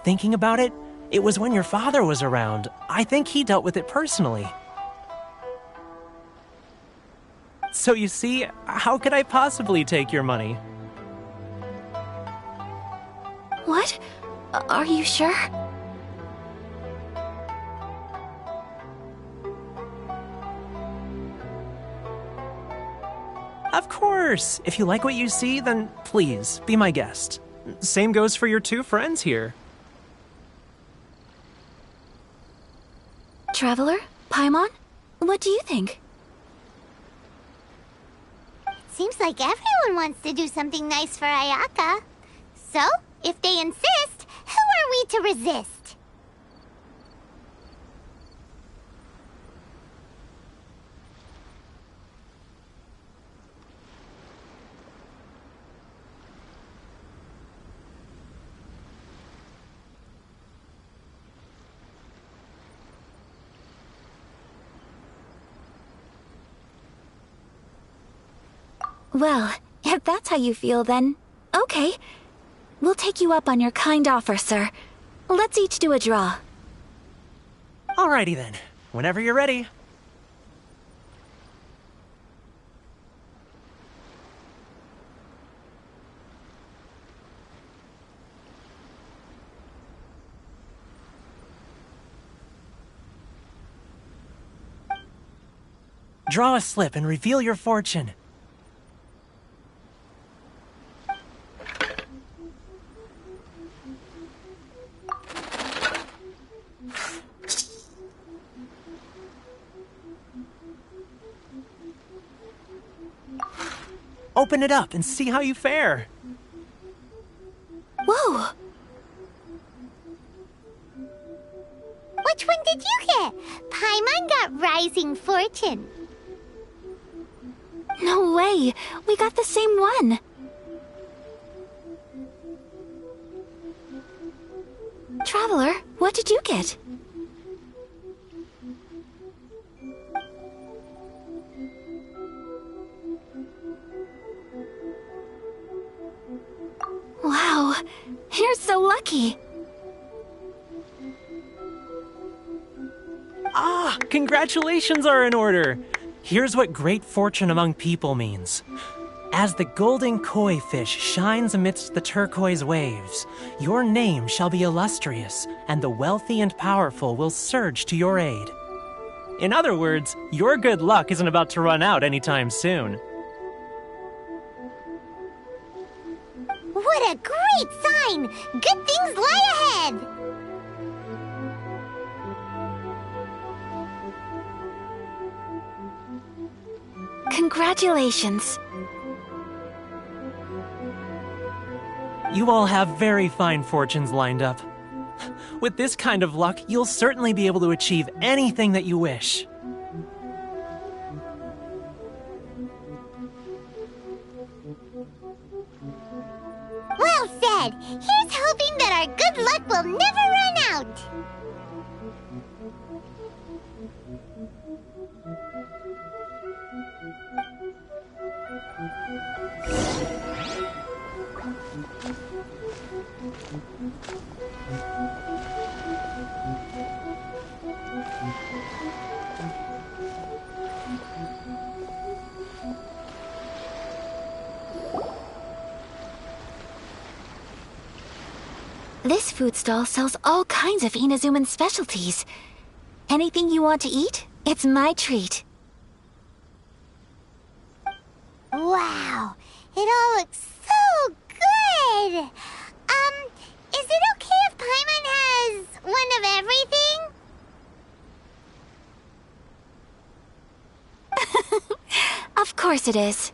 Thinking about it, it was when your father was around. I think he dealt with it personally. So you see, how could I possibly take your money? What? Are you sure? Of course! If you like what you see, then please, be my guest. Same goes for your two friends here. Traveler? Paimon? What do you think? Seems like everyone wants to do something nice for Ayaka. So, if they insist, who are we to resist? Well, if that's how you feel, then okay. We'll take you up on your kind offer, sir. Let's each do a draw. Alrighty then. Whenever you're ready. Draw a slip and reveal your fortune. Open it up and see how you fare. Whoa! Which one did you get? Paimon got Rising Fortune. No way! We got the same one! Traveler, what did you get? Wow, you're so lucky! Ah, congratulations are in order! Here's what great fortune among people means. As the golden koi fish shines amidst the turquoise waves, your name shall be illustrious, and the wealthy and powerful will surge to your aid. In other words, your good luck isn't about to run out anytime soon. What a great sign! Good things lie ahead! Congratulations. You all have very fine fortunes lined up. With this kind of luck, you'll certainly be able to achieve anything that you wish. Well said! Here's hoping that our good luck will never run out! This food stall sells all kinds of Inazuman specialties. Anything you want to eat, it's my treat. Wow, it all looks so good! Is it okay if Paimon has one of everything? Of course it is.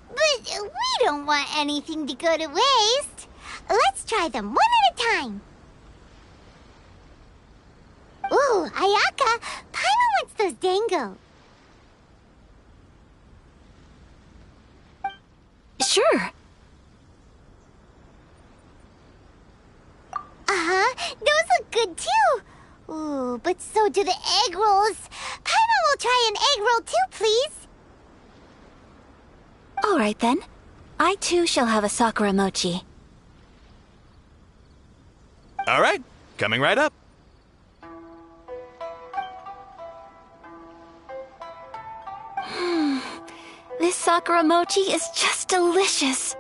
But we don't want anything to go to waste. Let's try them one at a time. Ooh, Ayaka, Paimon wants those dango. Sure. Uh-huh, those look good too. Ooh, but so do the egg rolls. Paimon will try an egg roll too, please. All right then. I too shall have a Sakura mochi. All right, coming right up. This Sakura mochi is just delicious.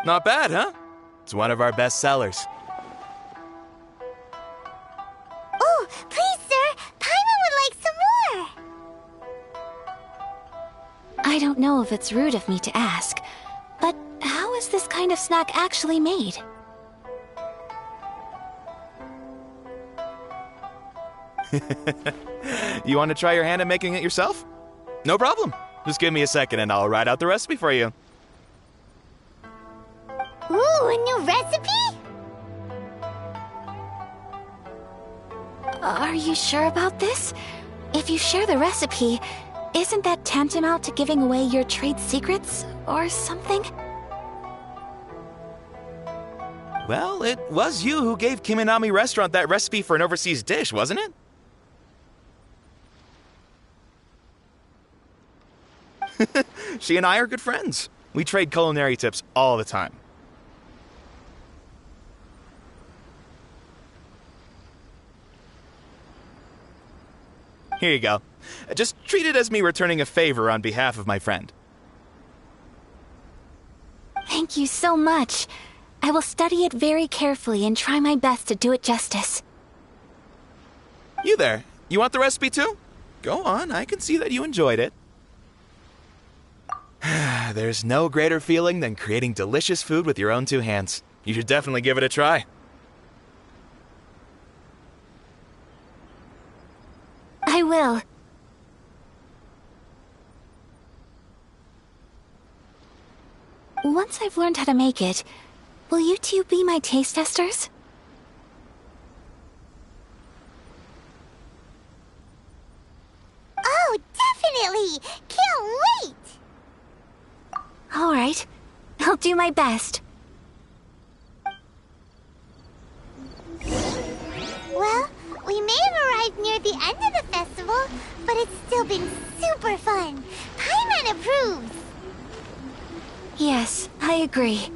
Not bad, huh? It's one of our best sellers. Oh, please, sir. Paimon would like some more. I don't know if it's rude of me to ask, but how is this kind of snack actually made? You want to try your hand at making it yourself? No problem. Just give me a second and I'll write out the recipe for you. Ooh, a new recipe? Are you sure about this? If you share the recipe, isn't that tantamount to giving away your trade secrets or something? Well, it was you who gave Kiminami Restaurant that recipe for an overseas dish, wasn't it? She and I are good friends. We trade culinary tips all the time. Here you go. Just treat it as me returning a favor on behalf of my friend. Thank you so much. I will study it very carefully and try my best to do it justice. You there. You want the recipe too? Go on, I can see that you enjoyed it. There's no greater feeling than creating delicious food with your own two hands. You should definitely give it a try. I will. Once I've learned how to make it, will you two be my taste testers? Oh, definitely! Can't wait! All right. I'll do my best. Well, we may have arrived near the end of the festival, but it's still been super fun. Paimon approves. Yes, I agree.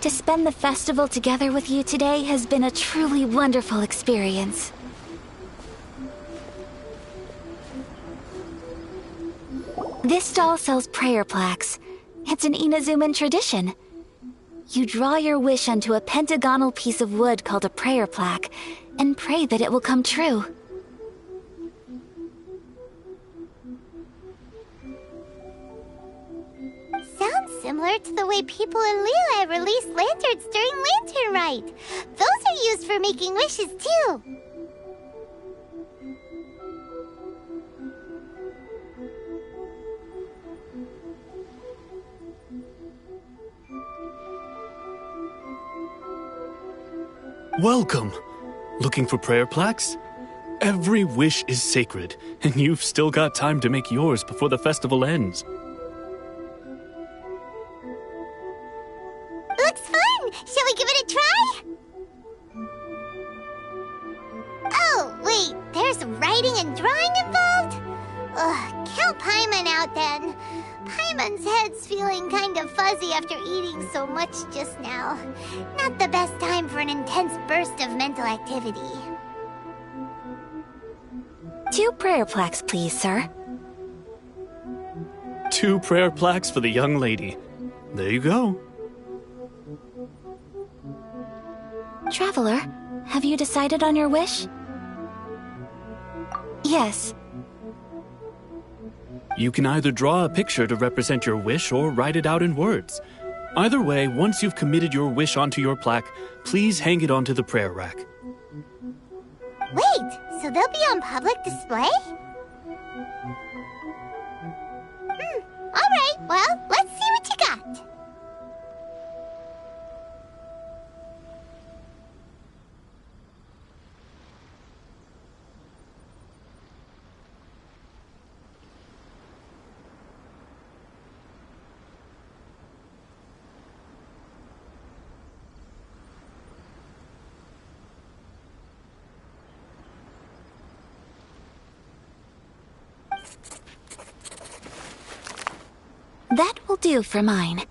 To spend the festival together with you today has been a truly wonderful experience. This stall sells prayer plaques. It's an Inazuman tradition. You draw your wish onto a pentagonal piece of wood called a prayer plaque, and pray that it will come true. Sounds similar to the way people in Liyue release lanterns during Lantern Rite. Those are used for making wishes, too. Welcome. Looking for prayer plaques? Every wish is sacred, and you've still got time to make yours before the festival ends. Looks fun! Shall we give it a try? Oh, wait, there's writing and drawing involved? Ugh, count Paimon out then. Paimon's head's feeling kind of fuzzy after eating so much just now. Not the best time for an intense burst of mental activity. 2 prayer plaques, please, sir. 2 prayer plaques for the young lady. There you go. Traveler, have you decided on your wish? Yes. You can either draw a picture to represent your wish or write it out in words. Either way, once you've committed your wish onto your plaque, please hang it onto the prayer rack. Wait, so they'll be on public display? Alright, well, let's see what you got. That will do for mine.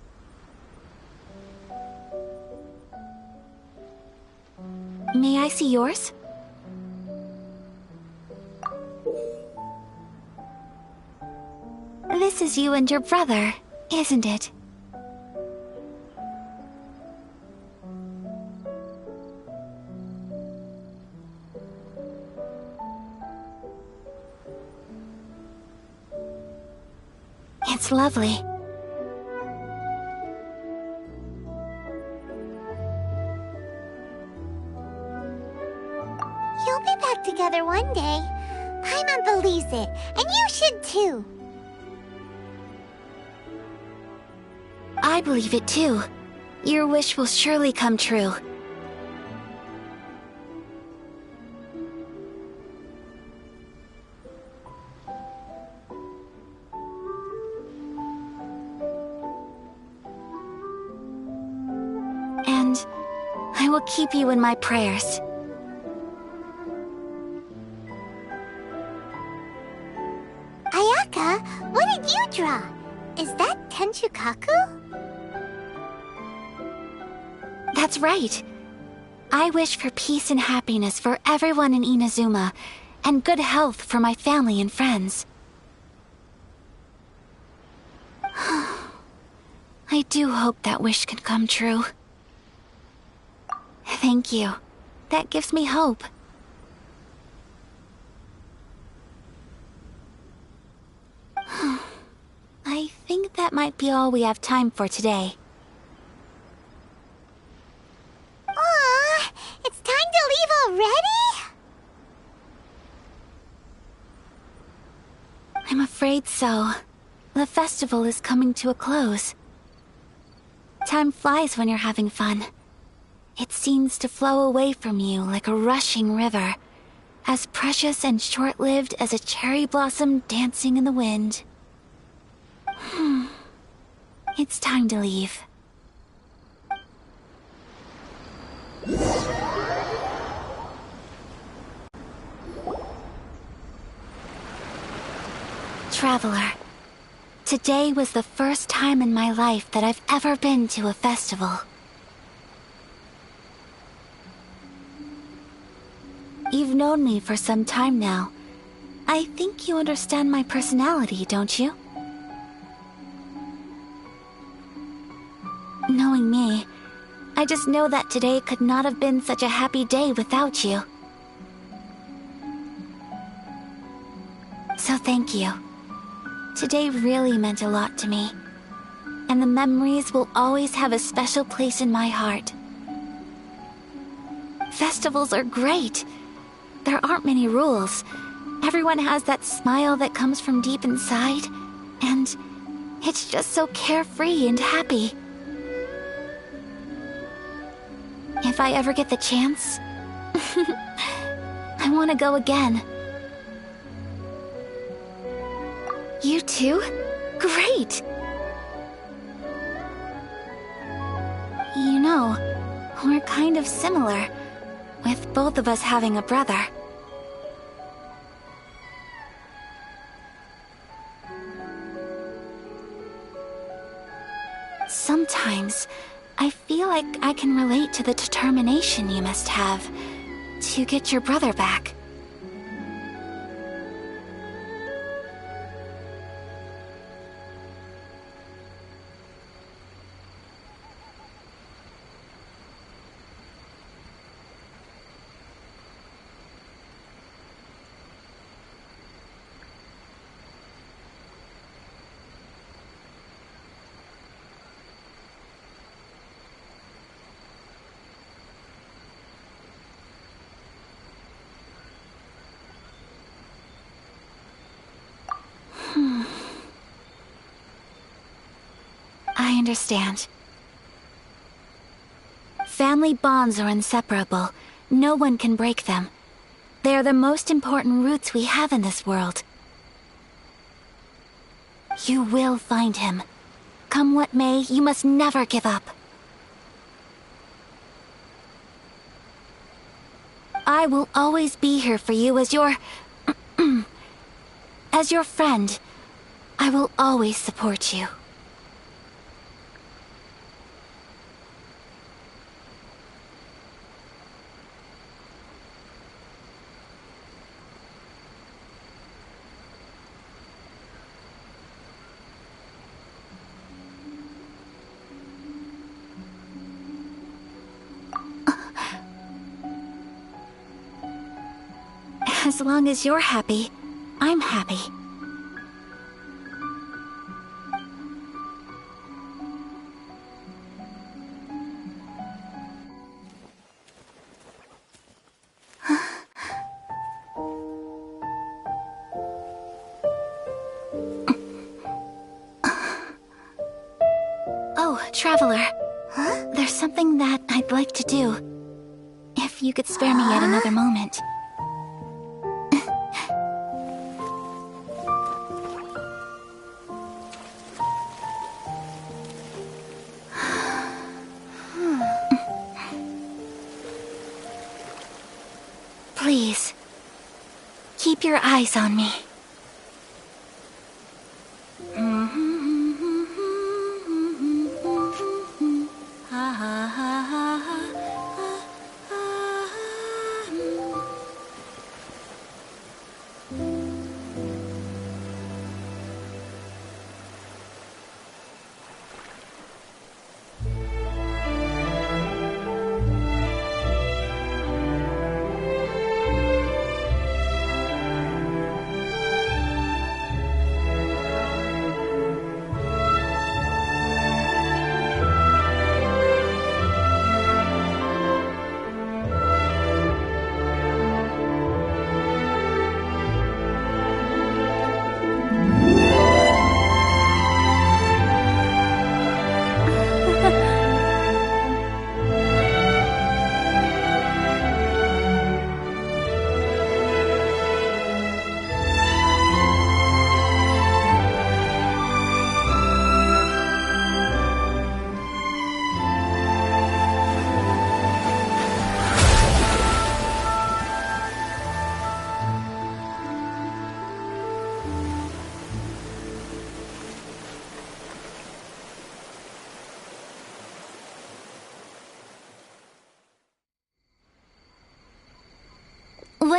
May I see yours? This is you and your brother, isn't it? It's lovely. You'll be back together one day. Paimon believes it, and you should too. I believe it too. Your wish will surely come true. And I will keep you in my prayers. Ayaka, what did you draw? Is that Tenchukaku? That's right. I wish for peace and happiness for everyone in Inazuma, and good health for my family and friends. I do hope that wish can come true. Thank you. That gives me hope. I think that might be all we have time for today. Aw, it's time to leave already? I'm afraid so. The festival is coming to a close. Time flies when you're having fun. It seems to flow away from you like a rushing river, as precious and short-lived as a cherry blossom dancing in the wind. It's time to leave. Traveler, today was the first time in my life that I've ever been to a festival. You've known me for some time now. I think you understand my personality, don't you? Knowing me, I just know that today could not have been such a happy day without you. So thank you. Today really meant a lot to me, and the memories will always have a special place in my heart. Festivals are great. There aren't many rules. Everyone has that smile that comes from deep inside, and it's just so carefree and happy. If I ever get the chance, I want to go again. You too? Great! You know, we're kind of similar, with both of us having a brother. Sometimes, I feel like I can relate to the determination you must have to get your brother back. I understand. Family bonds are inseparable. No one can break them. They are the most important roots we have in this world. You will find him. Come what may, you must never give up. I will always be here for you as your... as your friend. I will always support you. As long as you're happy, I'm happy. Oh, Traveler. Huh? There's something that I'd like to do. If you could spare me yet another moment. Please, keep your eyes on me.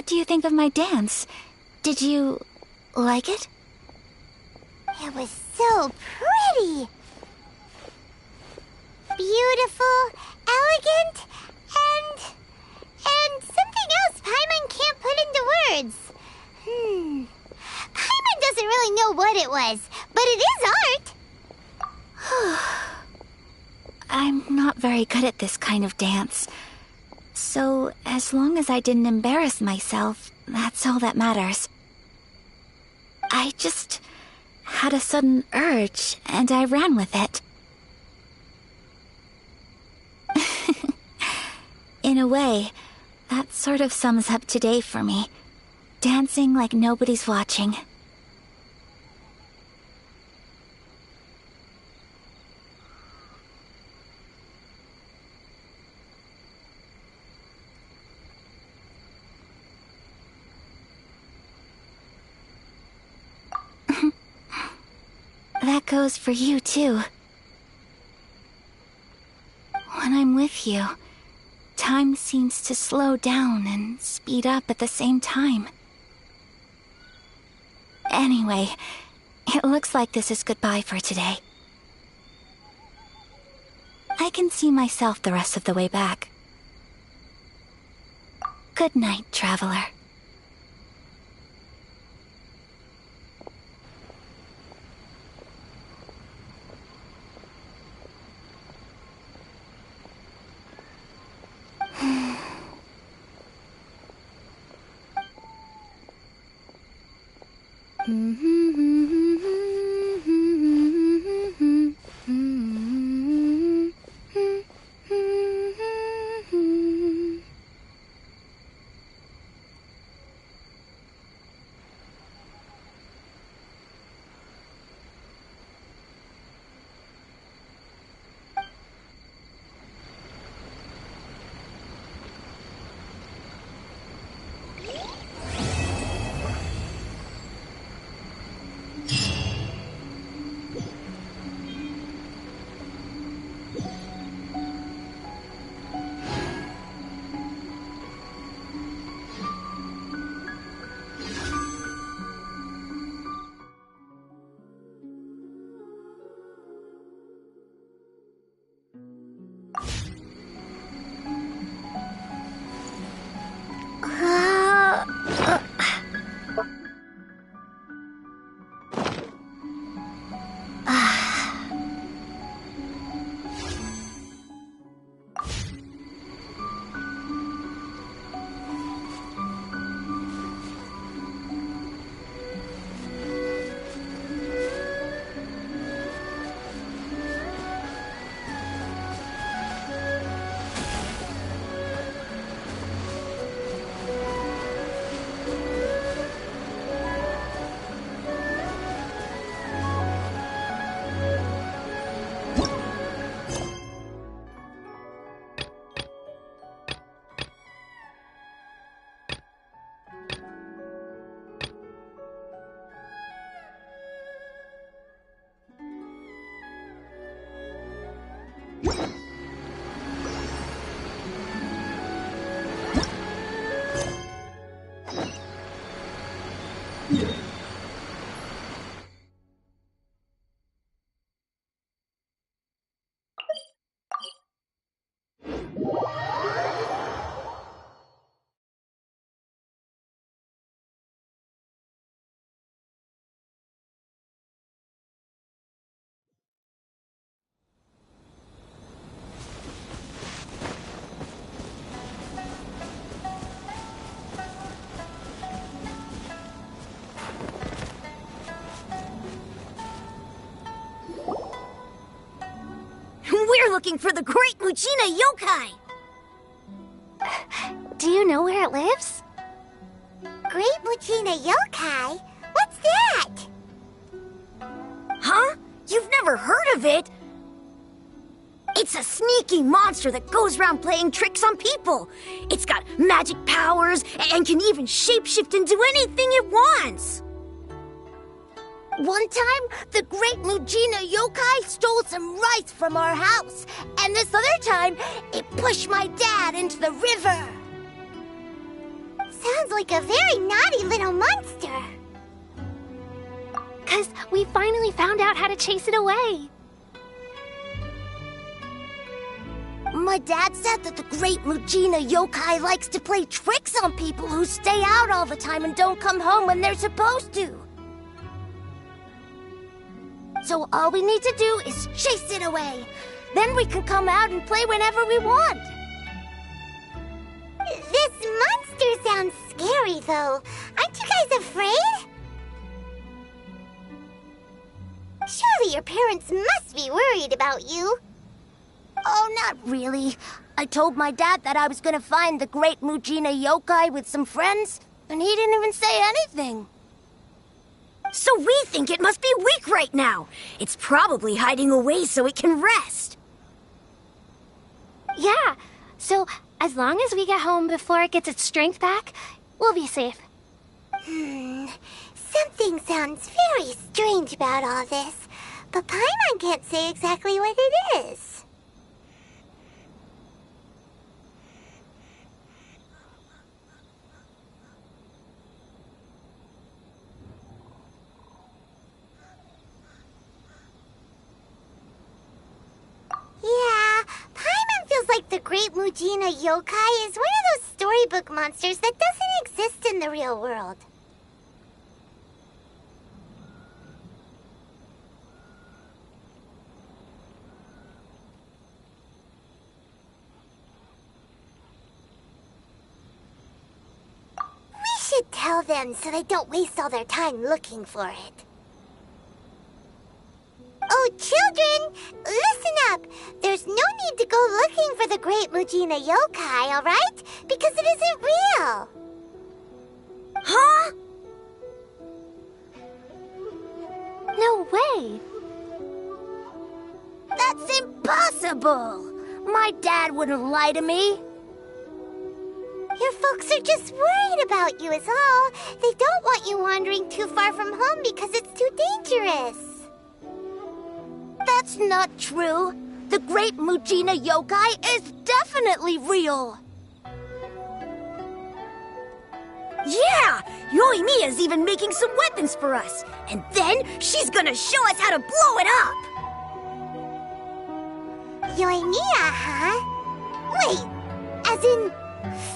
do you think of my dance? Did you like it? It was so pretty. Beautiful, elegant, and something else Paimon can't put into words. Paimon doesn't really know what it was, but it is art. I'm not very good at this kind of dance. So, as long as I didn't embarrass myself, that's all that matters. I just had a sudden urge, and I ran with it. In a way, that sort of sums up today for me. Dancing like nobody's watching. That goes for you, too. When I'm with you, time seems to slow down and speed up at the same time. Anyway, it looks like this is goodbye for today. I can see myself the rest of the way back. Good night, traveler. We're looking for the Great Muchina Yokai! Do you know where it lives? Great Muchina Yokai? What's that? Huh? You've never heard of it? It's a sneaky monster that goes around playing tricks on people. It's got magic powers and can even shapeshift into anything it wants. One time, the Great Muchina Yokai stole some rice from our house. And this other time, it pushed my dad into the river. So, sounds like a very naughty little monster. 'Cause we finally found out how to chase it away. My dad said that the great Mujina yokai likes to play tricks on people who stay out all the time and don't come home when they're supposed to. So all we need to do is chase it away. Then we can come out and play whenever we want. This monster sounds scary, though. Aren't you guys afraid? Surely your parents must be worried about you. Oh, not really. I told my dad that I was gonna find the great Mujina yokai with some friends, and he didn't even say anything. So we think it must be weak right now. It's probably hiding away so it can rest. Yeah, so as long as we get home before it gets its strength back, we'll be safe. Something sounds very strange about all this, but Paimon can't say exactly what it is. Yeah, Paimon feels like the great Mujina yokai is one of those storybook monsters that doesn't exist in the real world. We should tell them so they don't waste all their time looking for it. Oh, children, listen up. There's no need to go looking for the great Mujina yokai, all right? Because it isn't real. Huh? No way. That's impossible. My dad wouldn't lie to me. Your folks are just worried about you is all. They don't want you wandering too far from home because it's too dangerous. That's not true. The great Mujina yokai is definitely real. Yeah! Yoimiya's even making some weapons for us. And then she's gonna show us how to blow it up! Yoimiya, huh? Wait, as in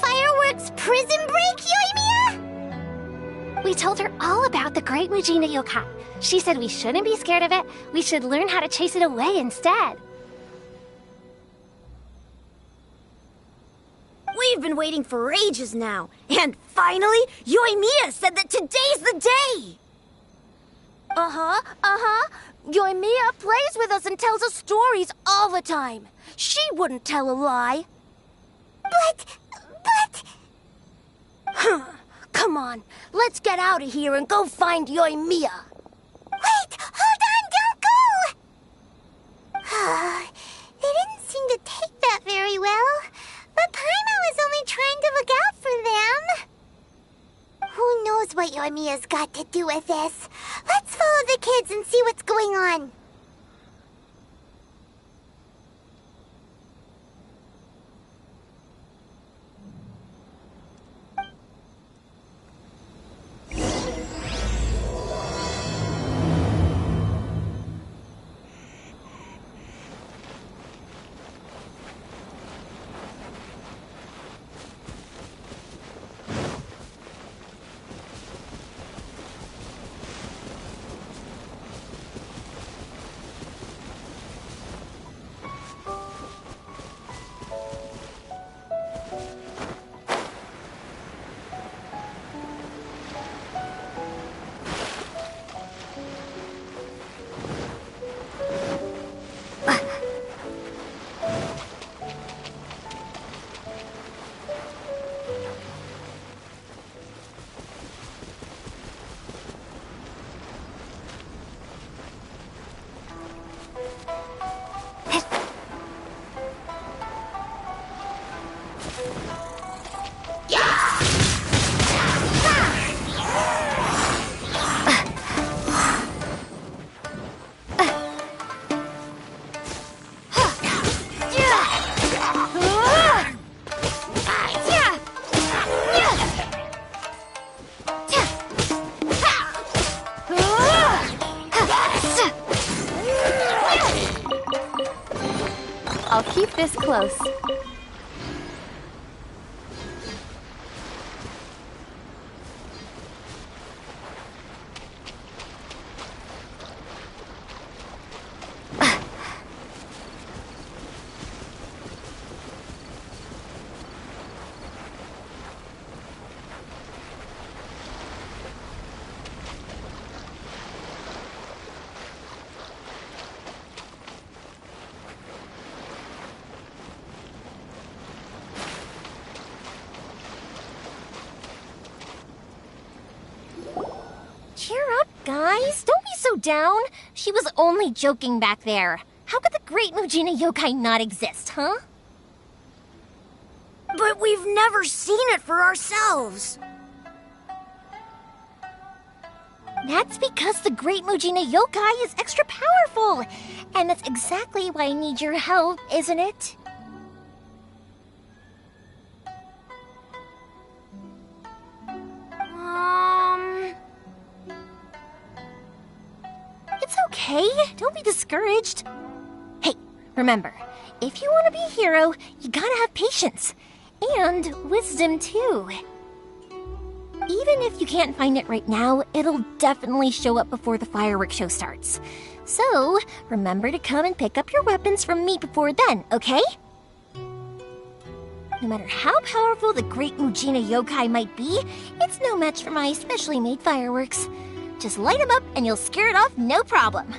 fireworks prison break, Yoimiya? We told her all about the great Mujina yokai. She said we shouldn't be scared of it. We should learn how to chase it away instead. We've been waiting for ages now. And finally, Yoimiya said that today's the day! Yoimiya plays with us and tells us stories all the time. She wouldn't tell a lie. But... Come on, let's get out of here and go find Yoimiya. Wait, hold on, don't go! They didn't seem to take that very well. But Paimon was only trying to look out for them. Who knows what Yoimiya's got to do with this? Let's follow the kids and see what's going on. Keep this close. Cheer up, guys. Don't be so down. She was only joking back there. How could the Great Mujina Yokai not exist, huh? But we've never seen it for ourselves. That's because the Great Mujina Yokai is extra powerful. And that's exactly why I need your help, isn't it? It's okay. Don't be discouraged. Hey, remember, if you want to be a hero, you gotta have patience. And wisdom, too. Even if you can't find it right now, it'll definitely show up before the fireworks show starts. So, remember to come and pick up your weapons from me before then, okay? No matter how powerful the Great Mujina Yokai might be, it's no match for my specially made fireworks. Just light them up and you'll scare it off no problem.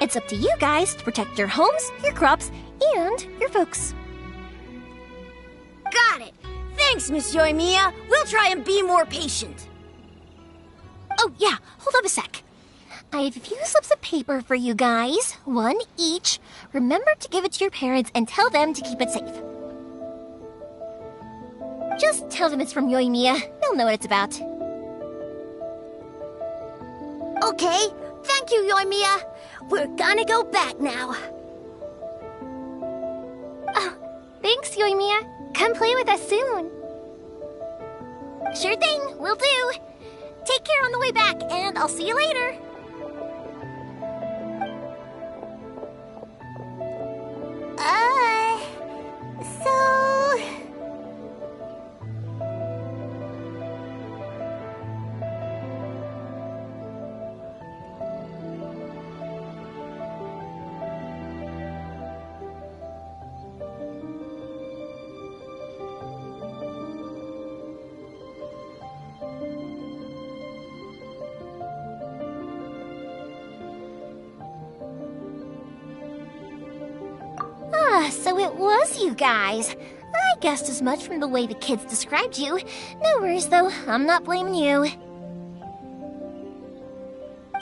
It's up to you guys to protect your homes, your crops, and your folks. Got it. Thanks, Miss Yoimiya. We'll try and be more patient. Oh, yeah. Hold up a sec. I have a few slips of paper for you guys. One each. Remember to give it to your parents and tell them to keep it safe. Just tell them it's from Yoimiya. They'll know what it's about. Okay. Thank you, Yoimiya. We're gonna go back now. Oh, thanks, Yoimiya. Come play with us soon. Sure thing. Will do. Take care on the way back, and I'll see you later. So it was you guys. I guessed as much from the way the kids described you. No worries, though. I'm not blaming you.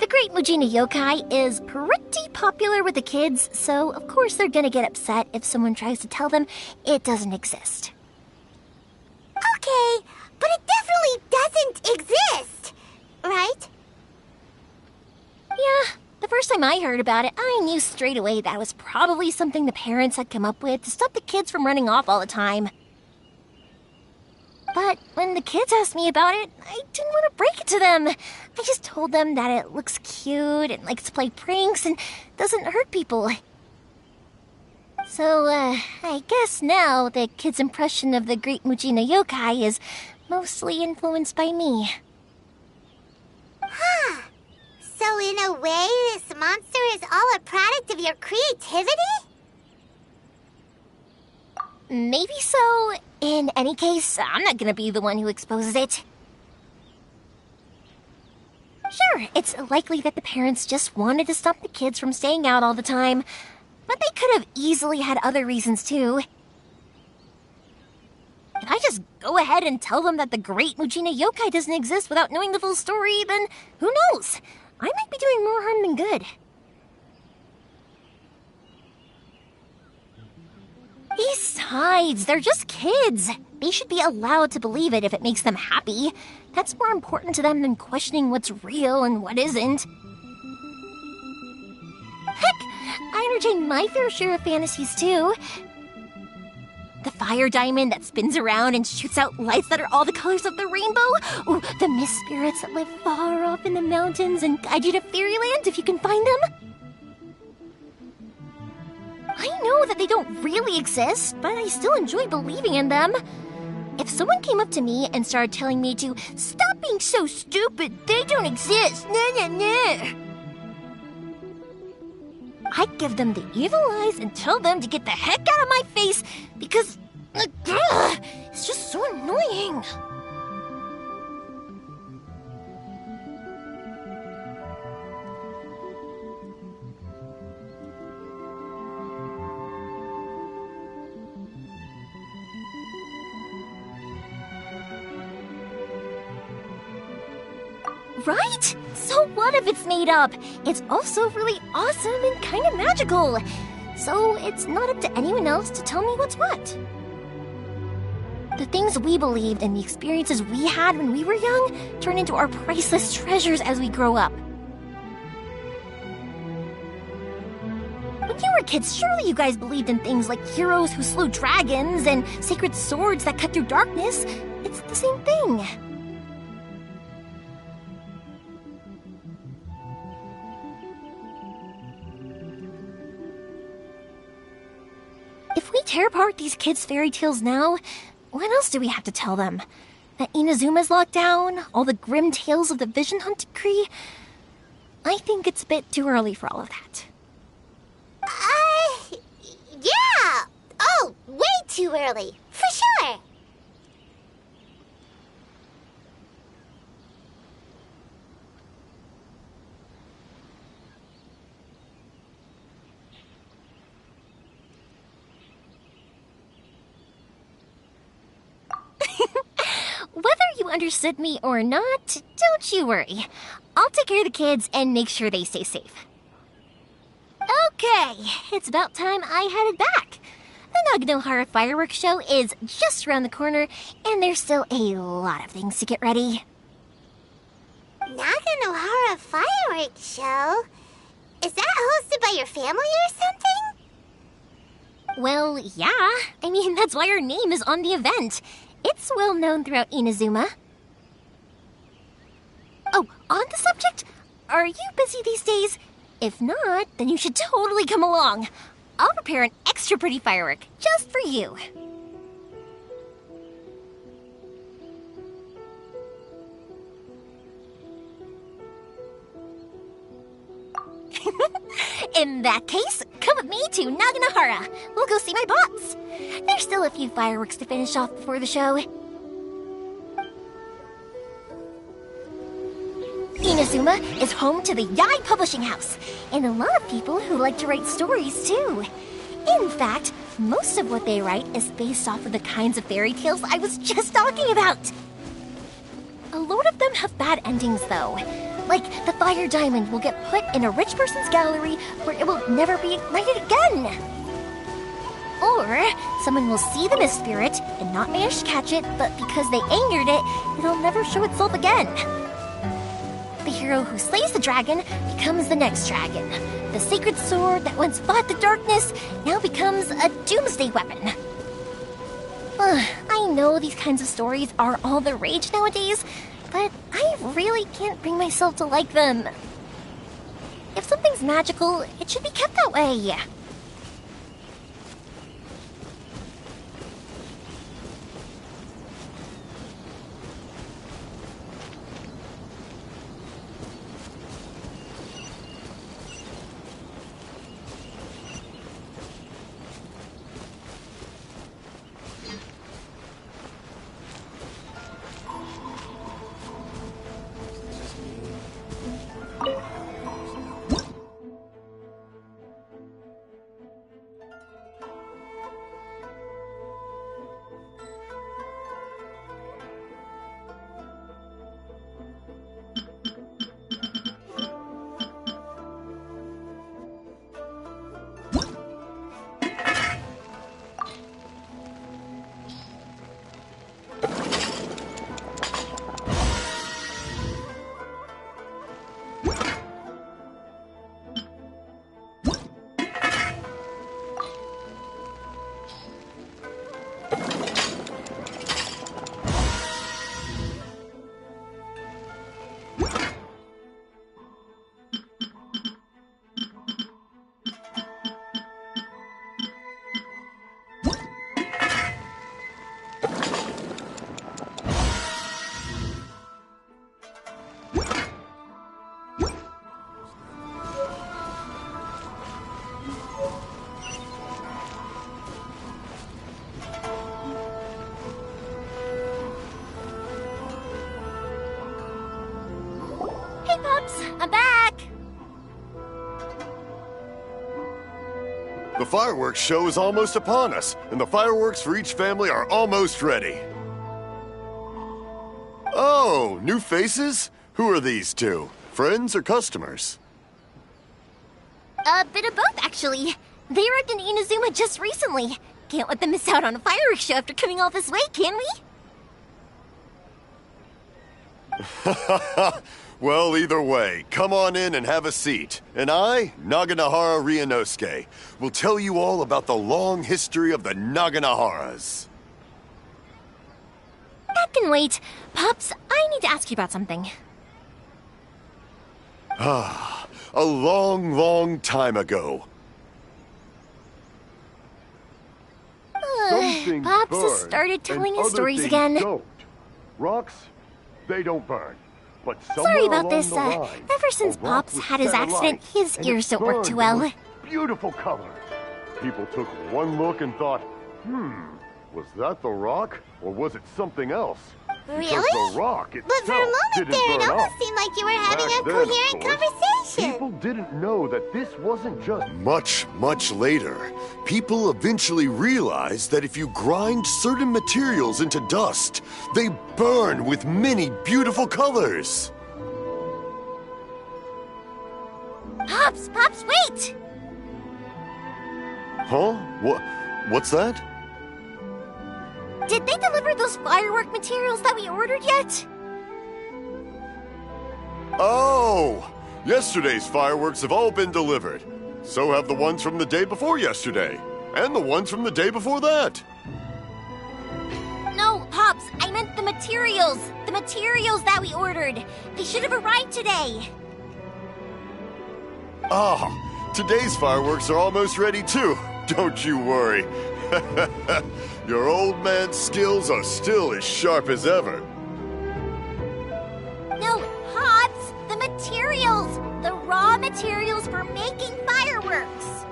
The Great Mujina Yokai is pretty popular with the kids, so of course they're gonna get upset if someone tries to tell them it doesn't exist. Okay, but it definitely doesn't exist, right? Yeah. The first time I heard about it, I knew straight away that was probably something the parents had come up with to stop the kids from running off all the time. But when the kids asked me about it, I didn't want to break it to them. I just told them that it looks cute and likes to play pranks and doesn't hurt people. So, I guess now the kids' impression of the Great Mujina Yokai is mostly influenced by me. Huh. So in a way, this monster is all a product of your creativity? Maybe so. In any case, I'm not gonna be the one who exposes it. Sure, it's likely that the parents just wanted to stop the kids from staying out all the time, but they could have easily had other reasons too. If I just go ahead and tell them that the Great Mujina Yokai doesn't exist without knowing the full story, then who knows? I might be doing more harm than good. Besides, they're just kids. They should be allowed to believe it if it makes them happy. That's more important to them than questioning what's real and what isn't. Heck, I entertain my fair share of fantasies too. The fire diamond that spins around and shoots out lights that are all the colors of the rainbow. Ooh, the mist spirits that live far off in the mountains and guide you to fairyland if you can find them. that they don't really exist, but I still enjoy believing in them. If someone came up to me and started telling me to stop being so stupid, they don't exist, I'd give them the evil eyes and tell them to get the heck out of my face because it's just so annoying. Right? So what if it's made up? It's also really awesome and kind of magical. So it's not up to anyone else to tell me what's what. The things we believed and the experiences we had when we were young turn into our priceless treasures as we grow up. When you were kids, surely you guys believed in things like heroes who slew dragons and sacred swords that cut through darkness. It's the same thing. If we tear apart these kids' fairy tales now, what else do we have to tell them? That Inazuma's locked down? All the grim tales of the Vision Hunt decree? I think it's a bit too early for all of that. Yeah! Oh, way too early. For sure. Whether you understood me or not, don't you worry. I'll take care of the kids and make sure they stay safe. Okay, it's about time I headed back. The Naganohara fireworks show is just around the corner, and there's still a lot of things to get ready. Naganohara fireworks show? Is that hosted by your family or something? Well, yeah. I mean, that's why our name is on the event. It's well known throughout Inazuma. Oh, on the subject, are you busy these days? If not, then you should totally come along. I'll prepare an extra pretty firework just for you. In that case, come with me to Naganohara. We'll go see my bots. There's still a few fireworks to finish off before the show. Inazuma is home to the Yai Publishing House, and a lot of people who like to write stories too. In fact, most of what they write is based off of the kinds of fairy tales I was just talking about. A lot of them have bad endings though. Like, the fire diamond will get put in a rich person's gallery where it will never be ignited again. Or, someone will see the mist spirit and not manage to catch it, but because they angered it, it'll never show itself again. The hero who slays the dragon becomes the next dragon. The sacred sword that once fought the darkness now becomes a doomsday weapon. I know these kinds of stories are all the rage nowadays, but I really can't bring myself to like them. If something's magical, it should be kept that way. Pops, I'm back! The fireworks show is almost upon us, and the fireworks for each family are almost ready. Oh, new faces? Who are these two? Friends or customers? A bit of both, actually. They arrived in Inazuma just recently. Can't let them miss out on a fireworks show after coming all this way, can we? Well, either way, come on in and have a seat. And I, Naganahara Ryunosuke, will tell you all about the long history of the Naganaharas. That can wait. Pops, I need to ask you about something. Ah, a long, long time ago. Pops has started telling his stories again. Don't. Rocks, they don't burn. But sorry about this. Ever since Pops had his accident, his ears don't work too well. Beautiful color. People took one look and thought, was that the rock? Or was it something else? Really? Because the rock But for a moment there, it almost seemed like you were having a coherent conversation. People didn't know that this wasn't just... Much later, people eventually realized that if you grind certain materials into dust, they burn with many beautiful colors. Pops, wait! Huh? What's that? Did they deliver those firework materials that we ordered yet? Oh! Yesterday's fireworks have all been delivered. So have the ones from the day before yesterday. And the ones from the day before that. No, Pops, I meant the materials. The materials that we ordered. They should have arrived today. Ah, today's fireworks are almost ready too. Don't you worry. Your old man's skills are still as sharp as ever. No, Pops! The materials! The raw materials for making fireworks!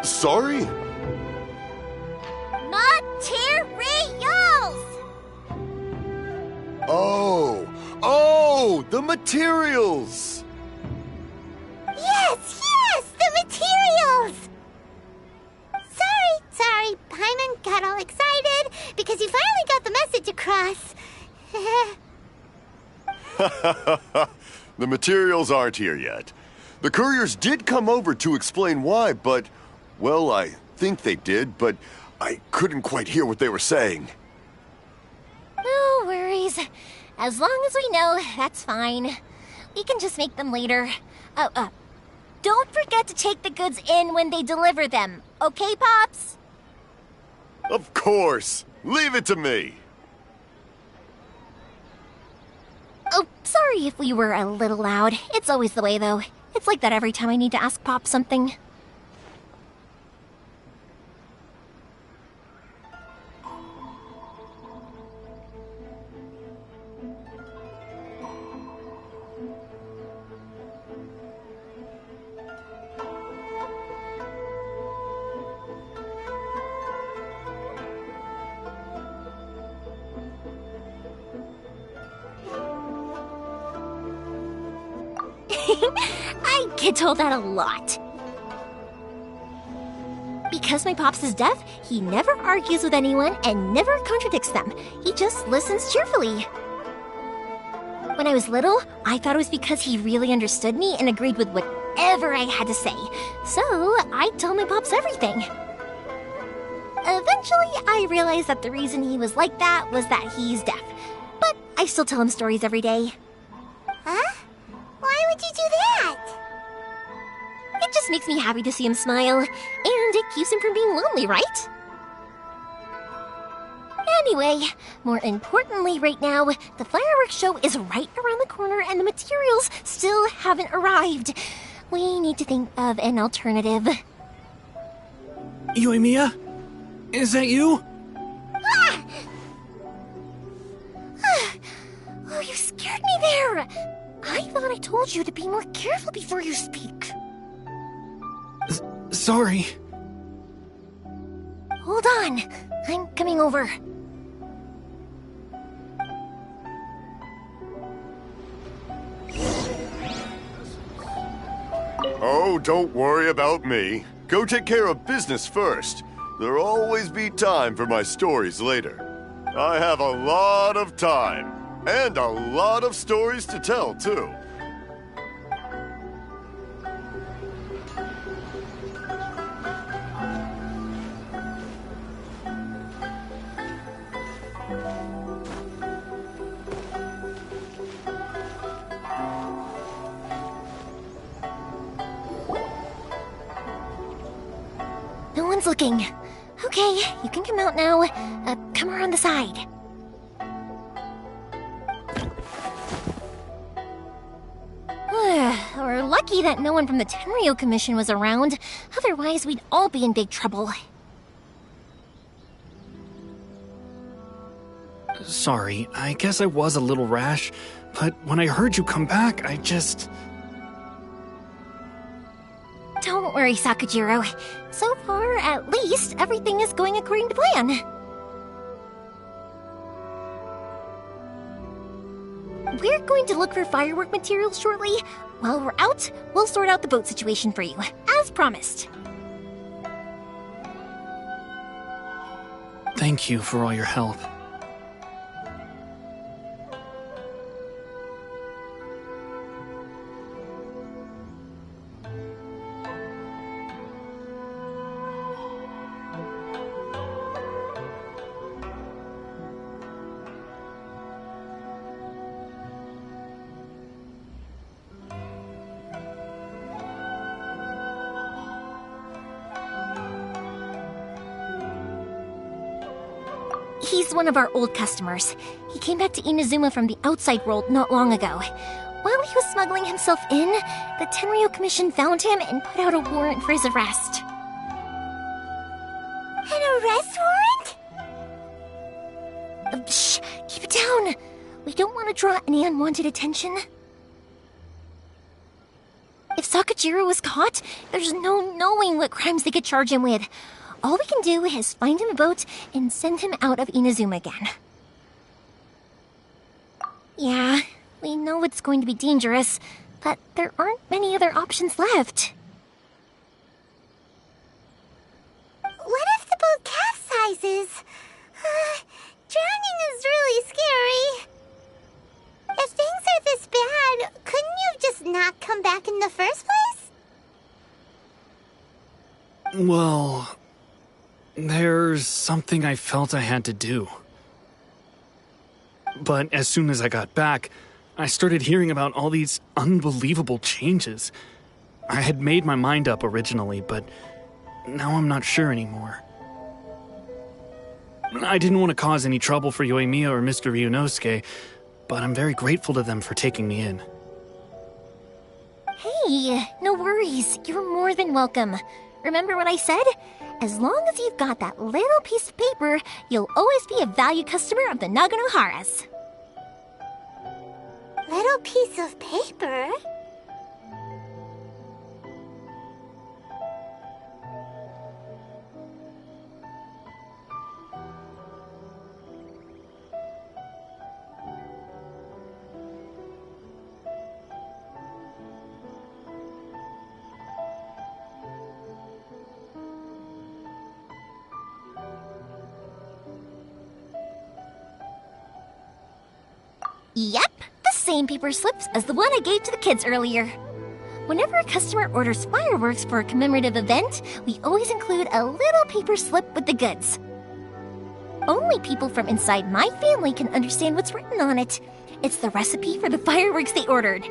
Sorry? Materials! Oh, the materials! Yes, the materials! Sorry, Paimon got all excited because you finally got the message across. The materials aren't here yet. The couriers did come over to explain why, but, well, I think they did, but I couldn't quite hear what they were saying. No worries. As long as we know, that's fine. We can just make them later. Don't forget to take the goods in when they deliver them, okay, Pops? Of course. Leave it to me. Oh, sorry if we were a little loud. It's always the way, though. It's like that every time I need to ask Pop something. I get told that a lot. Because my Pops is deaf, he never argues with anyone and never contradicts them. He just listens cheerfully. When I was little, I thought it was because he really understood me and agreed with whatever I had to say. So I told my Pops everything. Eventually, I realized that the reason he was like that was that he's deaf. But I still tell him stories every day. Huh? Why would you do that? It just makes me happy to see him smile, and it keeps him from being lonely, right? Anyway, more importantly right now, the fireworks show is right around the corner and the materials still haven't arrived. We need to think of an alternative. Yoimiya? Is that you? Ah! Oh, you scared me there! I thought I told you to be more careful before you speak. Sorry. Hold on. I'm coming over. Oh, don't worry about me. Go take care of business first. There'll always be time for my stories later. I have a lot of time, and a lot of stories to tell, too. No one's looking. Okay, you can come out now. Come around the side. We're lucky that no one from the Tenryo Commission was around. Otherwise, we'd all be in big trouble. Sorry, I guess I was a little rash, but when I heard you come back, I just... Don't worry, Sakujiro. So far, at least, everything is going according to plan. We're going to look for firework materials shortly. While we're out, we'll sort out the boat situation for you, as promised. Thank you for all your help. He's one of our old customers. He came back to Inazuma from the outside world not long ago. While he was smuggling himself in, the Tenryo Commission found him and put out a warrant for his arrest. An arrest warrant? Shh! Keep it down! We don't want to draw any unwanted attention. If Sakujiro was caught, there's no knowing what crimes they could charge him with. All we can do is find him a boat and send him out of Inazuma again. Yeah, we know it's going to be dangerous, but there aren't many other options left. What if the boat capsizes? Drowning is really scary. If things are this bad, couldn't you have just not come back in the first place? Well... there's something I felt I had to do. But as soon as I got back, I started hearing about all these unbelievable changes. I had made my mind up originally, but now I'm not sure anymore. I didn't want to cause any trouble for Yoimiya or Mr. Ryunosuke, but I'm very grateful to them for taking me in. Hey, no worries. You're more than welcome. Remember what I said? As long as you've got that little piece of paper, you'll always be a valued customer of the Naganoharas. Little piece of paper? Yep, the same paper slips as the one I gave to the kids earlier. Whenever a customer orders fireworks for a commemorative event, we always include a little paper slip with the goods. Only people from inside my family can understand what's written on it. It's the recipe for the fireworks they ordered.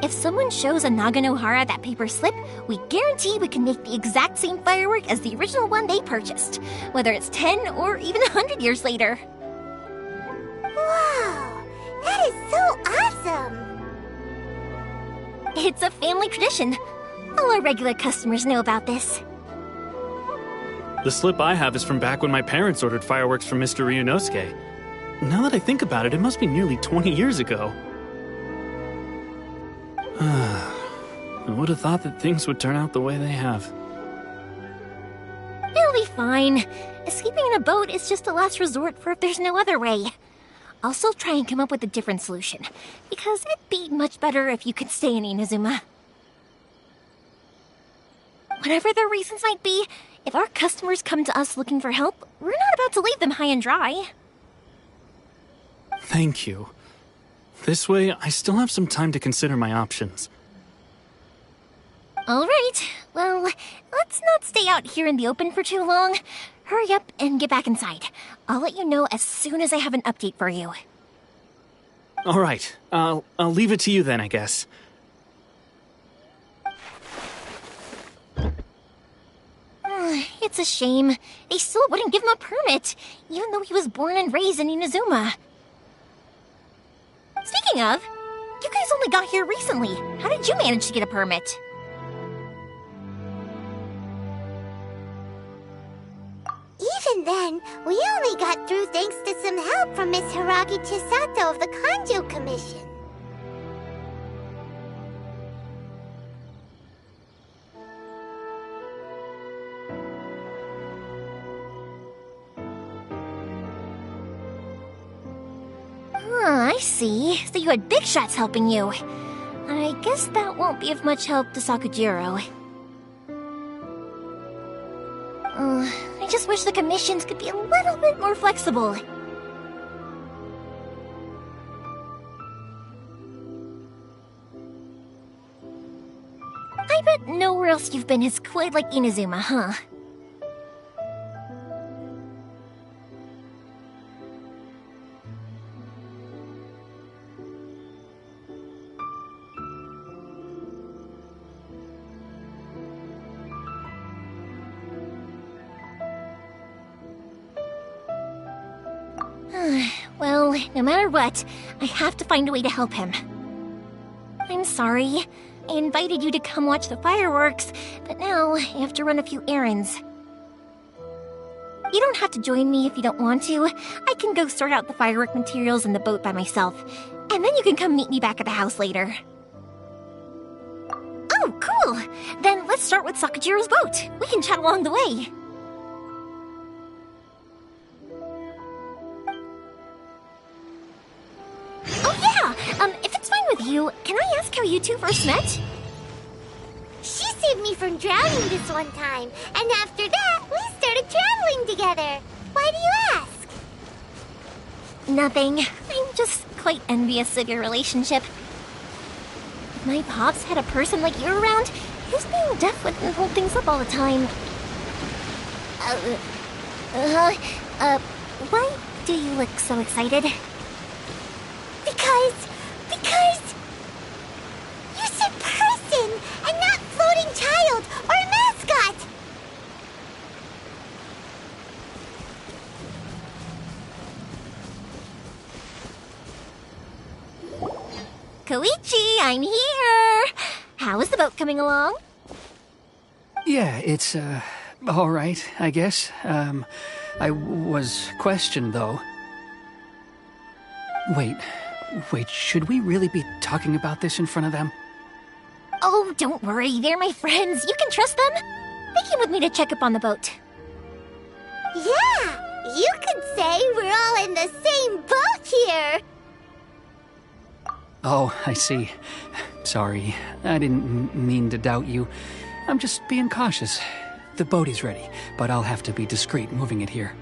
If someone shows a Naganohara that paper slip, we guarantee we can make the exact same firework as the original one they purchased, whether it's 10 or even 100 years later. Wow, that is so awesome! It's a family tradition. All our regular customers know about this. The slip I have is from back when my parents ordered fireworks from Mr. Ryunosuke. Now that I think about it, it must be nearly 20 years ago. I would have thought that things would turn out the way they have. It'll be fine. Escaping in a boat is just a last resort for if there's no other way. I'll still try and come up with a different solution, because it'd be much better if you could stay in Inazuma. Whatever their reasons might be, if our customers come to us looking for help, we're not about to leave them high and dry. Thank you. This way, I still have some time to consider my options. All right, well, let's not stay out here in the open for too long. Hurry up and get back inside. I'll let you know as soon as I have an update for you. All right, I'll leave it to you then, I guess. It's a shame. They still wouldn't give him a permit, even though he was born and raised in Inazuma. Speaking of, you guys only got here recently. How did you manage to get a permit? Even then, we only got through thanks to some help from Miss Hiragi Chisato of the Kanjo Commission. I see. So you had big shots helping you. I guess that won't be of much help to Sakujiro. I just wish the commissions could be a little bit more flexible. I bet nowhere else you've been is quite like Inazuma, huh? Well, no matter what, I have to find a way to help him. I'm sorry. I invited you to come watch the fireworks, but now I have to run a few errands. You don't have to join me if you don't want to. I can go sort out the firework materials in the boat by myself, and then you can come meet me back at the house later. Oh, cool! Then let's start with Sakujiro's boat. We can chat along the way. Oh yeah! If it's fine with you, can I ask how you two first met? She saved me from drowning this one time, and after that, we started traveling together. Why do you ask? Nothing. I'm just quite envious of your relationship. If my pops had a person like you around, his being deaf wouldn't hold things up all the time. Why do you look so excited? Because you said person and not floating child or mascot. Koichi, I'm here! How is the boat coming along? Yeah, it's, all right, I guess. I was questioned, though. Wait, should we really be talking about this in front of them? Oh, don't worry, they're my friends. You can trust them. They came with me to check up on the boat. Yeah, you could say we're all in the same boat here. Oh, I see. Sorry, I didn't mean to doubt you. I'm just being cautious. The boat is ready, but I'll have to be discreet moving it here.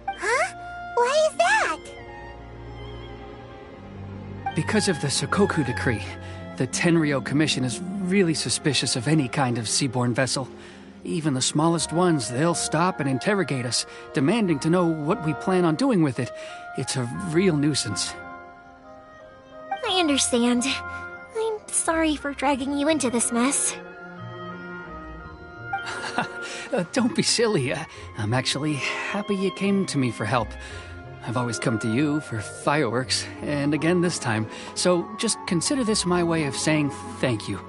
Huh? Why is that? Because of the Sokoku Decree, the Tenryo Commission is really suspicious of any kind of seaborne vessel. Even the smallest ones, they'll stop and interrogate us, demanding to know what we plan on doing with it. It's a real nuisance. I understand. I'm sorry for dragging you into this mess. Don't be silly. I'm actually happy you came to me for help. I've always come to you for fireworks, and again this time. So just consider this my way of saying thank you.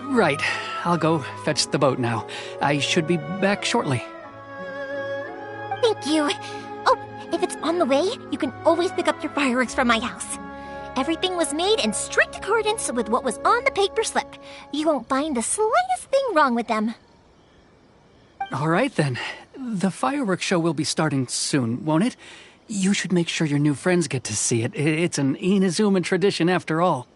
Right, I'll go fetch the boat now. I should be back shortly. Thank you. Oh, if it's on the way, you can always pick up your fireworks from my house. Everything was made in strict accordance with what was on the paper slip. You won't find the slightest thing wrong with them. All right, then. The fireworks show will be starting soon, won't it? You should make sure your new friends get to see it. It's an Inazuma tradition after all.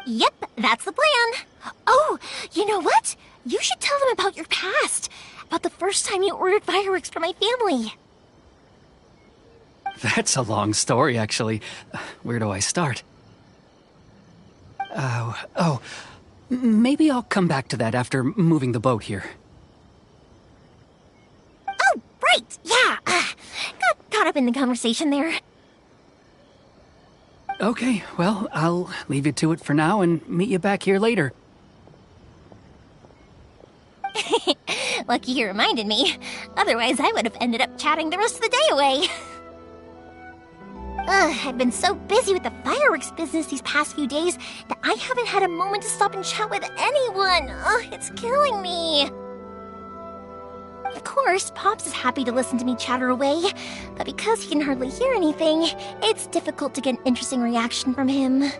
Yep, that's the plan. Oh, you know what? You should tell them about your past. About the first time you ordered fireworks for my family. That's a long story, actually. Where do I start? Maybe I'll come back to that after moving the boat here. Oh, right, yeah. Got caught up in the conversation there. Okay, well, I'll leave you to it for now and meet you back here later. Lucky you reminded me. Otherwise, I would have ended up chatting the rest of the day away. I've been so busy with the fireworks business these past few days that I haven't had a moment to stop and chat with anyone. It's killing me. Of course, Pops is happy to listen to me chatter away, but because he can hardly hear anything, it's difficult to get an interesting reaction from him. And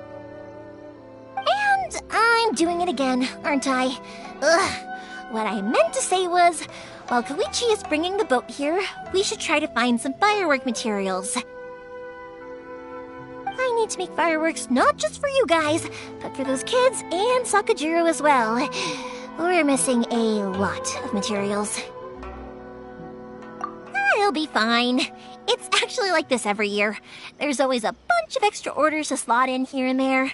I'm doing it again, aren't I? What I meant to say was, while Koichi is bringing the boat here, we should try to find some firework materials. I need to make fireworks not just for you guys, but for those kids and Sakajiro as well. We're missing a lot of materials. It'll be fine. It's actually like this every year. There's always a bunch of extra orders to slot in here and there.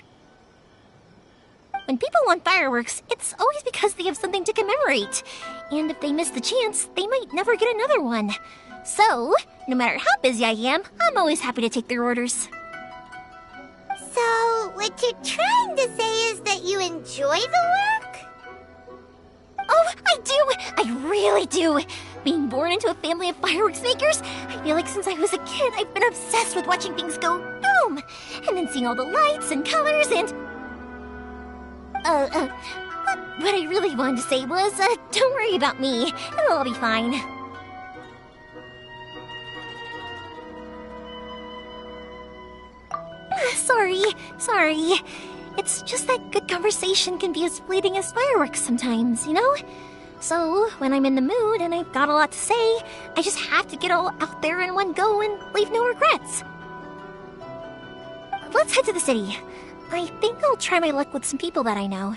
When people want fireworks, it's always because they have something to commemorate. And if they miss the chance, they might never get another one. So, no matter how busy I am, I'm always happy to take their orders. So, what you're trying to say is that you enjoy the work? Oh, I do! I really do! Being born into a family of fireworks makers, I feel like since I was a kid, I've been obsessed with watching things go boom! And then seeing all the lights and colors and... What I really wanted to say was, don't worry about me. It'll all be fine. Sorry. It's just that good conversation can be as fleeting as fireworks sometimes, you know? So, when I'm in the mood and I've got a lot to say, I just have to get all out there in one go and leave no regrets. Let's head to the city. I think I'll try my luck with some people that I know.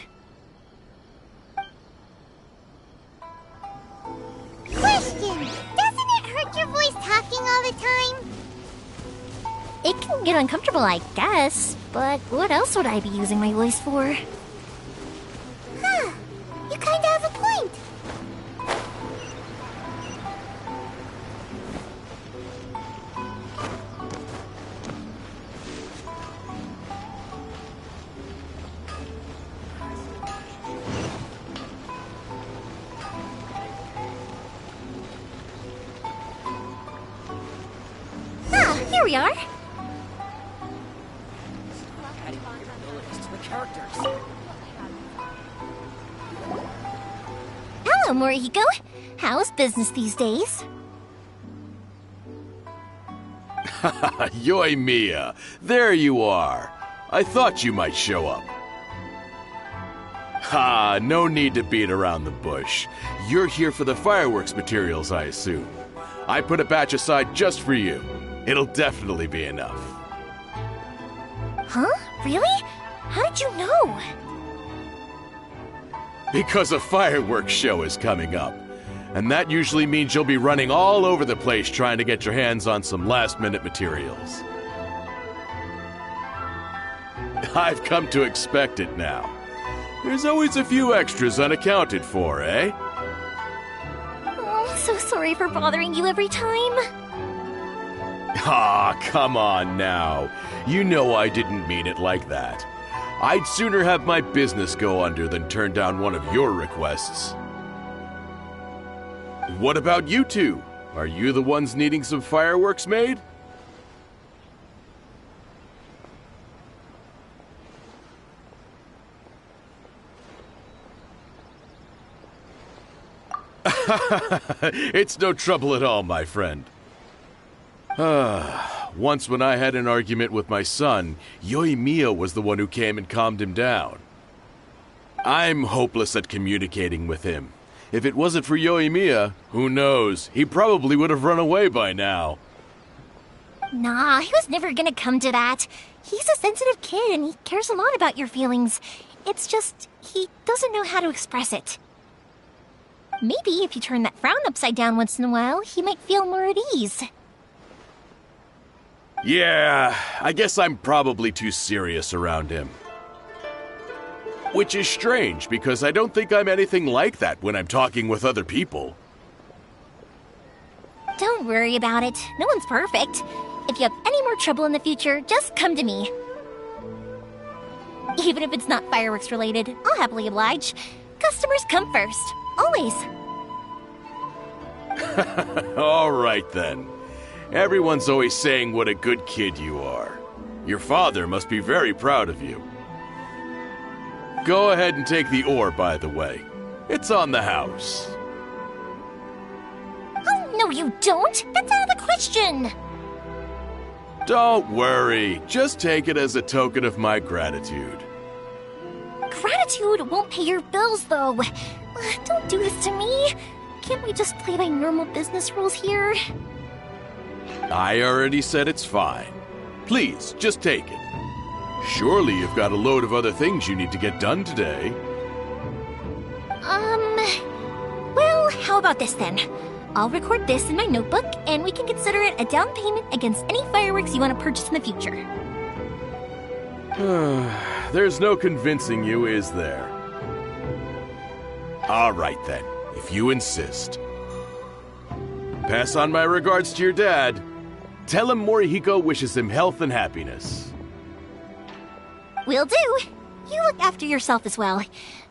Question! Doesn't it hurt your voice talking all the time? It can get uncomfortable, I guess, but what else would I be using my voice for? Huh. You kinda have a point. Here we are. Hello, Morihiko. How's business these days? Yoimiya, there you are. I thought you might show up. Ha, no need to beat around the bush. You're here for the fireworks materials, I assume. I put a batch aside just for you. It'll definitely be enough. Huh? Really? How did you know? Because a fireworks show is coming up. And that usually means you'll be running all over the place trying to get your hands on some last-minute materials. I've come to expect it now. There's always a few extras unaccounted for, eh? Oh, so sorry for bothering you every time. Ah, come on now. You know I didn't mean it like that. I'd sooner have my business go under than turn down one of your requests. What about you two? Are you the ones needing some fireworks made? It's no trouble at all, my friend. Once when I had an argument with my son, Yoimiya was the one who came and calmed him down. I'm hopeless at communicating with him. If it wasn't for Yoimiya, who knows? He probably would have run away by now. Nah, he was never gonna come to that. He's a sensitive kid and he cares a lot about your feelings. It's just, he doesn't know how to express it. Maybe if you turn that frown upside down once in a while, he might feel more at ease. Yeah, I guess I'm probably too serious around him. Which is strange, because I don't think I'm anything like that when I'm talking with other people. Don't worry about it. No one's perfect. If you have any more trouble in the future, just come to me. Even if it's not fireworks related, I'll happily oblige. Customers come first. Always. All right then. Everyone's always saying what a good kid you are. Your father must be very proud of you. Go ahead and take the ore, by the way. It's on the house. Oh, no you don't! That's out of the question! Don't worry. Just take it as a token of my gratitude. Gratitude won't pay your bills, though. Don't do this to me. Can't we just play by normal business rules here? I already said it's fine. Please, just take it. Surely you've got a load of other things you need to get done today. Well, how about this then? I'll record this in my notebook, and we can consider it a down payment against any fireworks you want to purchase in the future. There's no convincing you, is there? All right then, if you insist. Pass on my regards to your dad. Tell him Morihiko wishes him health and happiness. Will do. You look after yourself as well.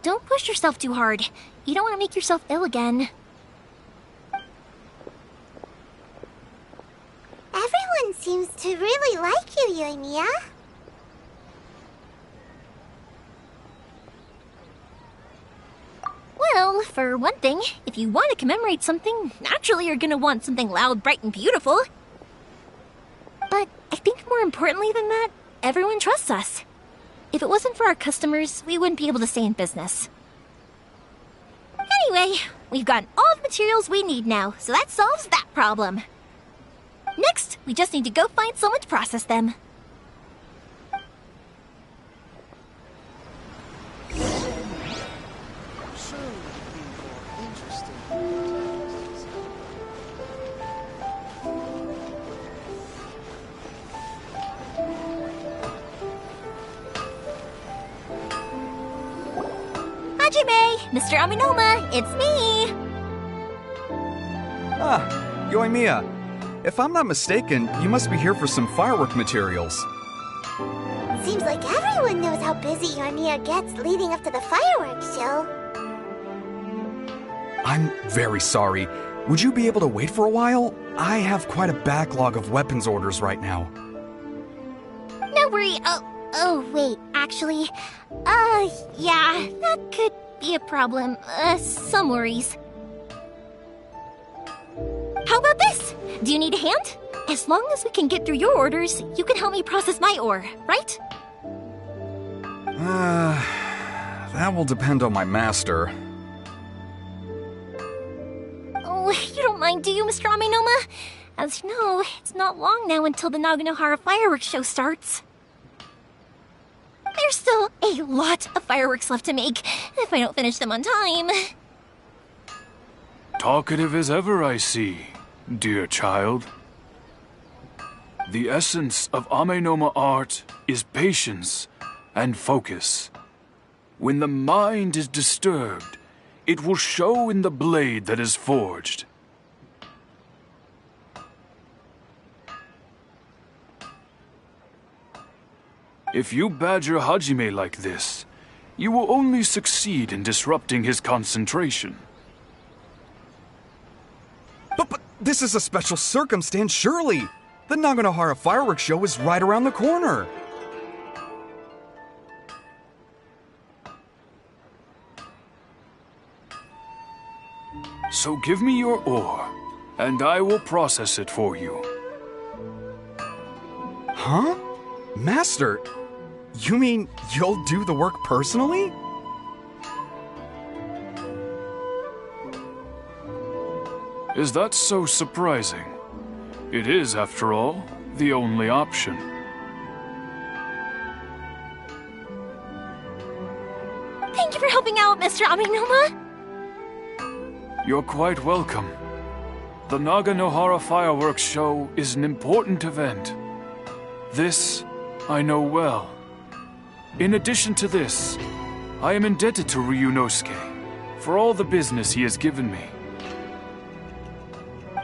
Don't push yourself too hard. You don't want to make yourself ill again. Everyone seems to really like you, Yoimiya. Well, for one thing, if you want to commemorate something, naturally you're gonna want something loud, bright, and beautiful. But I think more importantly than that, everyone trusts us. If it wasn't for our customers, we wouldn't be able to stay in business. Anyway, we've got all the materials we need now, so that solves that problem. Next, we just need to go find someone to process them. Hajime! Mr. Aminoma, it's me! Ah, Yoimiya. If I'm not mistaken, you must be here for some firework materials. Seems like everyone knows how busy Yoimiya gets leading up to the fireworks show. I'm very sorry. Would you be able to wait for a while? I have quite a backlog of weapons orders right now. No worry. Oh, wait, actually. Yeah, that could be a problem. Some worries. How about this? Do you need a hand? As long as we can get through your orders, you can help me process my ore, right? That will depend on my master. Oh, you don't mind, do you, Mr. Aminoma? As you know, it's not long now until the Naganohara fireworks show starts. There's still a lot of fireworks left to make, if I don't finish them on time. Talkative as ever, I see, dear child. The essence of Amenoma art is patience and focus. When the mind is disturbed, it will show in the blade that is forged. If you badger Hajime like this, you will only succeed in disrupting his concentration. But this is a special circumstance, surely! The Naganohara fireworks show is right around the corner! So give me your ore, and I will process it for you. Huh? Master, you mean you'll do the work personally? Is that so surprising? It is, after all, the only option. Thank you for helping out, Mr. Aminoma. You're quite welcome. The Naganohara Fireworks Show is an important event. This I know well. In addition to this, I am indebted to Ryunosuke for all the business he has given me.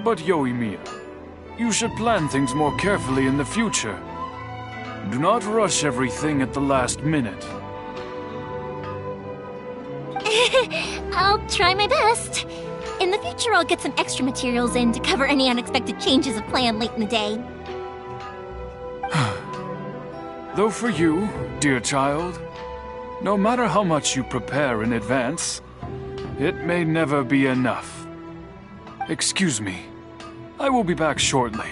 But Yoimiya, you should plan things more carefully in the future. Do not rush everything at the last minute. I'll try my best. In the future, I'll get some extra materials in to cover any unexpected changes of plan late in the day. Though for you, dear child, no matter how much you prepare in advance, it may never be enough. Excuse me. I will be back shortly.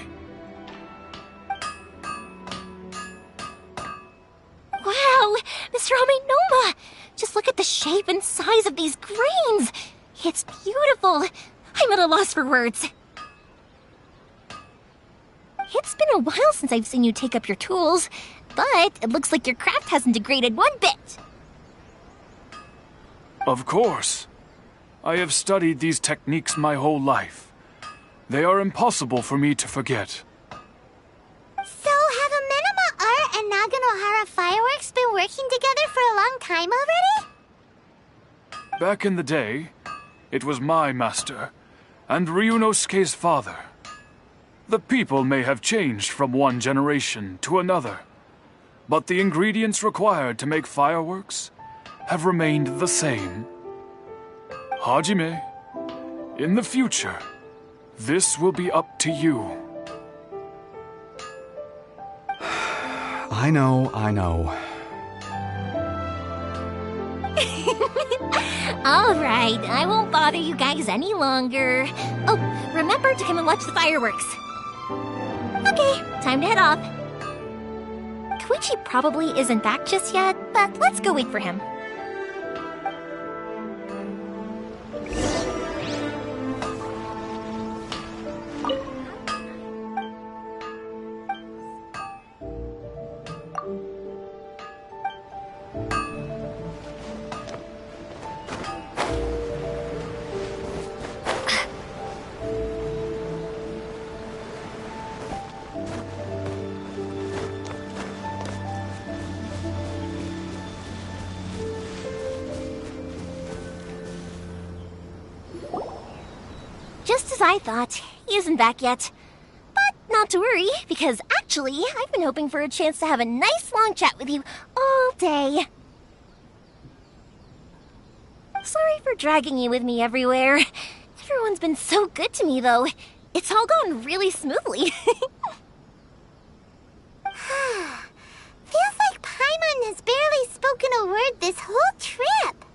Wow, Mr. Aminoma! Just look at the shape and size of these grains! It's beautiful! I'm at a loss for words. It's been a while since I've seen you take up your tools, but it looks like your craft hasn't degraded one bit. Of course. I have studied these techniques my whole life. They are impossible for me to forget. So, have Amenoma Art and Naganohara Fireworks been working together for a long time already? Back in the day, it was my master, and Ryunosuke's father. The people may have changed from one generation to another, but the ingredients required to make fireworks have remained the same. Hajime, in the future, this will be up to you. I know. All right, I won't bother you guys any longer. Oh, remember to come and watch the fireworks. Okay, time to head off. Koichi probably isn't back just yet, but let's go wait for him. Just as I thought, he isn't back yet. But not to worry, because actually, I've been hoping for a chance to have a nice long chat with you all day. Sorry for dragging you with me everywhere. Everyone's been so good to me, though. It's all gone really smoothly. Feels like Paimon has barely spoken a word this whole trip.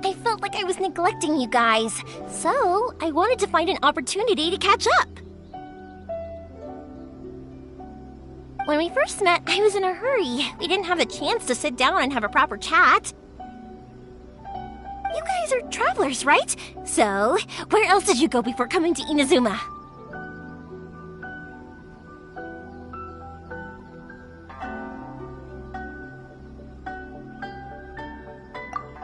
I felt like I was neglecting you guys, so I wanted to find an opportunity to catch up. When we first met, I was in a hurry. We didn't have a chance to sit down and have a proper chat. You guys are travelers, right? So, where else did you go before coming to Inazuma?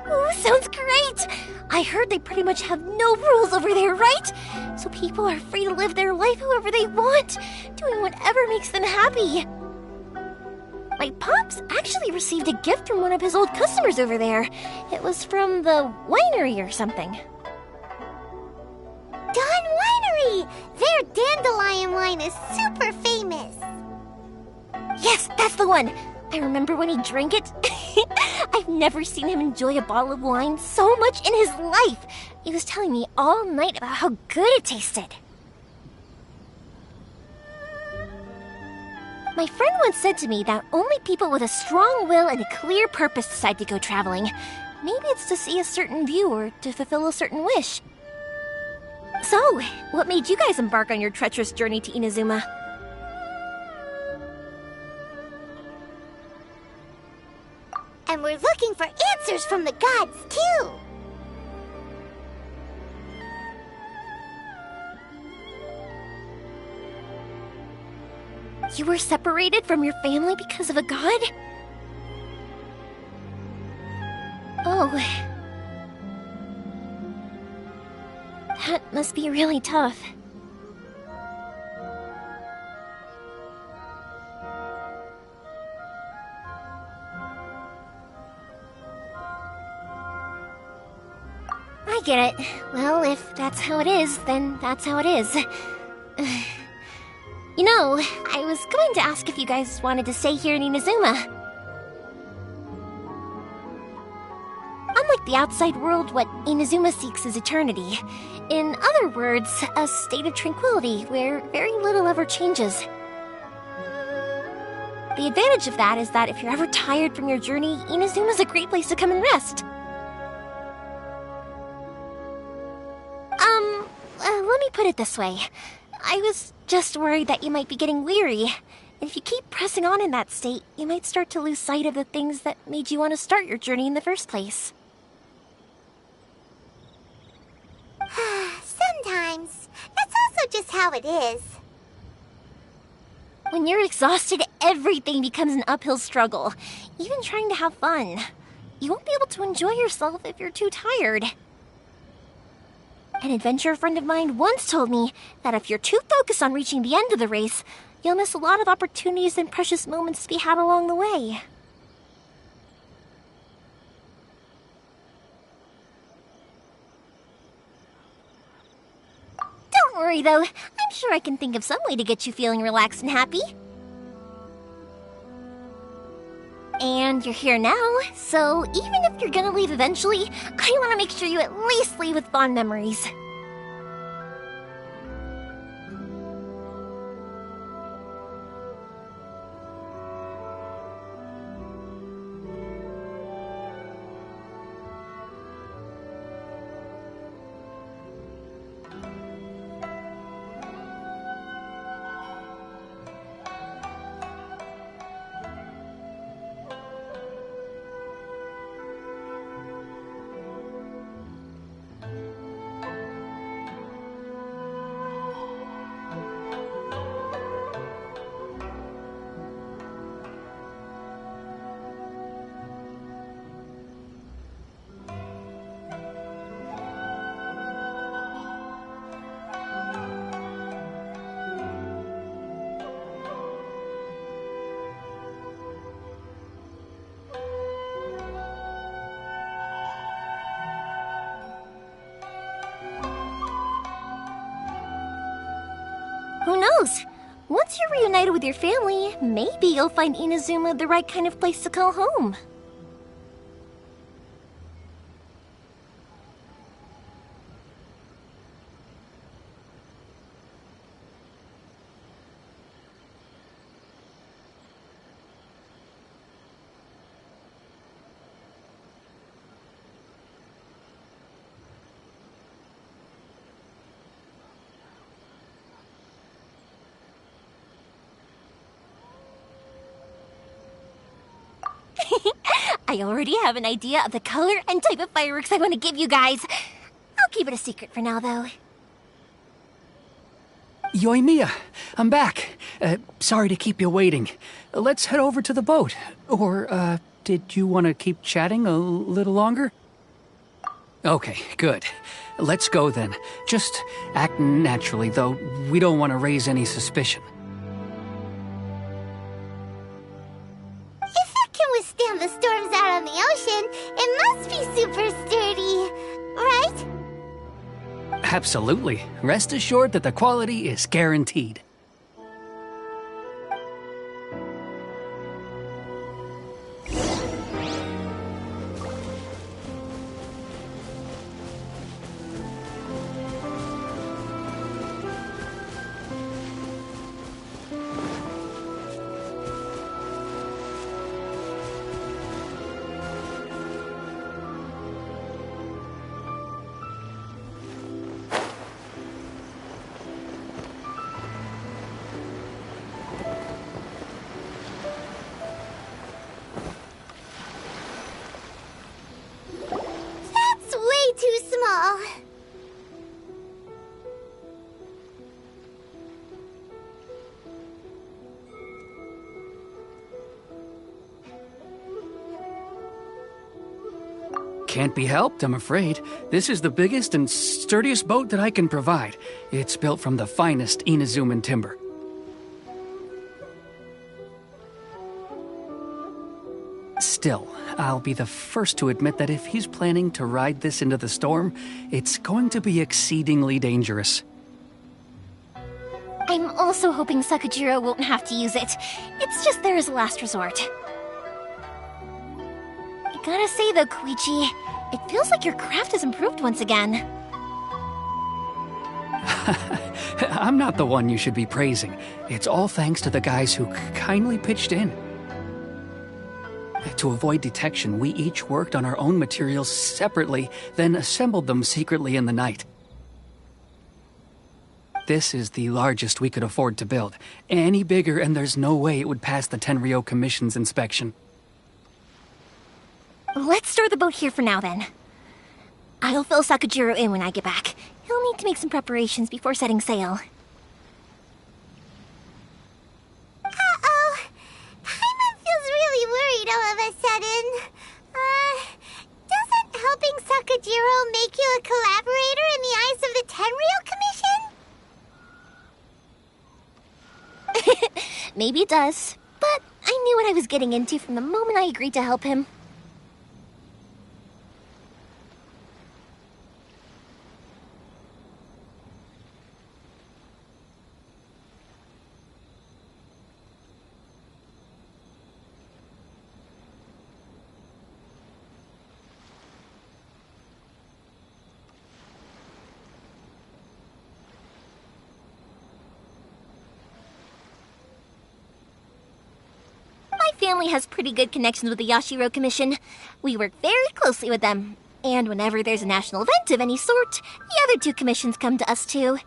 Ooh, sounds great! I heard they pretty much have no rules over there, right? So people are free to live their life however they want, doing whatever makes them happy. My pops actually received a gift from one of his old customers over there. It was from the winery or something. Dawn Winery! Their dandelion wine is super famous. Yes, that's the one! I remember when he drank it. I've never seen him enjoy a bottle of wine so much in his life. He was telling me all night about how good it tasted. My friend once said to me that only people with a strong will and a clear purpose decide to go traveling. Maybe it's to see a certain view or to fulfill a certain wish. So, what made you guys embark on your treacherous journey to Inazuma? And we're looking for answers from the gods, too! You were separated from your family because of a god? Oh. That must be really tough. I get it. Well, if that's how it is, then that's how it is. You know, I was going to ask if you guys wanted to stay here in Inazuma. Unlike the outside world, what Inazuma seeks is eternity. In other words, a state of tranquility where very little ever changes. The advantage of that is that if you're ever tired from your journey, Inazuma's a great place to come and rest. Let me put it this way. I was just worried that you might be getting weary. And if you keep pressing on in that state, you might start to lose sight of the things that made you want to start your journey in the first place. Sometimes. That's also just how it is. When you're exhausted, everything becomes an uphill struggle. Even trying to have fun. You won't be able to enjoy yourself if you're too tired. An adventurer friend of mine once told me that if you're too focused on reaching the end of the race, you'll miss a lot of opportunities and precious moments to be had along the way. Don't worry, though. I'm sure I can think of some way to get you feeling relaxed and happy. And you're here now, so even if you're gonna leave eventually, I want to make sure you at least leave with fond memories. Who knows? Once you're reunited with your family, maybe you'll find Inazuma the right kind of place to call home. I already have an idea of the color and type of fireworks I want to give you guys. I'll keep it a secret for now, though. Yoimiya, I'm back. Sorry to keep you waiting. Let's head over to the boat. Or, did you want to keep chatting a little longer? Okay, good. Let's go then. Just act naturally, though we don't want to raise any suspicion. If it can withstand the storms out on the ocean, it must be super sturdy, right? Absolutely. Rest assured that the quality is guaranteed. Can't be helped, I'm afraid. This is the biggest and sturdiest boat that I can provide. It's built from the finest Inazuman timber. Still, I'll be the first to admit that if he's planning to ride this into the storm, it's going to be exceedingly dangerous. I'm also hoping Sakajiro won't have to use it. It's just there as a last resort. I gotta say though, Koichi, it feels like your craft has improved once again. I'm not the one you should be praising. It's all thanks to the guys who kindly pitched in. To avoid detection, we each worked on our own materials separately, then assembled them secretly in the night. This is the largest we could afford to build. Any bigger, and there's no way it would pass the Tenryou Commission's inspection. Let's store the boat here for now, then. I'll fill Sakajiro in when I get back. He'll need to make some preparations before setting sail. Uh-oh. Paimon feels really worried all of a sudden. Doesn't helping Sakajiro make you a collaborator in the eyes of the Tenryou Commission? Maybe it does, but I knew what I was getting into from the moment I agreed to help him. Family has pretty good connections with the Yashiro Commission. We work very closely with them. And whenever there's a national event of any sort, the other two commissions come to us too.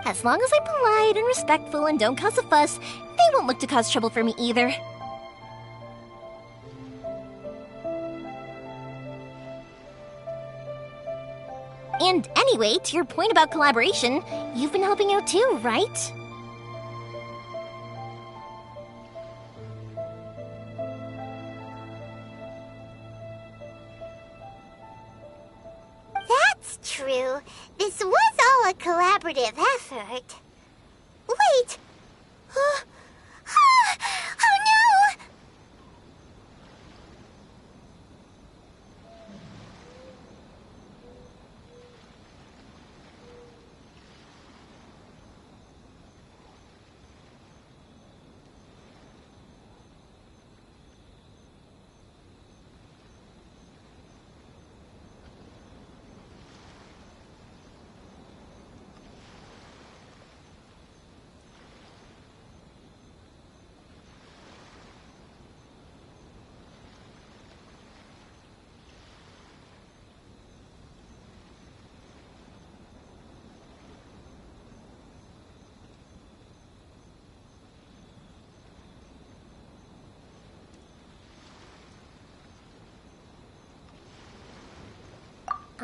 As long as I'm polite and respectful and don't cause a fuss, they won't look to cause trouble for me either. And anyway, to your point about collaboration, you've been helping out too, right? That's true. This was all a collaborative effort. Wait! Oh no!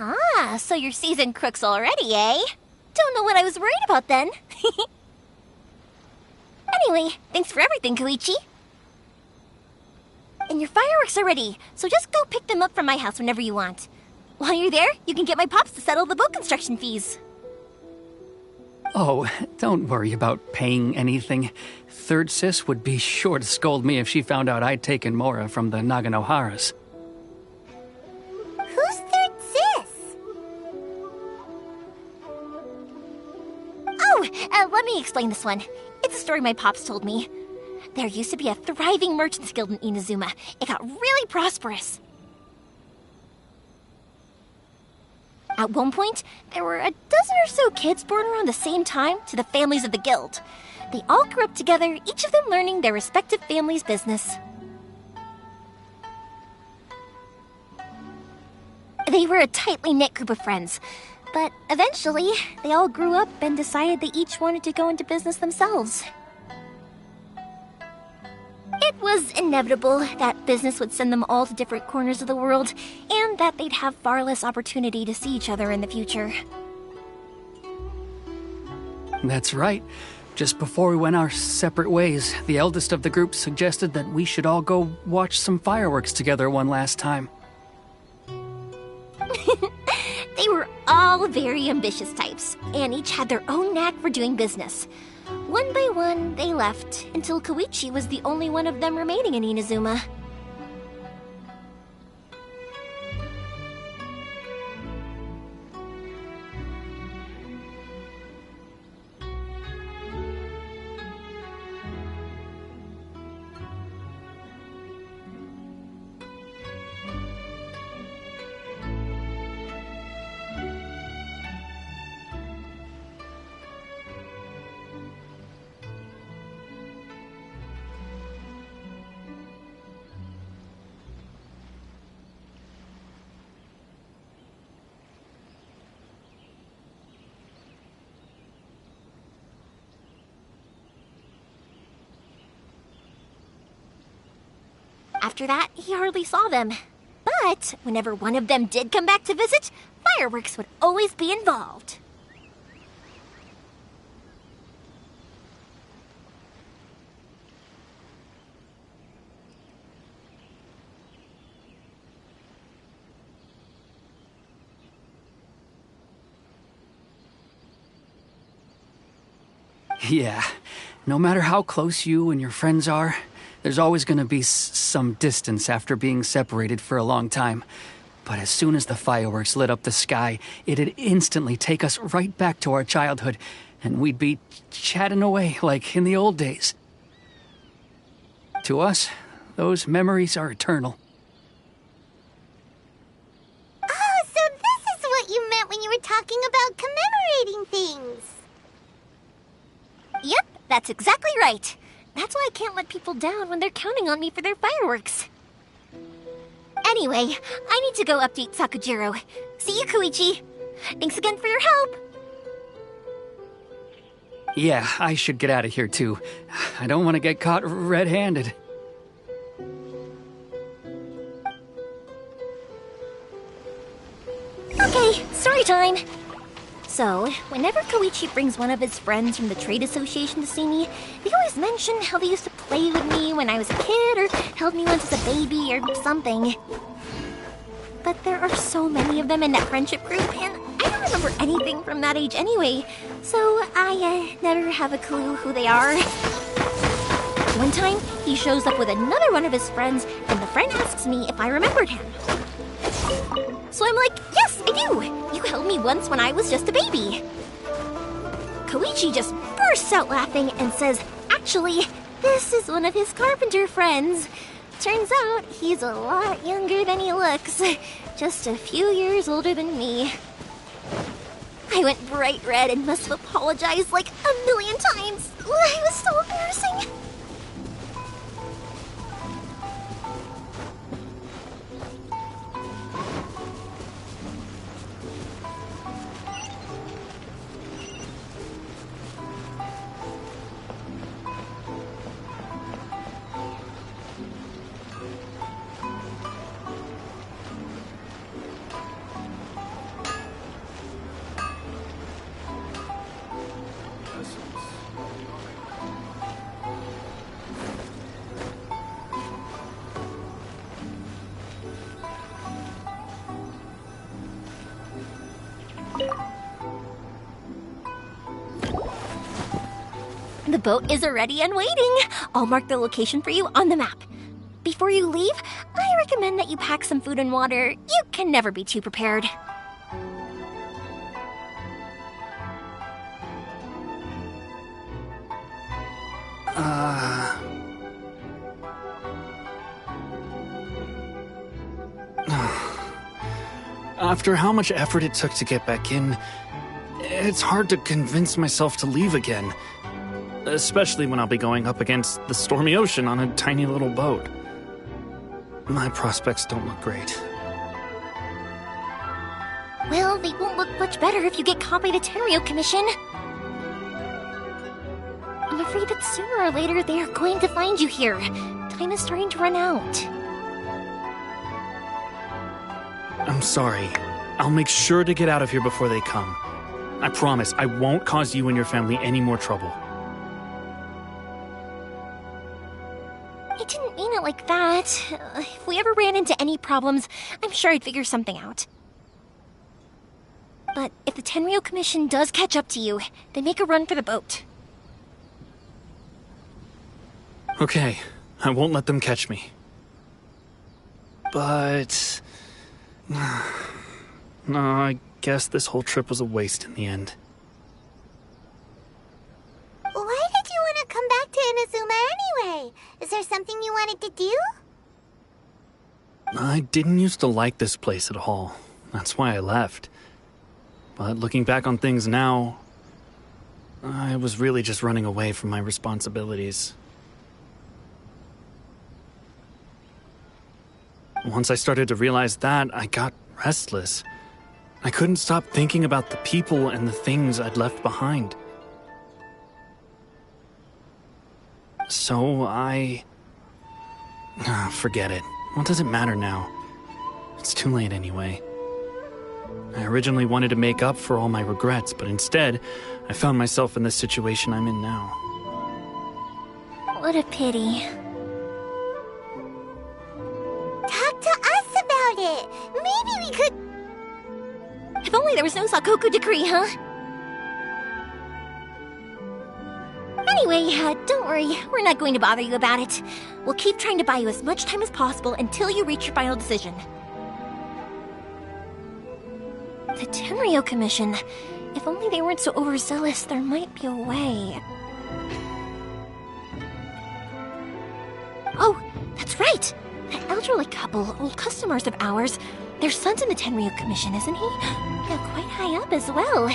Ah, so you're seasoned crooks already, eh? Don't know what I was worried about then. Anyway, thanks for everything, Koichi. And your fireworks are ready, so just go pick them up from my house whenever you want. While you're there, you can get my pops to settle the boat construction fees. Oh, don't worry about paying anything. Third Sis would be sure to scold me if she found out I'd taken Mora from the Naganoharas. Who's Third Sis? Oh, let me explain this one. It's a story my pops told me. There used to be a thriving merchants guild in Inazuma. It got really prosperous. At one point, there were a dozen or so kids born around the same time to the families of the guild. They all grew up together, each of them learning their respective family's business. They were a tightly knit group of friends, but eventually, they all grew up and decided they each wanted to go into business themselves. It was inevitable that business would send them all to different corners of the world, and that they'd have far less opportunity to see each other in the future. That's right. Just before we went our separate ways, the eldest of the group suggested that we should all go watch some fireworks together one last time. They were all very ambitious types, and each had their own knack for doing business. One by one, they left, until Koichi was the only one of them remaining in Inazuma. After that, he hardly saw them. But whenever one of them did come back to visit, fireworks would always be involved. Yeah, no matter how close you and your friends are, there's always going to be some distance after being separated for a long time. But as soon as the fireworks lit up the sky, it'd instantly take us right back to our childhood, and we'd be chatting away like in the old days. To us, those memories are eternal. Oh, so this is what you meant when you were talking about commemorating things. Yep, that's exactly right. That's why I can't let people down when they're counting on me for their fireworks. Anyway, I need to go update Sakujiro. See you, Koichi. Thanks again for your help. Yeah, I should get out of here too. I don't want to get caught red-handed. Okay, story time. So, whenever Koichi brings one of his friends from the trade association to see me, they always mention how they used to play with me when I was a kid, or held me once as a baby, or something. But there are so many of them in that friendship group, and I don't remember anything from that age anyway, so I never have a clue who they are. One time, he shows up with another one of his friends, and the friend asks me if I remembered him. So I'm like, yes, I do! You held me once when I was just a baby. Koichi just bursts out laughing and says, actually, this is one of his carpenter friends. Turns out he's a lot younger than he looks. Just a few years older than me. I went bright red and must have apologized like a million times. It was so embarrassing. The boat is ready and waiting. I'll mark the location for you on the map. Before you leave, I recommend that you pack some food and water. You can never be too prepared. After how much effort it took to get back in, it's hard to convince myself to leave again. Especially when I'll be going up against the stormy ocean on a tiny little boat. My prospects don't look great. Well, they won't look much better if you get caught by the Tenryo Commission. I'm afraid that sooner or later they are going to find you here. Time is starting to run out. I'm sorry. I'll make sure to get out of here before they come. I promise I won't cause you and your family any more trouble. I didn't mean it like that. If we ever ran into any problems, I'm sure I'd figure something out. But if the Tenryo Commission does catch up to you, then make a run for the boat. Okay, I won't let them catch me. But... no, I guess this whole trip was a waste in the end. Why did you want to come back to Inazuma anyway? Is there something you wanted to do? I didn't used to like this place at all. That's why I left. But looking back on things now, I was really just running away from my responsibilities. Once I started to realize that, I got restless. I couldn't stop thinking about the people and the things I'd left behind. So forget it. What does it matter now? It's too late anyway. I originally wanted to make up for all my regrets, but instead, I found myself in the situation I'm in now. What a pity. Talk to us about it. Maybe we could... If only there was no Sakoku decree, huh? Anyway, don't worry. We're not going to bother you about it. We'll keep trying to buy you as much time as possible until you reach your final decision. The Tenryo Commission. If only they weren't so overzealous, there might be a way. Oh, that's right! That elderly couple, old customers of ours, their son's in the Tenryo Commission, isn't he? Yeah, quite high up as well.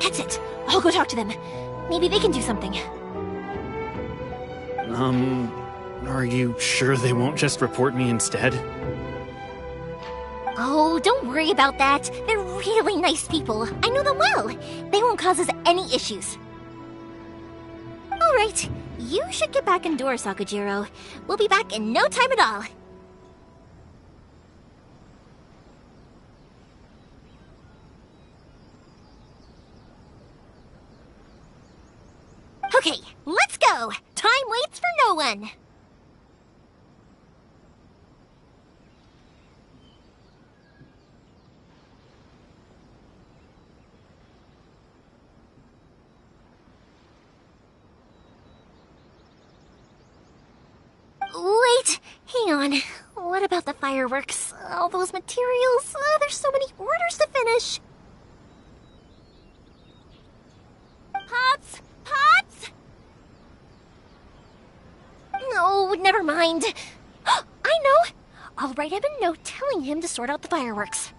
That's it. I'll go talk to them. Maybe they can do something. Are you sure they won't just report me instead? Oh, don't worry about that. They're really nice people. I know them well. They won't cause us any issues. All right. You should get back indoors, Sakujiro. We'll be back in no time at all. Okay, let's go! Time waits for no one! Wait, hang on. What about the fireworks? All those materials? There's so many orders to finish. Pots! Pots! No, never mind. I know! I'll write him a note telling him to sort out the fireworks.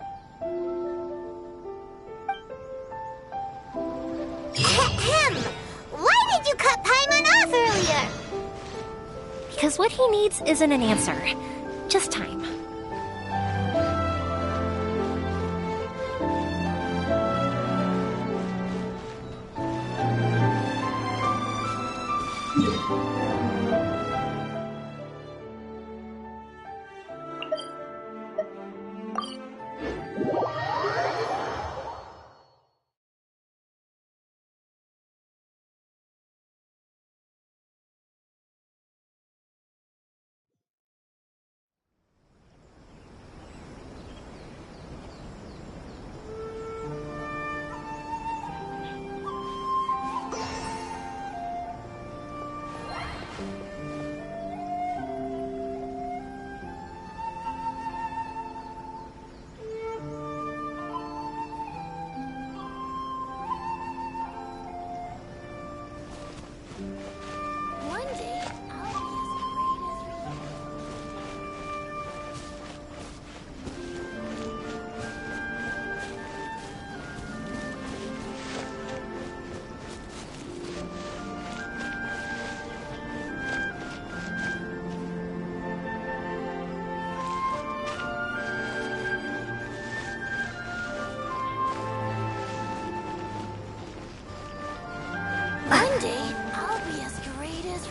Ahem! Why did you cut Paimon off earlier? Because what he needs isn't an answer, just time.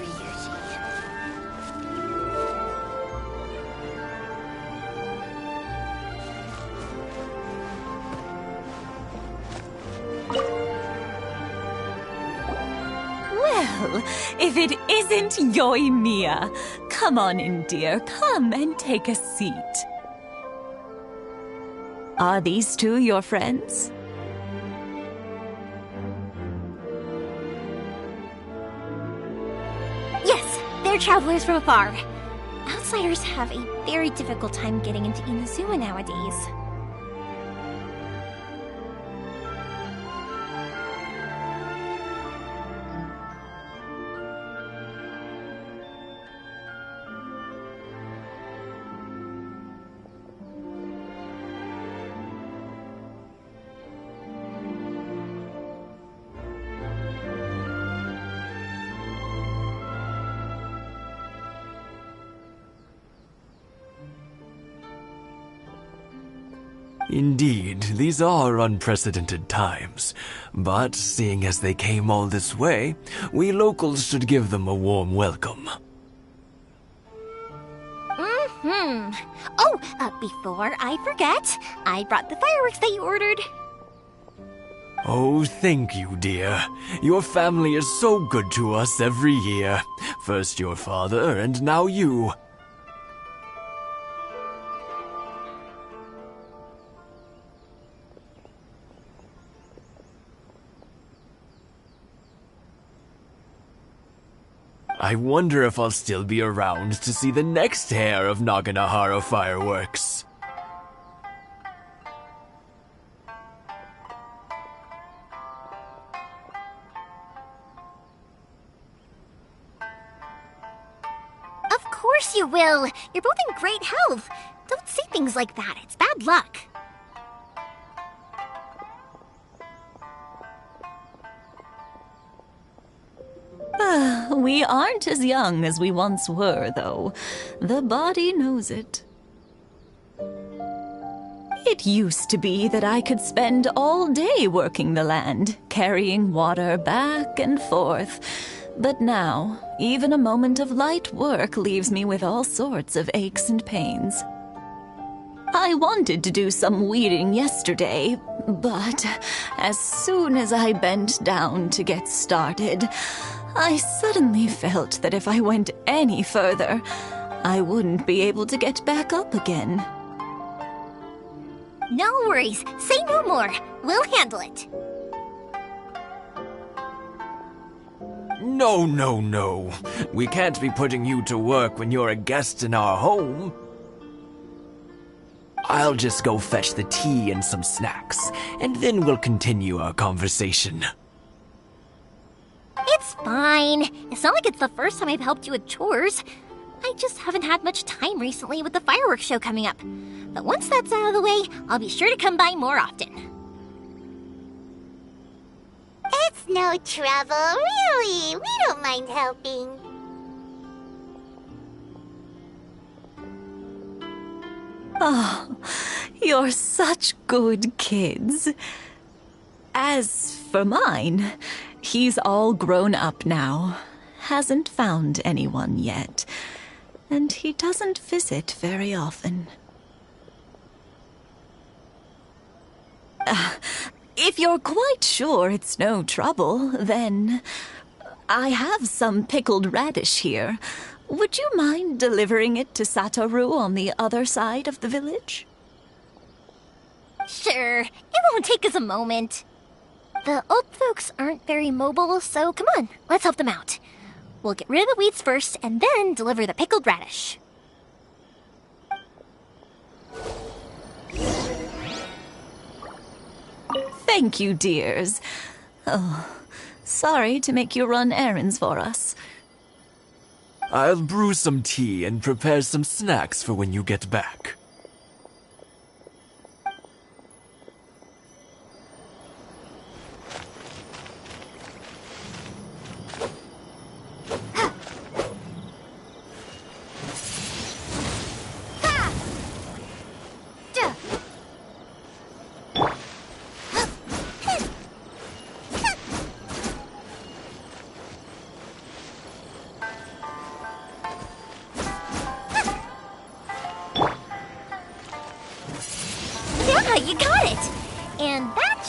every year. Well, if it isn't Yoimiya. Come on in, dear. Come and take a seat. Are these two your friends? Yes, they're travelers from afar. Outsiders have a very difficult time getting into Inazuma nowadays. Indeed, these are unprecedented times. But seeing as they came all this way, we locals should give them a warm welcome. Oh, before I forget, I brought the fireworks that you ordered. Oh, thank you, dear. Your family is so good to us every year. First your father, and now you. I wonder if I'll still be around to see the next pair of Naganahara fireworks. Of course you will. You're both in great health. Don't say things like that. It's bad luck. We aren't as young as we once were, though. The body knows it. It used to be that I could spend all day working the land, carrying water back and forth. But now, even a moment of light work leaves me with all sorts of aches and pains. I wanted to do some weeding yesterday, but as soon as I bent down to get started, I suddenly felt that if I went any further, I wouldn't be able to get back up again. No worries. Say no more. We'll handle it. No, no, no. We can't be putting you to work when you're a guest in our home. I'll just go fetch the tea and some snacks, and then we'll continue our conversation. It's fine. It's not like it's the first time I've helped you with chores. I just haven't had much time recently with the fireworks show coming up. But once that's out of the way, I'll be sure to come by more often. It's no trouble, really. We don't mind helping. Oh, you're such good kids. As for mine, he's all grown up now. Hasn't found anyone yet. And he doesn't visit very often. If you're quite sure it's no trouble, then I have some pickled radish here. Would you mind delivering it to Satoru on the other side of the village? Sure. It won't take us a moment. The old folks aren't very mobile, so come on, let's help them out. We'll get rid of the weeds first, and then deliver the pickled radish. Thank you, dears. Oh, sorry to make you run errands for us. I'll brew some tea and prepare some snacks for when you get back.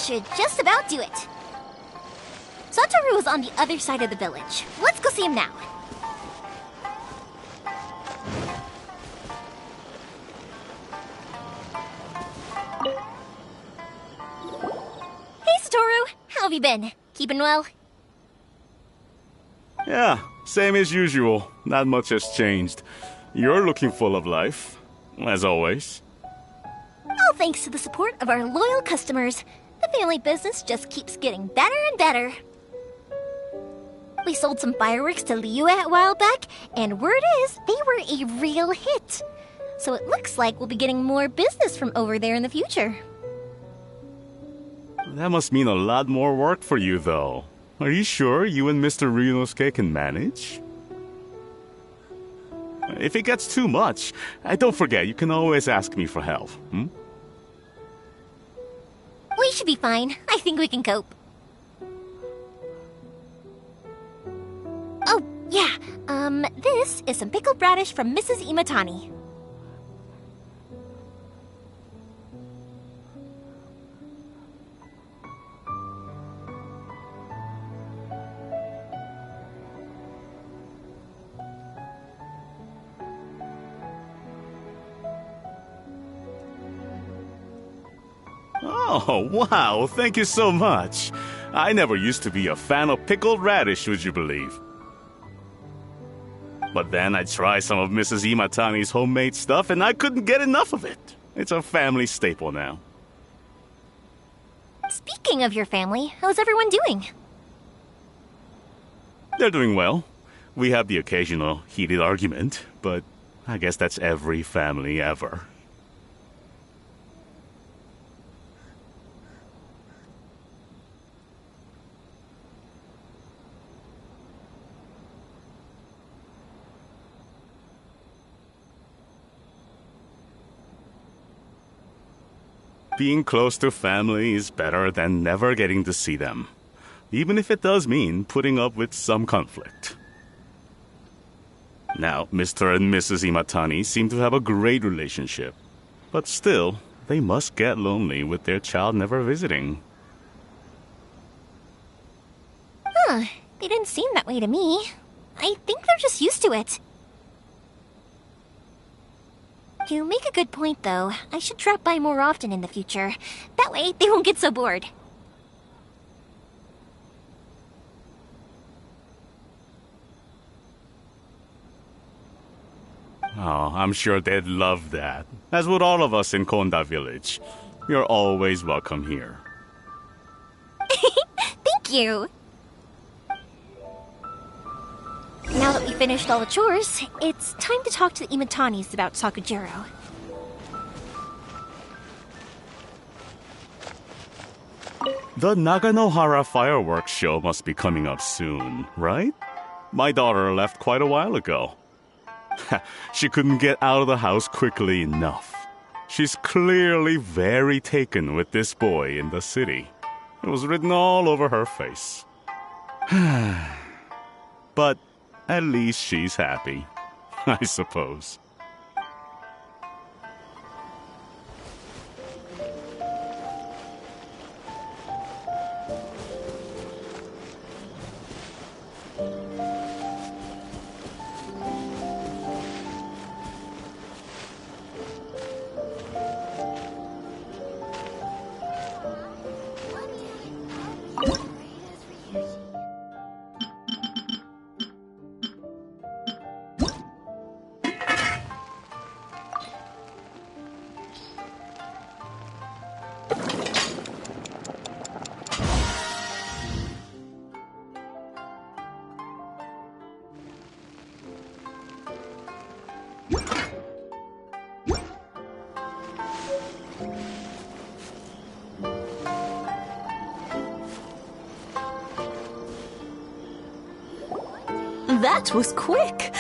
should just about do it. Satoru is on the other side of the village. Let's go see him now. Hey, Satoru! How have you been? Keeping well? Yeah, same as usual. Not much has changed. You're looking full of life, as always. All thanks to the support of our loyal customers, the family business just keeps getting better and better. We sold some fireworks to Liyue a while back, and word is they were a real hit. So it looks like we'll be getting more business from over there in the future. That must mean a lot more work for you, though. Are you sure you and Mr. Ryunosuke can manage? If it gets too much, don't forget, you can always ask me for help, hmm? We should be fine. I think we can cope. Oh, yeah. This is some pickled radish from Mrs. Imatani. Oh, wow, thank you so much. I never used to be a fan of pickled radish, would you believe? But then I tried some of Mrs. Imatani's homemade stuff and I couldn't get enough of it. It's a family staple now. Speaking of your family, how's everyone doing? They're doing well. We have the occasional heated argument, but I guess that's every family ever. Being close to family is better than never getting to see them, even if it does mean putting up with some conflict. Now, Mr. and Mrs. Imatani seem to have a great relationship, but still, they must get lonely with their child never visiting. Huh, they didn't seem that way to me. I think they're just used to it. You make a good point, though. I should drop by more often in the future. That way, they won't get so bored. Oh, I'm sure they'd love that. As would all of us in Konda Village. You're always welcome here. Thank you! Now that we finished all the chores, it's time to talk to the Imatanis about Sakujiro. The Naganohara fireworks show must be coming up soon, right? My daughter left quite a while ago. She couldn't get out of the house quickly enough. She's clearly very taken with this boy in the city. It was written all over her face. But at least she's happy, I suppose. That was quick.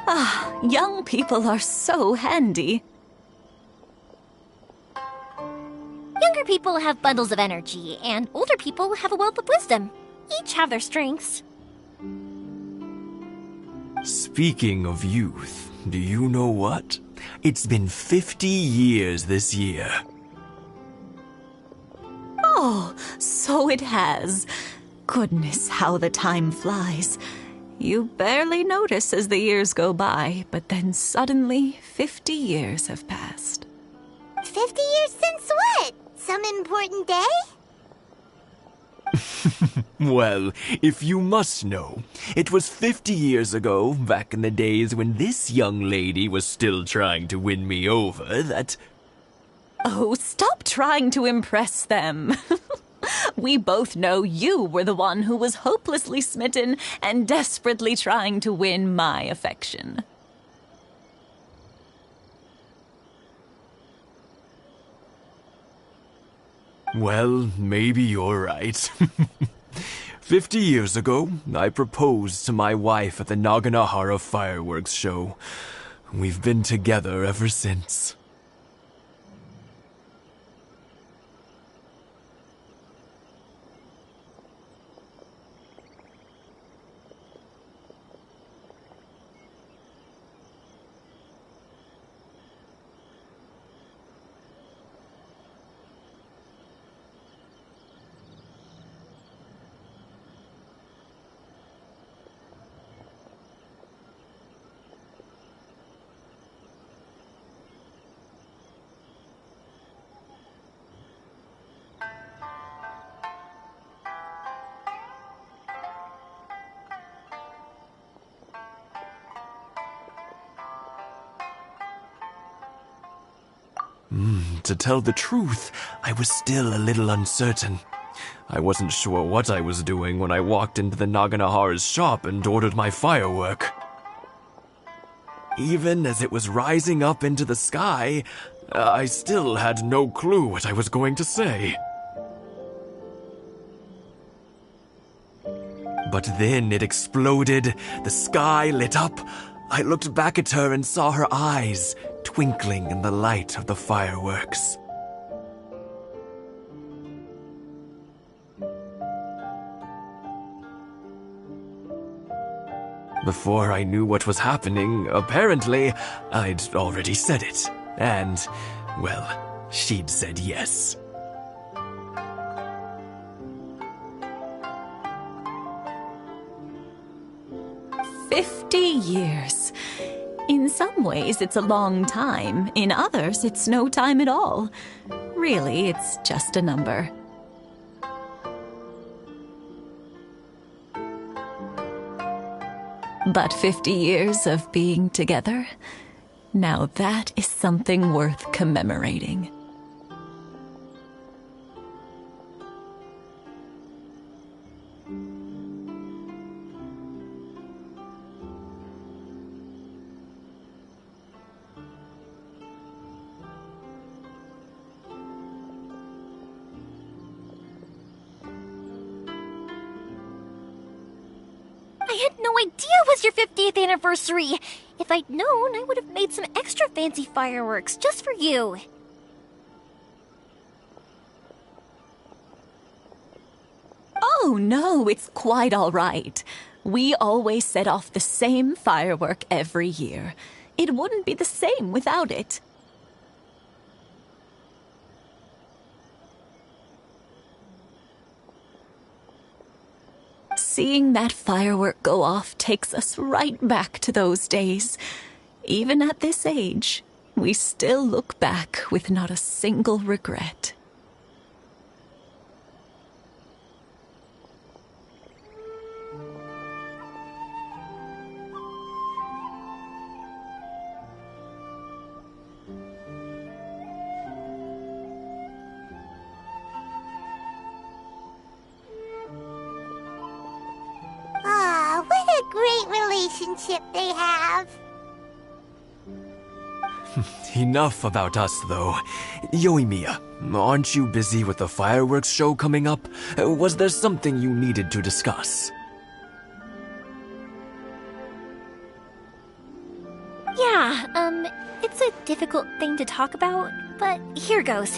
Ah, young people are so handy. Younger people have bundles of energy, and older people have a wealth of wisdom. Each have their strengths. Speaking of youth, do you know what? It's been 50 years this year. Oh, so it has. Goodness, how the time flies. You barely notice as the years go by, but then suddenly 50 years have passed. 50 years since what? Some important day? Well, if you must know, it was 50 years ago, back in the days when this young lady was still trying to win me over, that... Oh, stop trying to impress them. We both know you were the one who was hopelessly smitten and desperately trying to win my affection. Well, maybe you're right. 50 years ago, I proposed to my wife at the Naganohara fireworks show. We've been together ever since. To tell the truth, I was still a little uncertain. I wasn't sure what I was doing when I walked into the Naganohara's shop and ordered my firework. Even as it was rising up into the sky, I still had no clue what I was going to say. But then it exploded, the sky lit up. I looked back at her and saw her eyes twinkling in the light of the fireworks. Before I knew what was happening, apparently, I'd already said it. And, well, she'd said yes. Years. In some ways, it's a long time. In others, it's no time at all. Really, it's just a number. But 50 years of being together, now that is something worth commemorating. I had no idea it was your 50th anniversary. If I'd known, I would have made some extra fancy fireworks just for you. Oh, no, it's quite all right. We always set off the same firework every year. It wouldn't be the same without it. Seeing that firework go off takes us right back to those days. Even at this age, we still look back with not a single regret. What a great relationship they have. Enough about us, though. Yoimiya, aren't you busy with the fireworks show coming up? Was there something you needed to discuss? Yeah, it's a difficult thing to talk about, but here goes.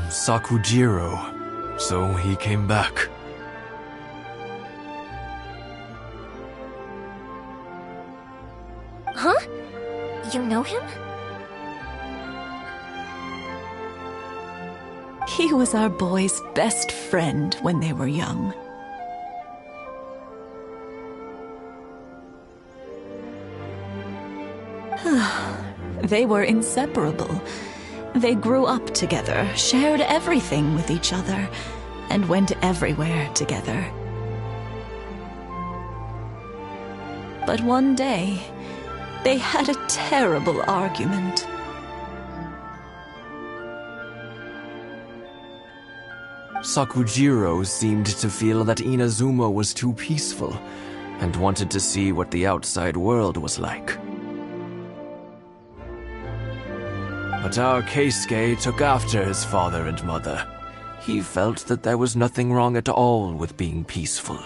Sakujiro. So he came back. You know him? He was our boys' best friend when they were young. They were inseparable. They grew up together, shared everything with each other, and went everywhere together. But one day, they had a terrible argument. Sakujiro seemed to feel that Inazuma was too peaceful and wanted to see what the outside world was like. But our Keisuke took after his father and mother. He felt that there was nothing wrong at all with being peaceful.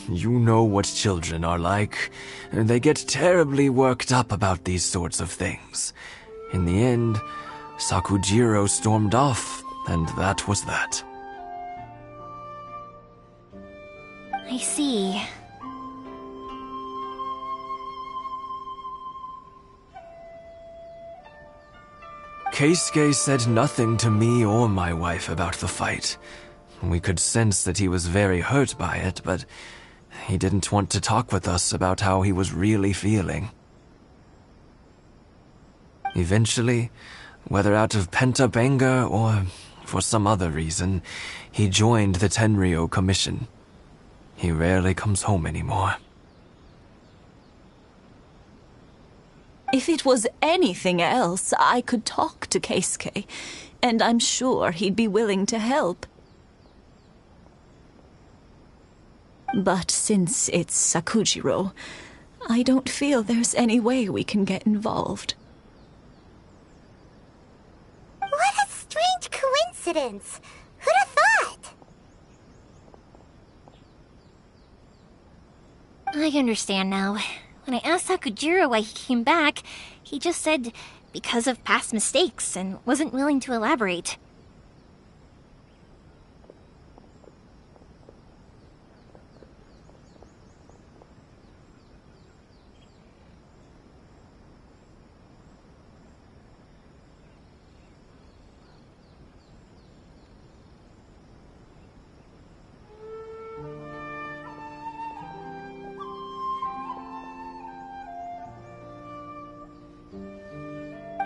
You know what children are like. They get terribly worked up about these sorts of things. In the end, Sakujiro stormed off, and that was that. I see. Keisuke said nothing to me or my wife about the fight. We could sense that he was very hurt by it, but he didn't want to talk with us about how he was really feeling. Eventually, whether out of pent-up anger or for some other reason, he joined the Tenryou Commission. He rarely comes home anymore. If it was anything else, I could talk to Keisuke, and I'm sure he'd be willing to help. But since it's Sakujiro, I don't feel there's any way we can get involved. What a strange coincidence! Who'd have thought? I understand now. When I asked Sakujiro why he came back, he just said because of past mistakes and wasn't willing to elaborate.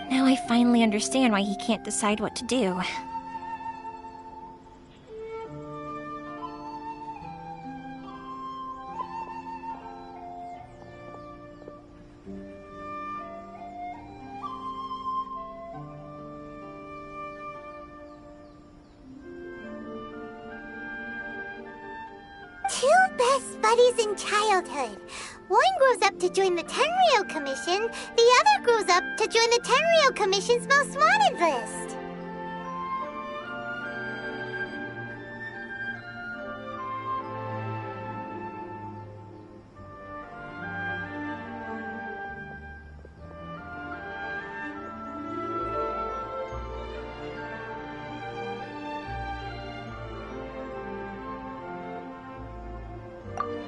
Now I finally understand why he can't decide what to do. Two best buddies in childhood. One grows up to join the Tenryou Commission, the other grows up to join the Tenryou Commission's most wanted list.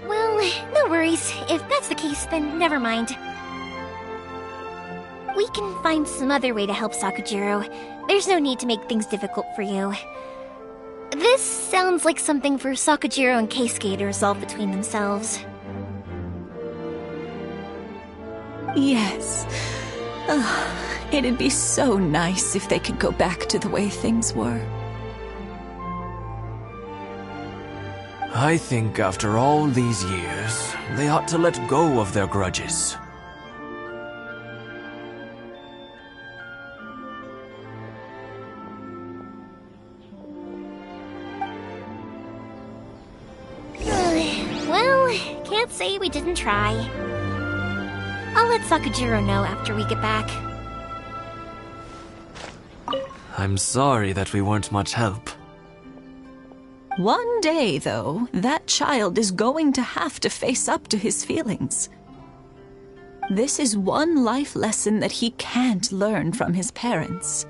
Well, no worries. If that's the case, then never mind. We can find some other way to help Sakujiro. There's no need to make things difficult for you. This sounds like something for Sakujiro and Keisuke to resolve between themselves. Yes. It'd be so nice if they could go back to the way things were. I think after all these years, they ought to let go of their grudges. Well, can't say we didn't try. I'll let Sakujiro know after we get back. I'm sorry that we weren't much help. One day, though, that child is going to have to face up to his feelings. This is one life lesson that he can't learn from his parents.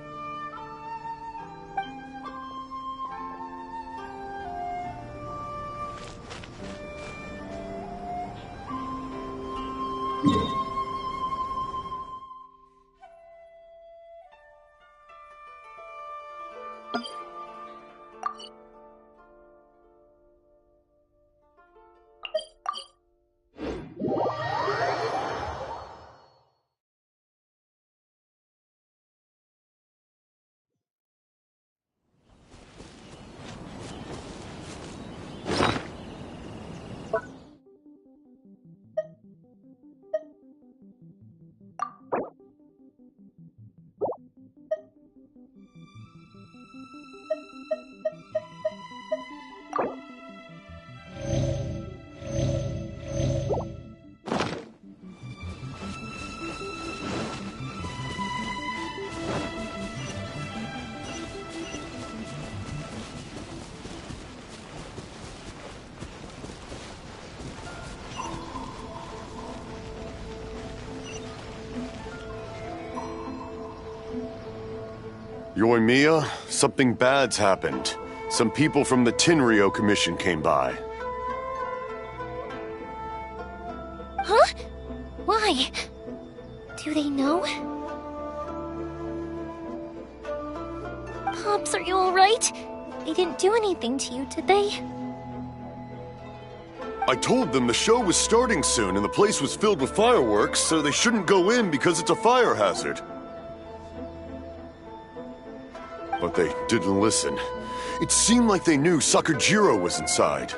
Yoimiya, something bad's happened. Some people from the Tenryou Commission came by. Huh? Why? Do they know? Pops, are you alright? They didn't do anything to you, did they? I told them the show was starting soon and the place was filled with fireworks, so they shouldn't go in because it's a fire hazard. But they didn't listen. It seemed like they knew Sakujiro was inside.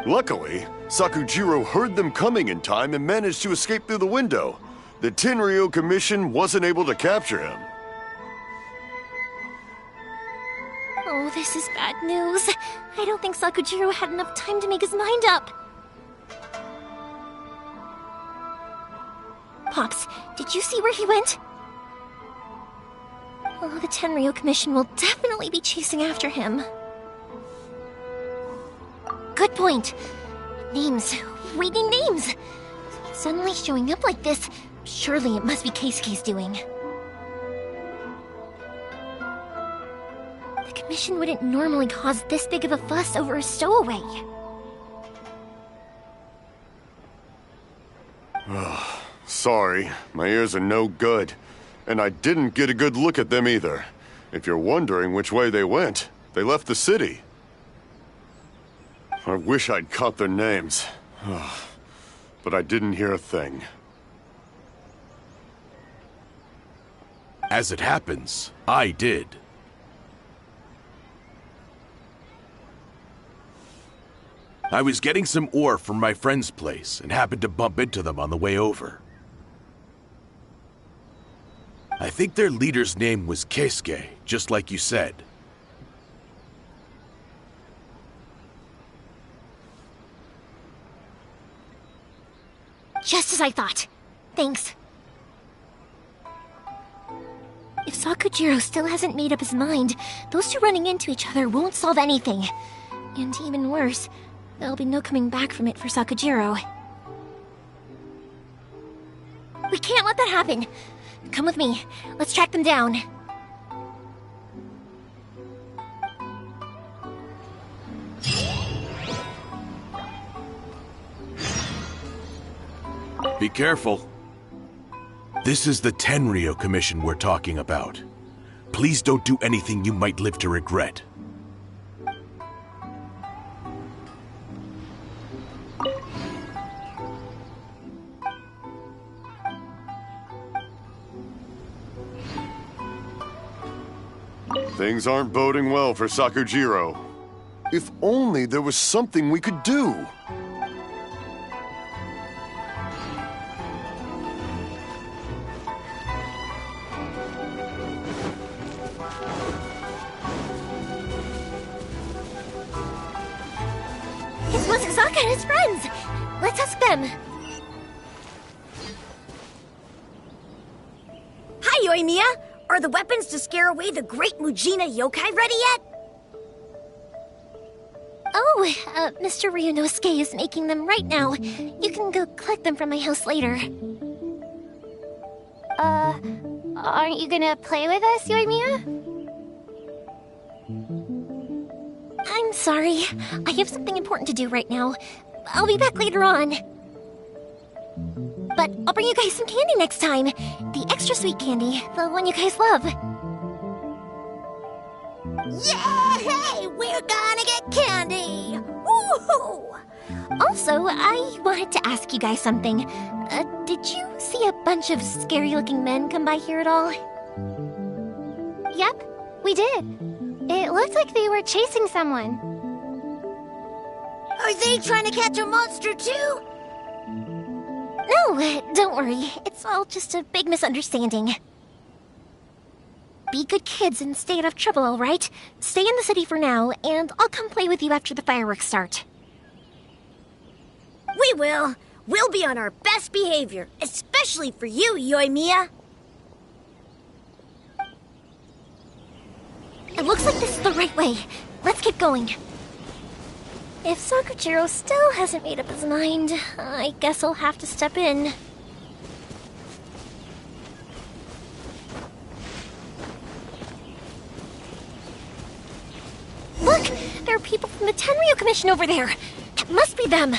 Luckily, Sakujiro heard them coming in time and managed to escape through the window. The Tenryou Commission wasn't able to capture him. Oh, this is bad news. I don't think Sakujiro had enough time to make his mind up. Pops, did you see where he went? Oh, the Tenryou Commission will definitely be chasing after him. Good point. Names. Reading names. Suddenly showing up like this, surely it must be Keisuke's doing. The Commission wouldn't normally cause this big of a fuss over a stowaway. Sorry, my ears are no good. And I didn't get a good look at them either. If you're wondering which way they went, they left the city. I wish I'd caught their names. But I didn't hear a thing. As it happens, I did. I was getting some ore from my friend's place and happened to bump into them on the way over. I think their leader's name was Keisuke, just like you said. Just as I thought. Thanks. If Sakujiro still hasn't made up his mind, those two running into each other won't solve anything. And even worse, there'll be no coming back from it for Sakujiro. We can't let that happen. Come with me. Let's track them down. Be careful. This is the Tenryou Commission we're talking about. Please don't do anything you might live to regret. Things aren't boding well for Sakujiro. If only there was something we could do. It's Masazaka and his friends! Let's ask them! Hi, Yoimiya! Are the weapons to scare away the great Mujina yokai ready yet? Oh, Mr. Ryunosuke is making them right now. You can go collect them from my house later. Aren't you gonna play with us, Yoimiya? I'm sorry. I have something important to do right now. I'll be back later on. But I'll bring you guys some candy next time. The extra sweet candy, the one you guys love. Yay! We're gonna get candy! Woohoo! Also, I wanted to ask you guys something. Did you see a bunch of scary-looking men come by here at all? Yep, we did. It looked like they were chasing someone. Are they trying to catch a monster too? No, don't worry. It's all just a big misunderstanding. Be good kids and stay out of trouble, all right? Stay in the city for now, and I'll come play with you after the fireworks start. We will. We'll be on our best behavior, especially for you, Yoimiya. It looks like this is the right way. Let's keep going. If Sakujiro still hasn't made up his mind, I guess I'll have to step in. Look! There are people from the Tenryo Commission over there! It must be them!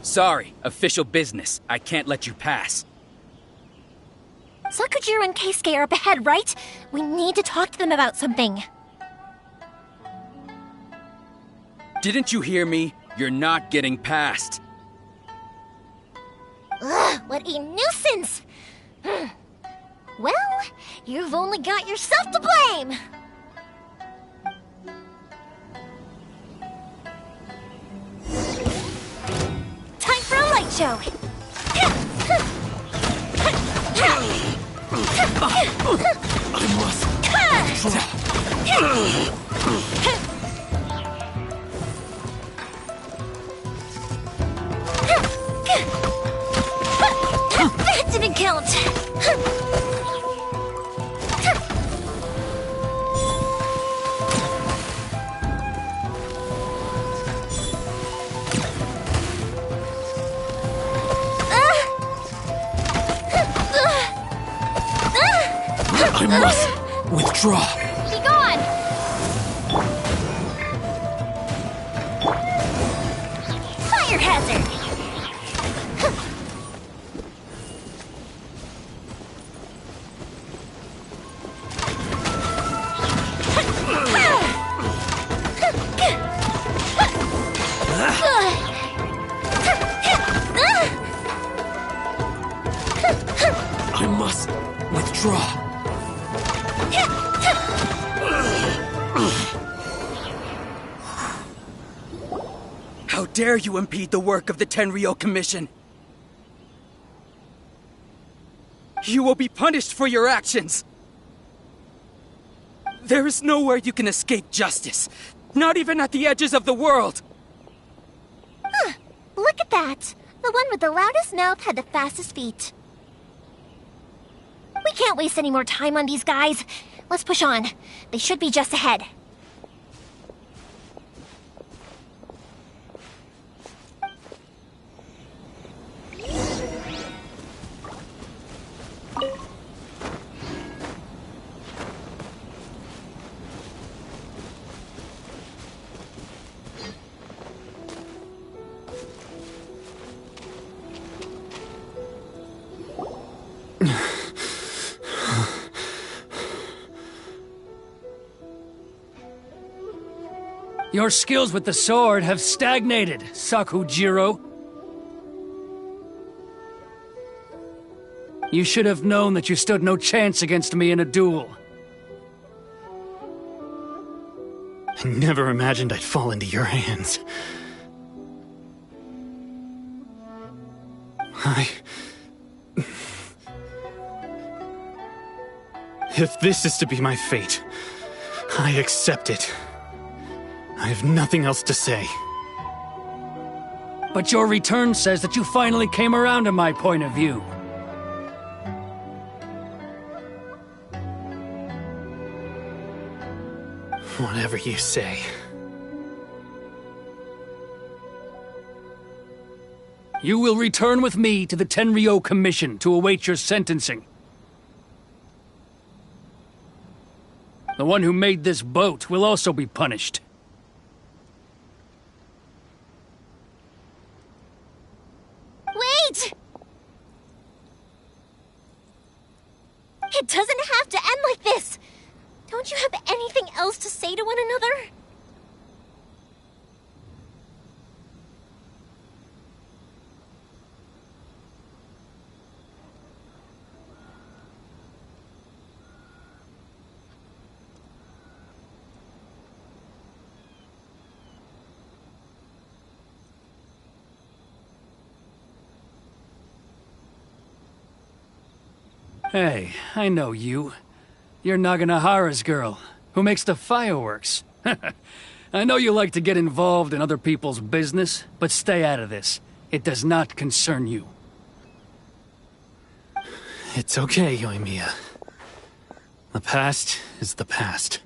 Sorry, official business. I can't let you pass. Sakujiro and Keisuke are up ahead, right? We need to talk to them about something. Didn't you hear me? You're not getting past. Ugh, what a nuisance! Well, you've only got yourself to blame! Time for a light show! That didn't count! I must withdraw. Be gone! Fire hazard! I must withdraw. How dare you impede the work of the Tenryo Commission? You will be punished for your actions. There is nowhere you can escape justice. Not even at the edges of the world. Huh, look at that! The one with the loudest mouth had the fastest feet. We can't waste any more time on these guys. Let's push on. They should be just ahead. Your skills with the sword have stagnated, Sakujiro. You should have known that you stood no chance against me in a duel. I never imagined I'd fall into your hands. If this is to be my fate, I accept it. I have nothing else to say. But your return says that you finally came around to my point of view. Whatever you say. You will return with me to the Tenryo Commission to await your sentencing. The one who made this boat will also be punished. Wait! It doesn't have to end like this! Don't you have anything else to say to one another? Hey, I know you. You're Naganahara's girl, who makes the fireworks. I know you like to get involved in other people's business, but stay out of this. It does not concern you. It's okay, Yoimiya. The past is the past.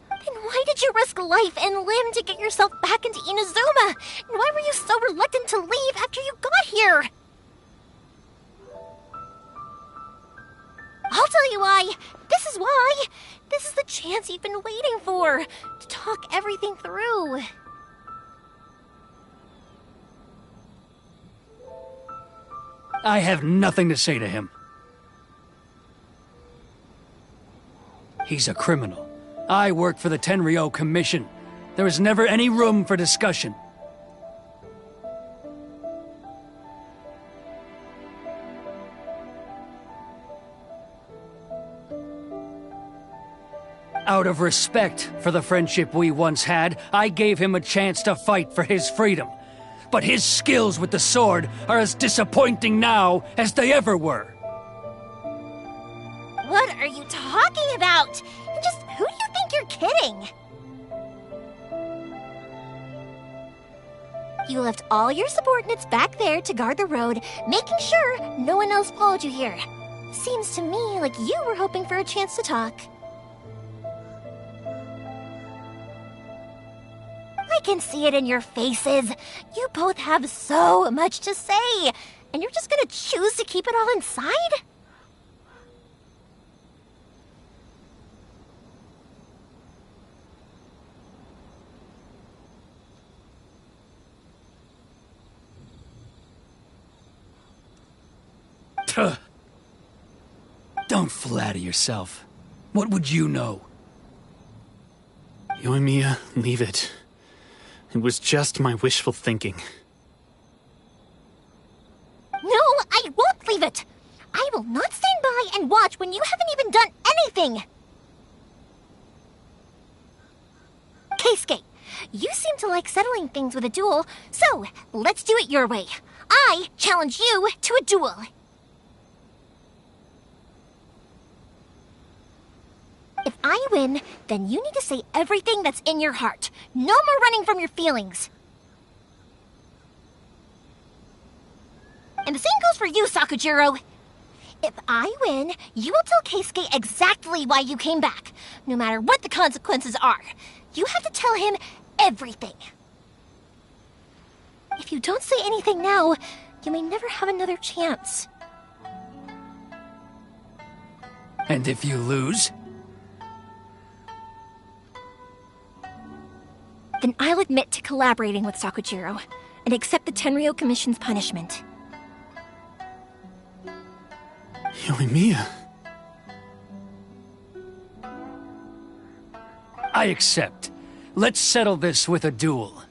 Then And why did you risk life and limb to get yourself back into Inazuma? And why were you so reluctant to leave after you got here? I'll tell you why. This is why. This is the chance you've been waiting for, to talk everything through. I have nothing to say to him. He's a criminal. I work for the Tenryou Commission. There is never any room for discussion. Out of respect for the friendship we once had, I gave him a chance to fight for his freedom. But his skills with the sword are as disappointing now as they ever were. What are you talking about? And just who do you think you're kidding? You left all your subordinates back there to guard the road, making sure no one else followed you here. Seems to me like you were hoping for a chance to talk. I can see it in your faces. You both have so much to say, and you're just gonna choose to keep it all inside? Tuh. Don't flatter yourself. What would you know? Yoimiya, leave it. It was just my wishful thinking. No, I won't leave it! I will not stand by and watch when you haven't even done anything! Keisuke, you seem to like settling things with a duel, so let's do it your way. I challenge you to a duel. If I win, then you need to say everything that's in your heart. No more running from your feelings. And the same goes for you, Sakujiro. If I win, you will tell Keisuke exactly why you came back, no matter what the consequences are. You have to tell him everything. If you don't say anything now, you may never have another chance. And if you lose? Then I'll admit to collaborating with Sakujiro and accept the Tenryou Commission's punishment. Yoimiya. I accept. Let's settle this with a duel.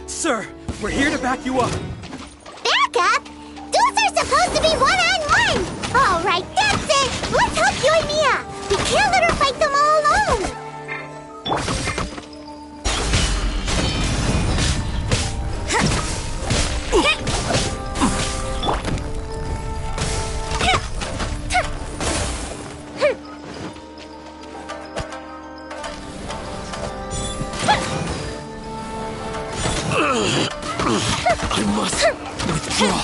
Sir, we're here to back you up. Back up? Duels are supposed to be one-on-one! All right, that's it! Let's help Yoimiya! We can't let her fight them all alone! I must withdraw.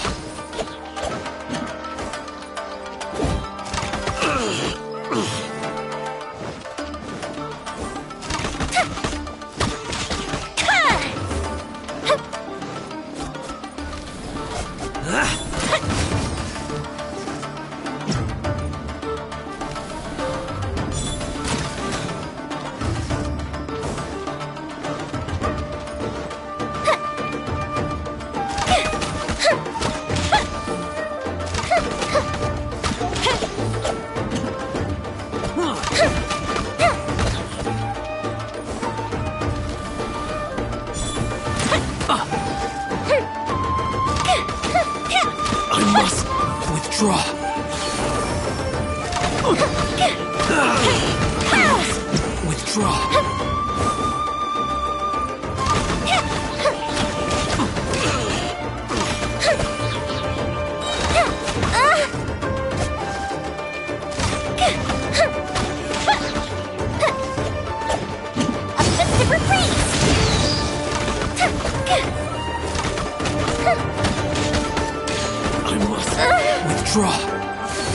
Withdraw.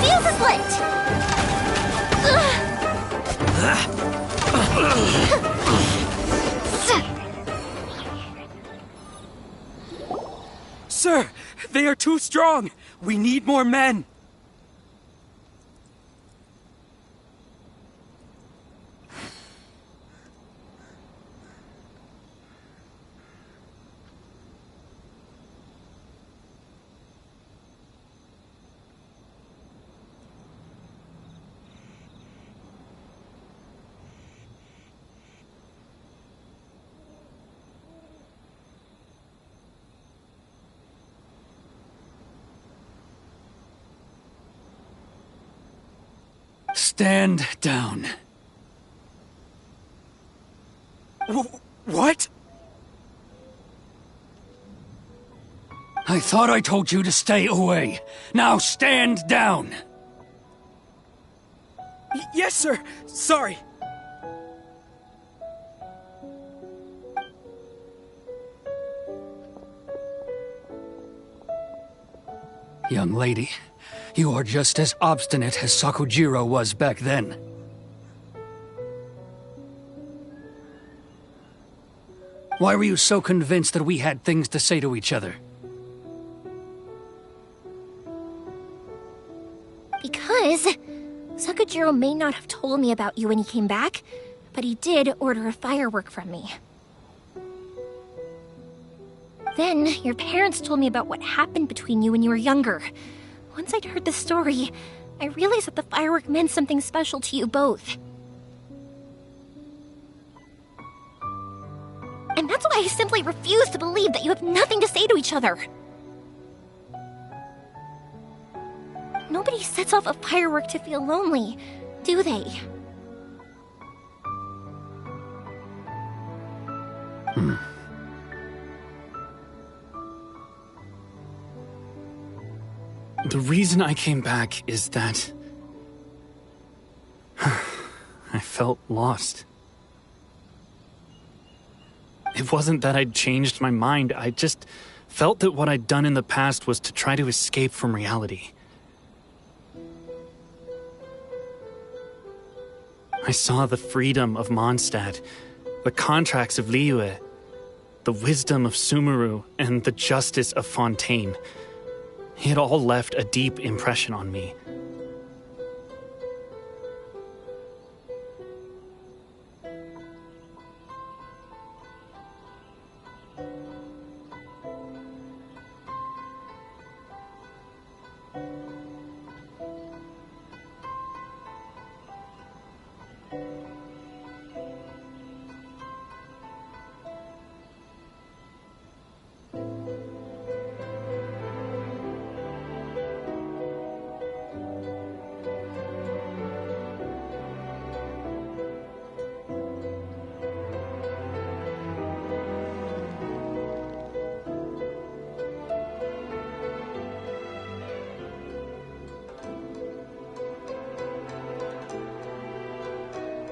Fuse is lit! Sir, they are too strong. We need more men. Stand down. What? I thought I told you to stay away. Now stand down. Yes, sir. Sorry. Young lady, you are just as obstinate as Sakujiro was back then. Why were you so convinced that we had things to say to each other? Because Sakujiro may not have told me about you when he came back, but he did order a firework from me. Then, your parents told me about what happened between you when you were younger. Once I'd heard the story, I realized that the firework meant something special to you both. And that's why I simply refuse to believe that you have nothing to say to each other. Nobody sets off a firework to feel lonely, do they? The reason I came back is that I felt lost. It wasn't that I'd changed my mind, I just felt that what I'd done in the past was to try to escape from reality. I saw the freedom of Mondstadt, the contracts of Liyue, the wisdom of Sumeru, and the justice of Fontaine. It all left a deep impression on me.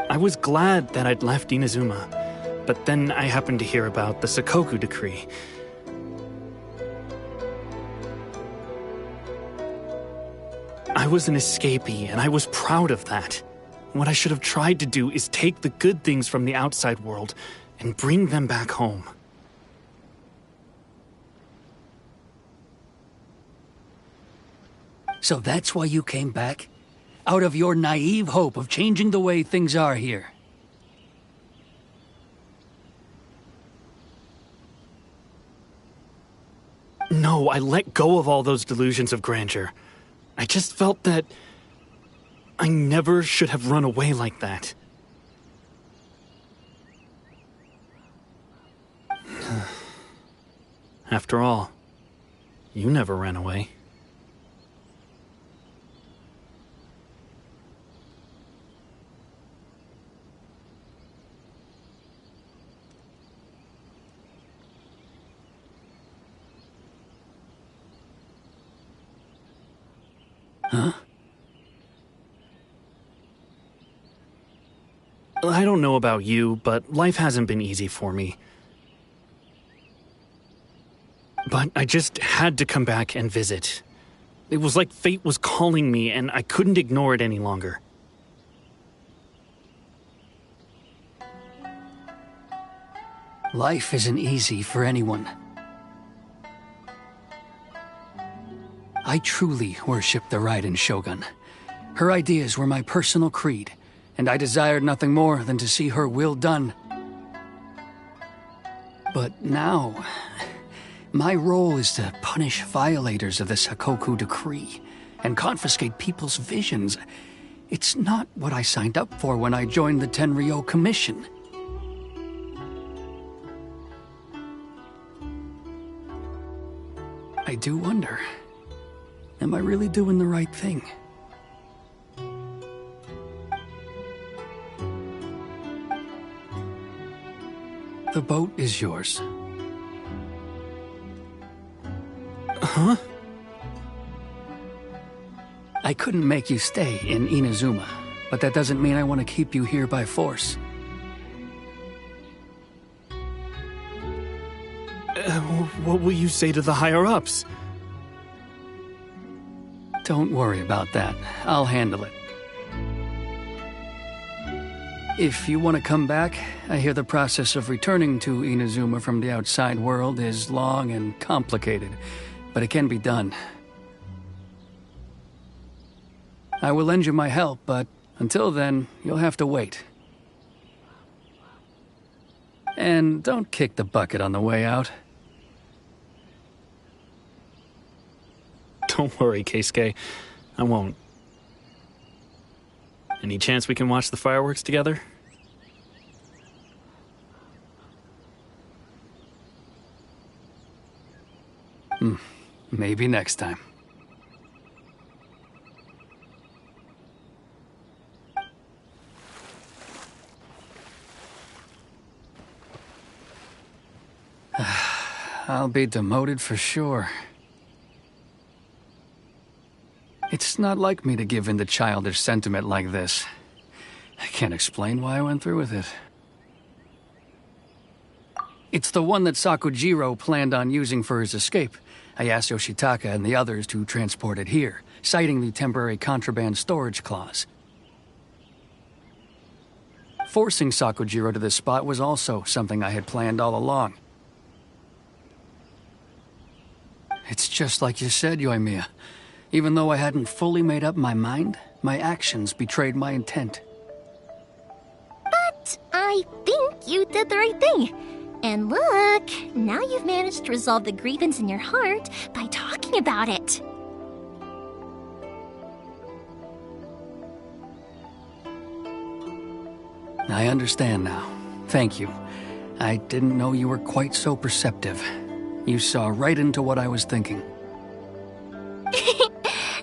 I was glad that I'd left Inazuma, but then I happened to hear about the Sakoku decree. I was an escapee, and I was proud of that. What I should have tried to do is take the good things from the outside world and bring them back home. So that's why you came back? Out of your naive hope of changing the way things are here? No, I let go of all those delusions of grandeur. I just felt that I never should have run away like that. After all, you never ran away. Huh? I don't know about you, but life hasn't been easy for me. But I just had to come back and visit. It was like fate was calling me, and I couldn't ignore it any longer. Life isn't easy for anyone. I truly worship the Raiden Shogun. Her ideas were my personal creed, and I desired nothing more than to see her will done. But now, my role is to punish violators of the Sakoku decree and confiscate people's visions. It's not what I signed up for when I joined the Tenryo Commission. I do wonder, am I really doing the right thing? The boat is yours. Huh? I couldn't make you stay in Inazuma, but that doesn't mean I want to keep you here by force. What will you say to the higher-ups? Don't worry about that. I'll handle it. If you want to come back, I hear the process of returning to Inazuma from the outside world is long and complicated, but it can be done. I will lend you my help, but until then, you'll have to wait. And don't kick the bucket on the way out. Don't worry, Keisuke. I won't. Any chance we can watch the fireworks together? Maybe next time. I'll be demoted for sure. It's not like me to give in to childish sentiment like this. I can't explain why I went through with it. It's the one that Sakujiro planned on using for his escape. I asked Yoshitaka and the others to transport it here, citing the temporary contraband storage clause. Forcing Sakujiro to this spot was also something I had planned all along. It's just like you said, Yoimiya. Even though I hadn't fully made up my mind, my actions betrayed my intent. But I think you did the right thing. And look, now you've managed to resolve the grievance in your heart by talking about it. I understand now. Thank you. I didn't know you were quite so perceptive. You saw right into what I was thinking.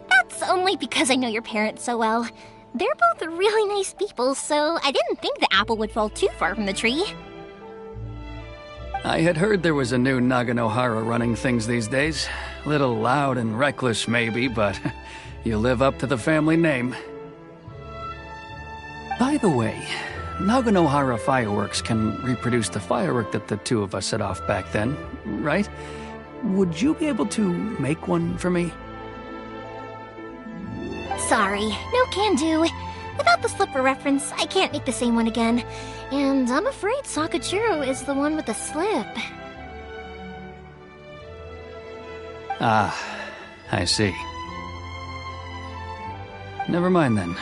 That's only because I know your parents so well. They're both really nice people, so I didn't think the apple would fall too far from the tree. I had heard there was a new Naganohara running things these days. Little loud and reckless, maybe, but you live up to the family name. By the way, Naganohara Fireworks can reproduce the firework that the two of us set off back then, right? Would you be able to make one for me? Sorry, no can do. Without the slipper reference, I can't make the same one again. And I'm afraid Sakujiro is the one with the slip. Ah, I see. Never mind then.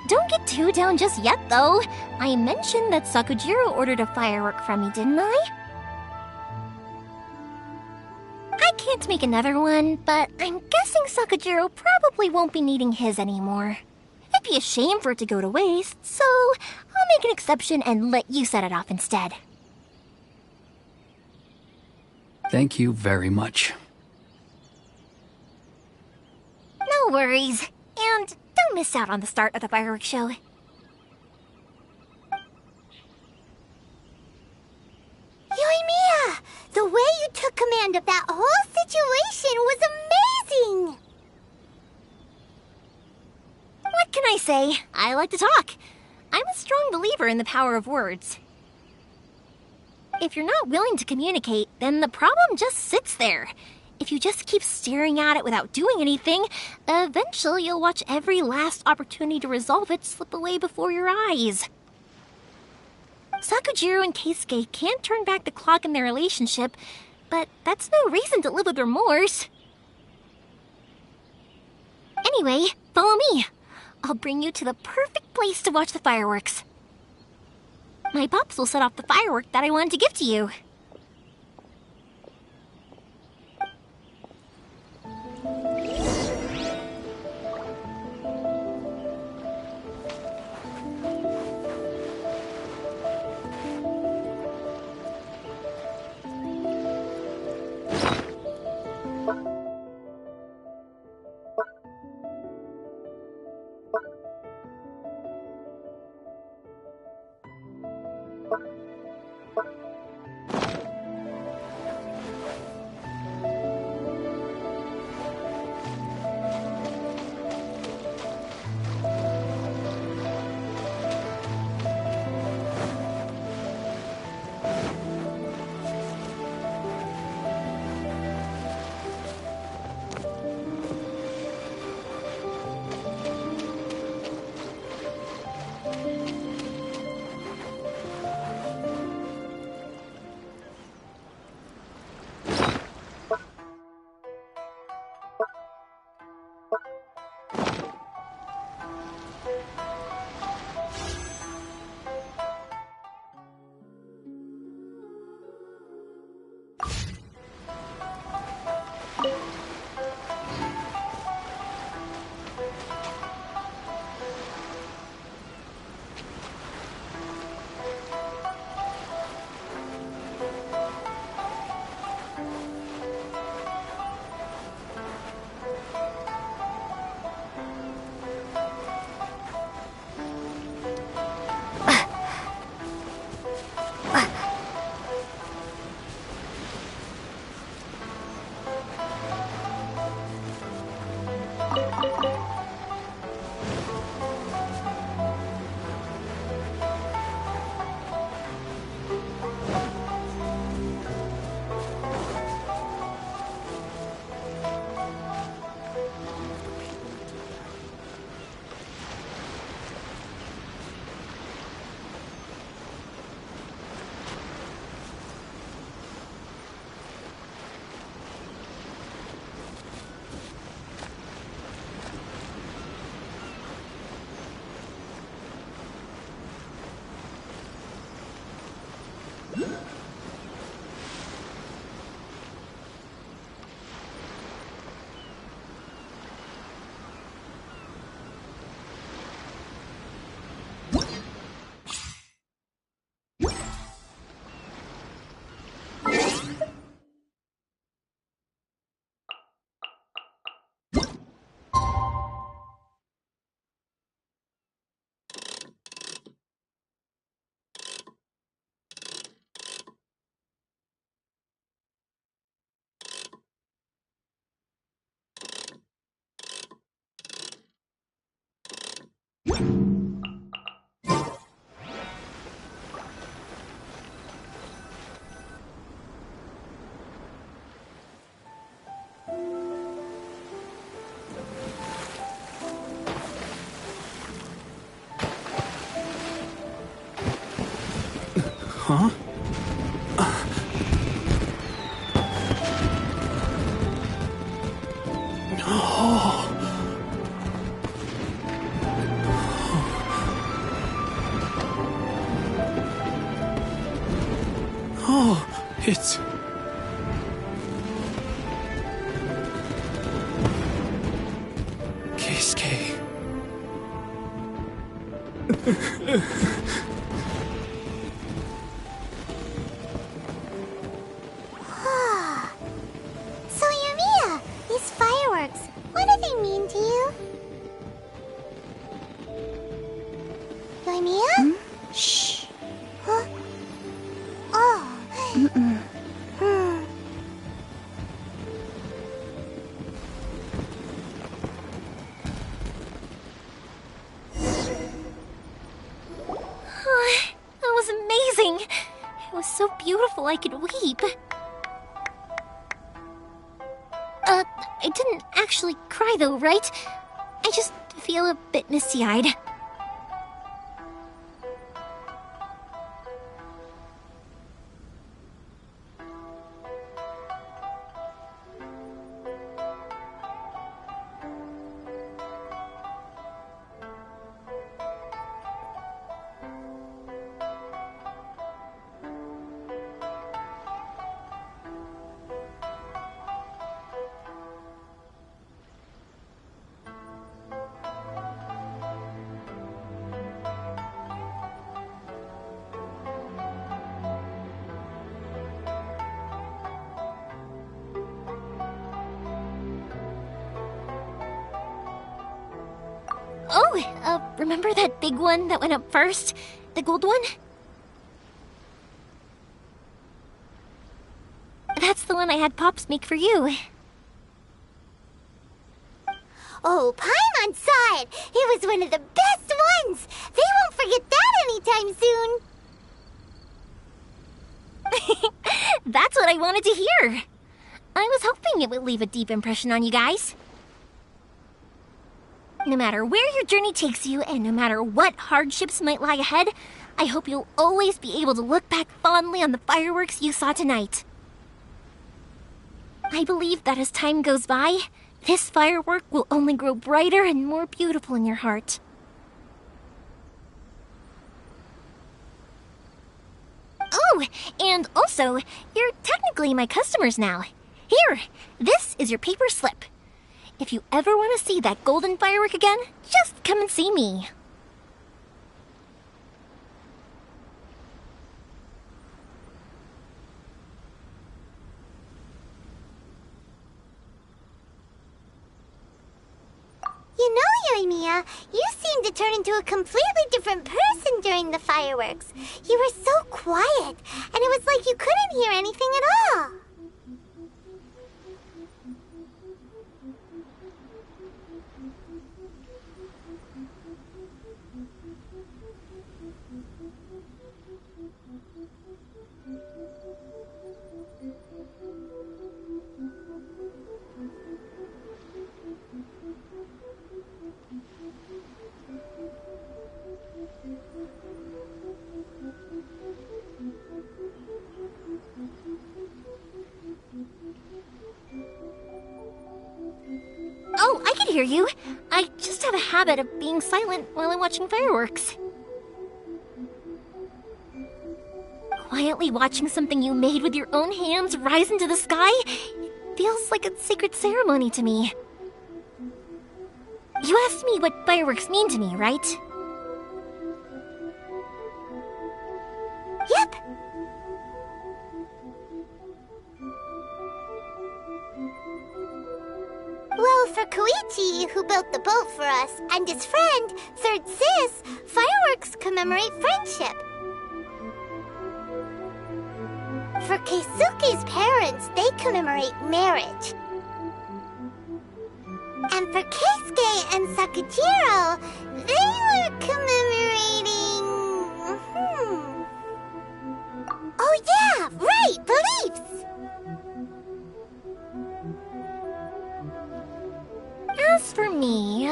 Don't get too down just yet, though. I mentioned that Sakujiro ordered a firework from me, didn't I? I can't make another one, but I'm guessing Sakujiro probably won't be needing his anymore. It'd be a shame for it to go to waste, so I'll make an exception and let you set it off instead. Thank you very much. No worries. And don't miss out on the start of the fireworks show. Yoimiya! The way you took command of that whole situation was amazing! What can I say? I like to talk. I'm a strong believer in the power of words. If you're not willing to communicate, then the problem just sits there. If you just keep staring at it without doing anything, eventually you'll watch every last opportunity to resolve it slip away before your eyes. Sakujiro and Keisuke can't turn back the clock in their relationship, but that's no reason to live with remorse. Anyway, follow me. I'll bring you to the perfect place to watch the fireworks. My pops will set off the firework that I wanted to give to you. Huh? Oh, it's... Keisuke. So, Yumiya, these fireworks, what do they mean to you? Yumiya? Shh. Huh? Oh. That was amazing. It was so beautiful I could weep. I didn't actually cry though, right? I just feel a bit misty-eyed. Oh, remember that big one that went up first? The gold one? That's the one I had Pops make for you. Oh, Paimon saw it! It was one of the best ones! They won't forget that anytime soon! That's what I wanted to hear. I was hoping it would leave a deep impression on you guys. No matter where your journey takes you, and no matter what hardships might lie ahead, I hope you'll always be able to look back fondly on the fireworks you saw tonight. I believe that as time goes by, this firework will only grow brighter and more beautiful in your heart. Oh, and also, you're technically my customers now. Here, this is your paper slip. If you ever want to see that golden firework again, just come and see me. You know, Yoimiya, you seemed to turn into a completely different person during the fireworks. You were so quiet, and it was like you couldn't hear anything at all. Oh, I can hear you. I just have a habit of being silent while I'm watching fireworks. Quietly watching something you made with your own hands rise into the sky feels like a sacred ceremony to me. You asked me what fireworks mean to me, right? Yep. Well, for Koichi, who built the boat for us, and his friend, Third Sis, fireworks commemorate friendship. For Keisuke's parents, they commemorate marriage. And for Keisuke and Sakujiro, they were commemorating... Oh yeah, right, beliefs! As for me,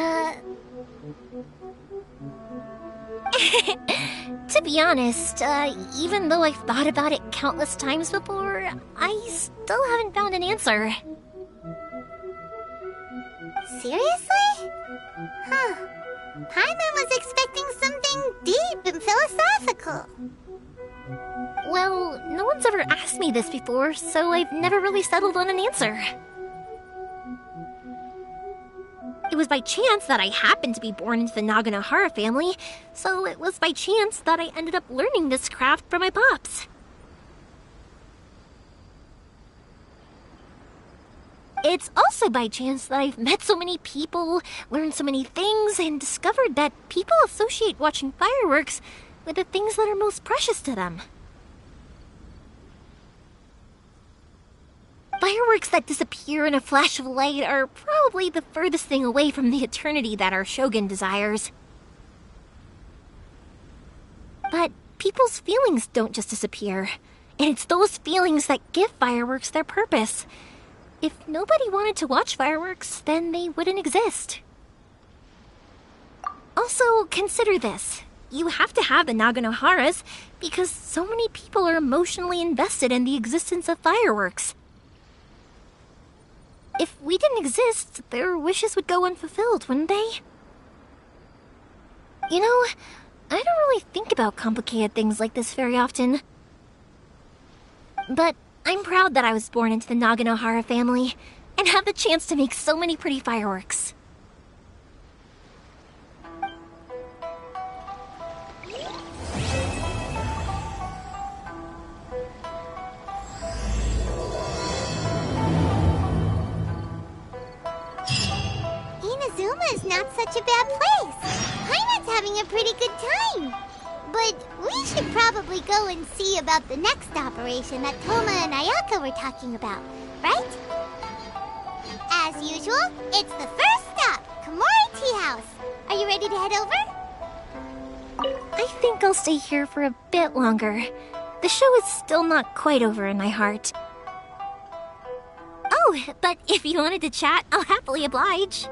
to be honest, even though I've thought about it countless times before, I still haven't found an answer. Seriously? Huh. Paimon was expecting something deep and philosophical. Well, no one's ever asked me this before, so I've never really settled on an answer. It was by chance that I happened to be born into the Naganohara family, so it was by chance that I ended up learning this craft from my pops. It's also by chance that I've met so many people, learned so many things, and discovered that people associate watching fireworks with the things that are most precious to them. Fireworks that disappear in a flash of light are probably the furthest thing away from the eternity that our shogun desires. But people's feelings don't just disappear, and it's those feelings that give fireworks their purpose. If nobody wanted to watch fireworks, then they wouldn't exist. Also, consider this. You have to have the Naganoharas because so many people are emotionally invested in the existence of fireworks. If we didn't exist, their wishes would go unfulfilled, wouldn't they? You know, I don't really think about complicated things like this very often. But I'm proud that I was born into the Naganohara family and have the chance to make so many pretty fireworks. You Inazuma is not such a bad place. Paimon's having a pretty good time. But we should probably go and see about the next operation that Toma and Ayaka were talking about, right? As usual, it's the first stop, Komori Tea House. Are you ready to head over? I think I'll stay here for a bit longer. The show is still not quite over in my heart. Oh, but if you wanted to chat, I'll happily oblige.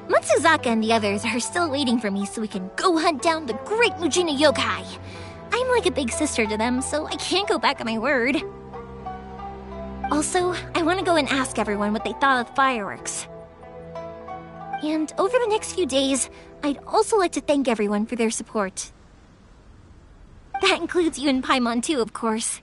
Matsuzaka and the others are still waiting for me so we can go hunt down the great Mujina yokai. I'm like a big sister to them, so I can't go back on my word. Also, I want to go and ask everyone what they thought of the fireworks. And over the next few days, I'd also like to thank everyone for their support. That includes you and Paimon too, of course.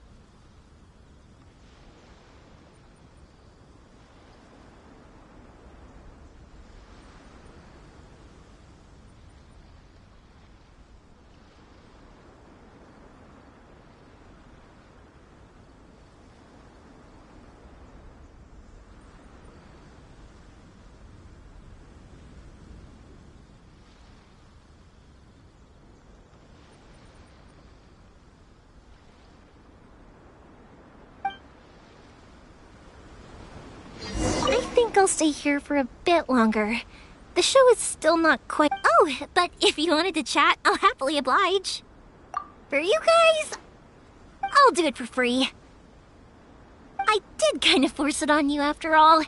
I'll stay here for a bit longer. The show is still not quite... Oh, but if you wanted to chat, I'll happily oblige. For you guys, I'll do it for free. I did kind of force it on you after all.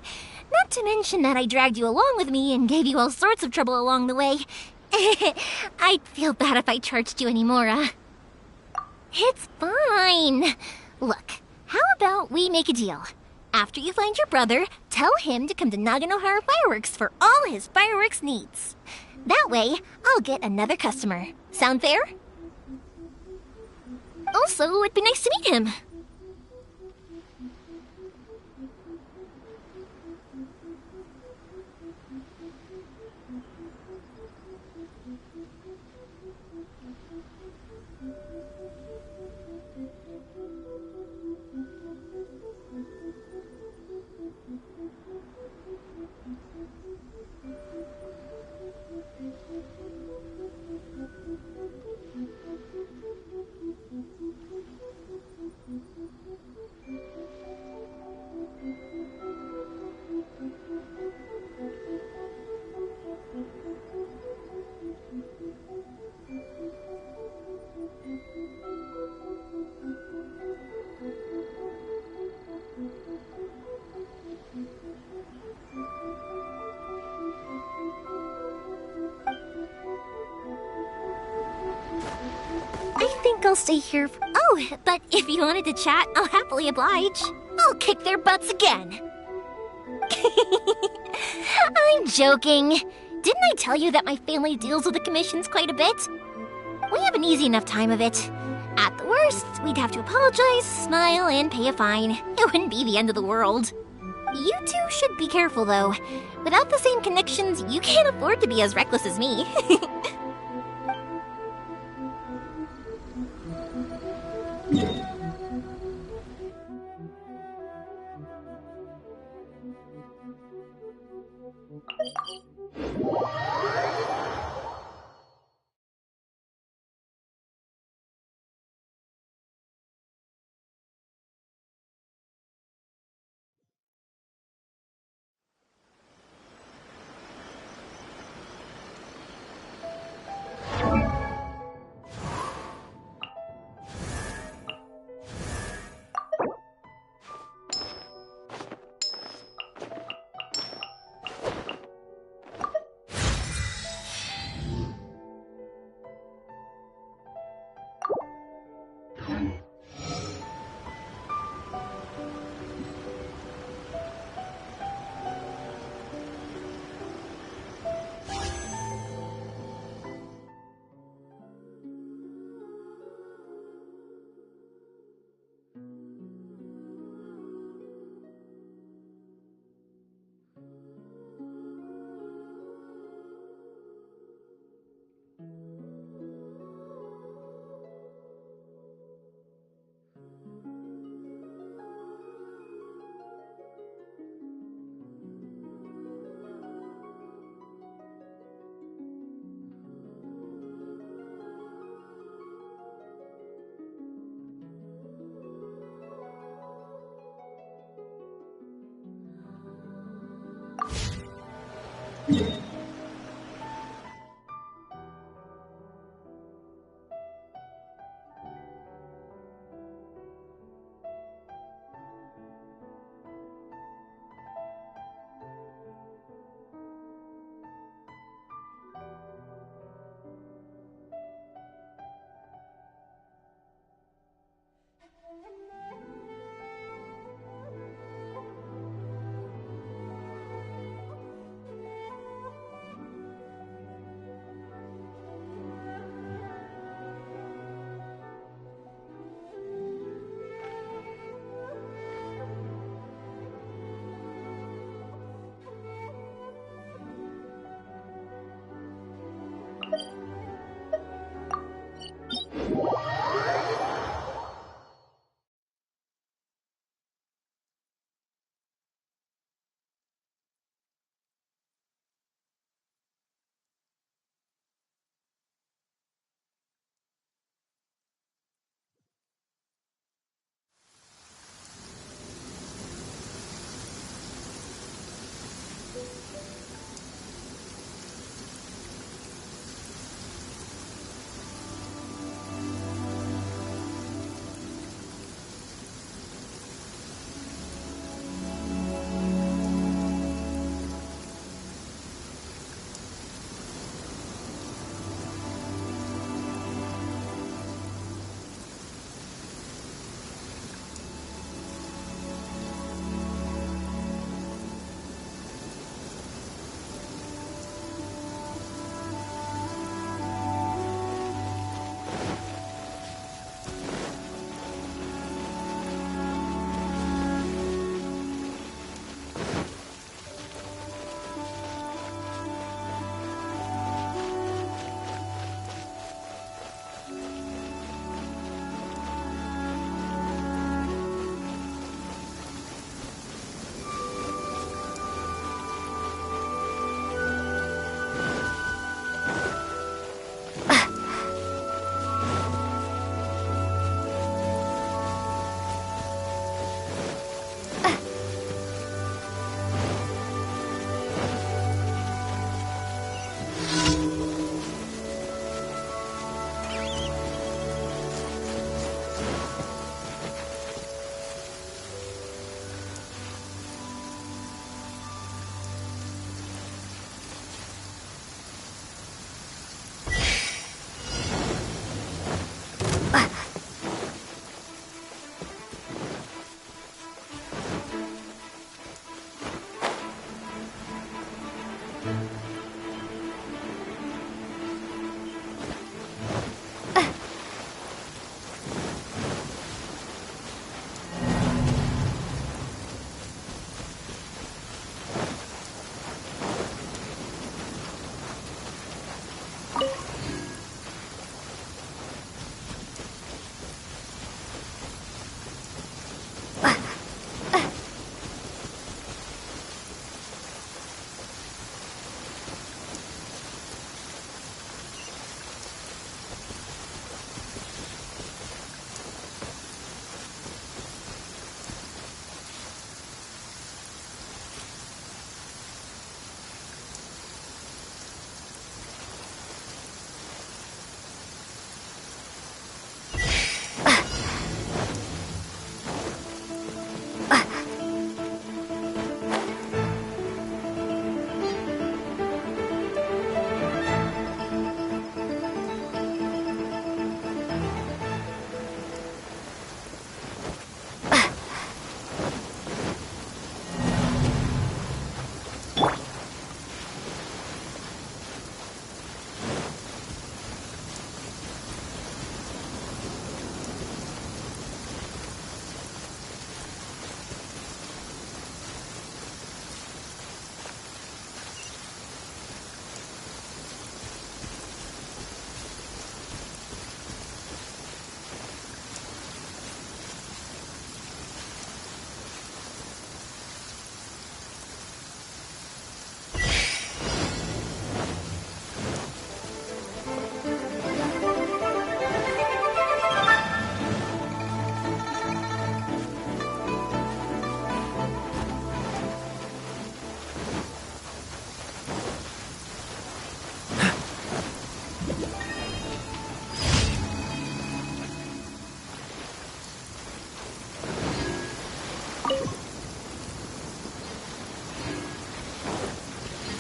Not to mention that I dragged you along with me and gave you all sorts of trouble along the way. I'd feel bad if I charged you anymore. It's fine. Look, how about we make a deal? After you find your brother, tell him to come to Naganohara Fireworks for all his fireworks needs. That way, I'll get another customer. Sound fair? Also, it'd be nice to meet him. I'll stay here for... Oh, but if you wanted to chat, I'll happily oblige. I'll kick their butts again. I'm joking. Didn't I tell you that my family deals with the commissions quite a bit? We have an easy enough time of it. At the worst, we'd have to apologize, smile, and pay a fine. It wouldn't be the end of the world. You two should be careful, though. Without the same connections, you can't afford to be as reckless as me.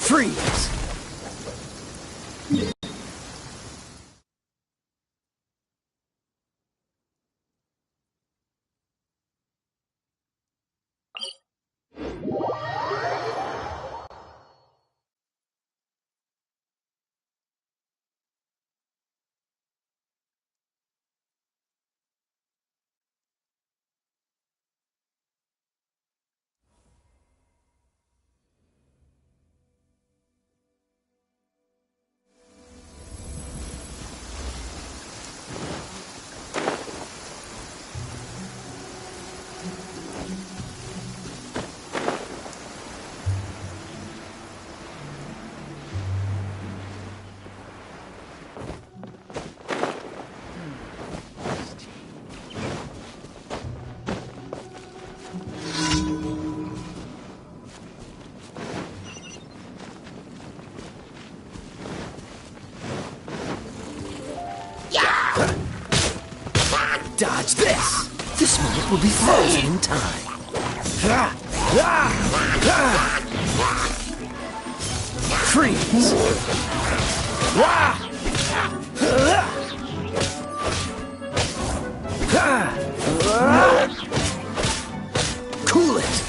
Freeze! Dodge this! This moment will be frozen in time. Freeze! Cool it!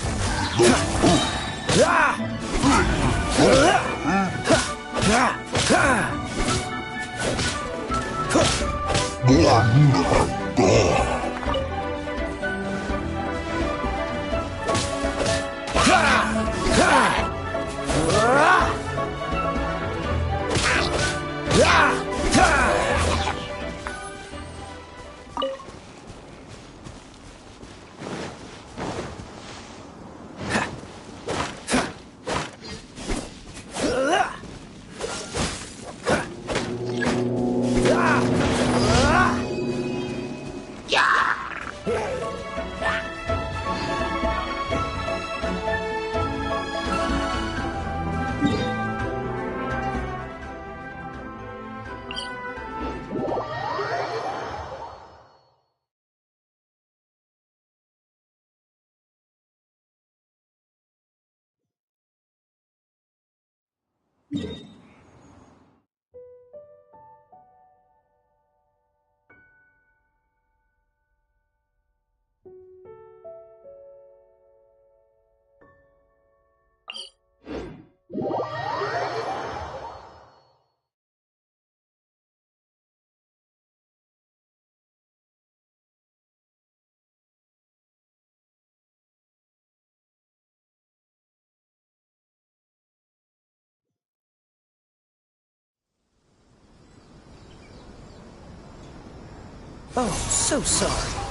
Oh, so sorry.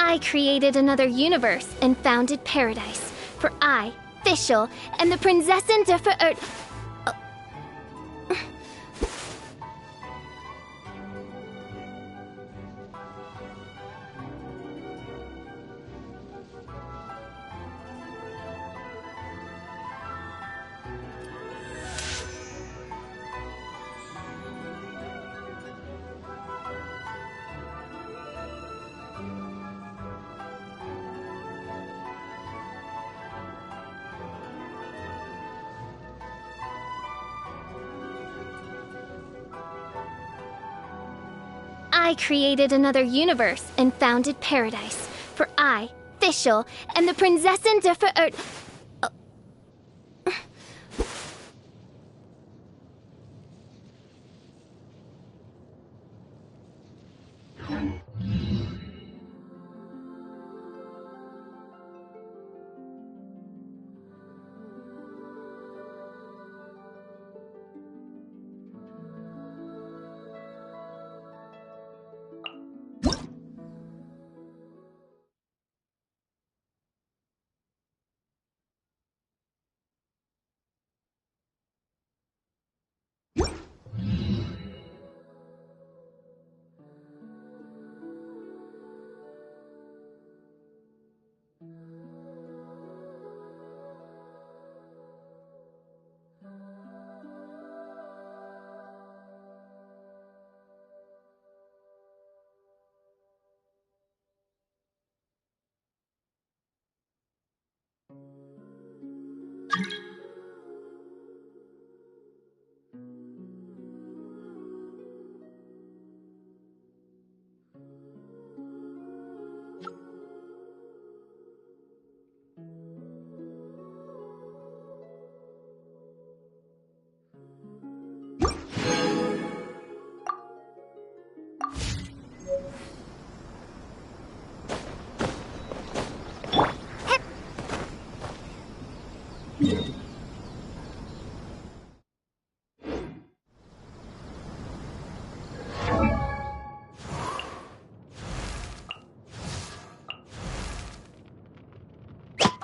I created another universe and founded paradise. For I, Fischl, am the Prinzessin der Verirrt... I created another universe and founded paradise. For I, Fischl, am the Prinzessin der Verirrt...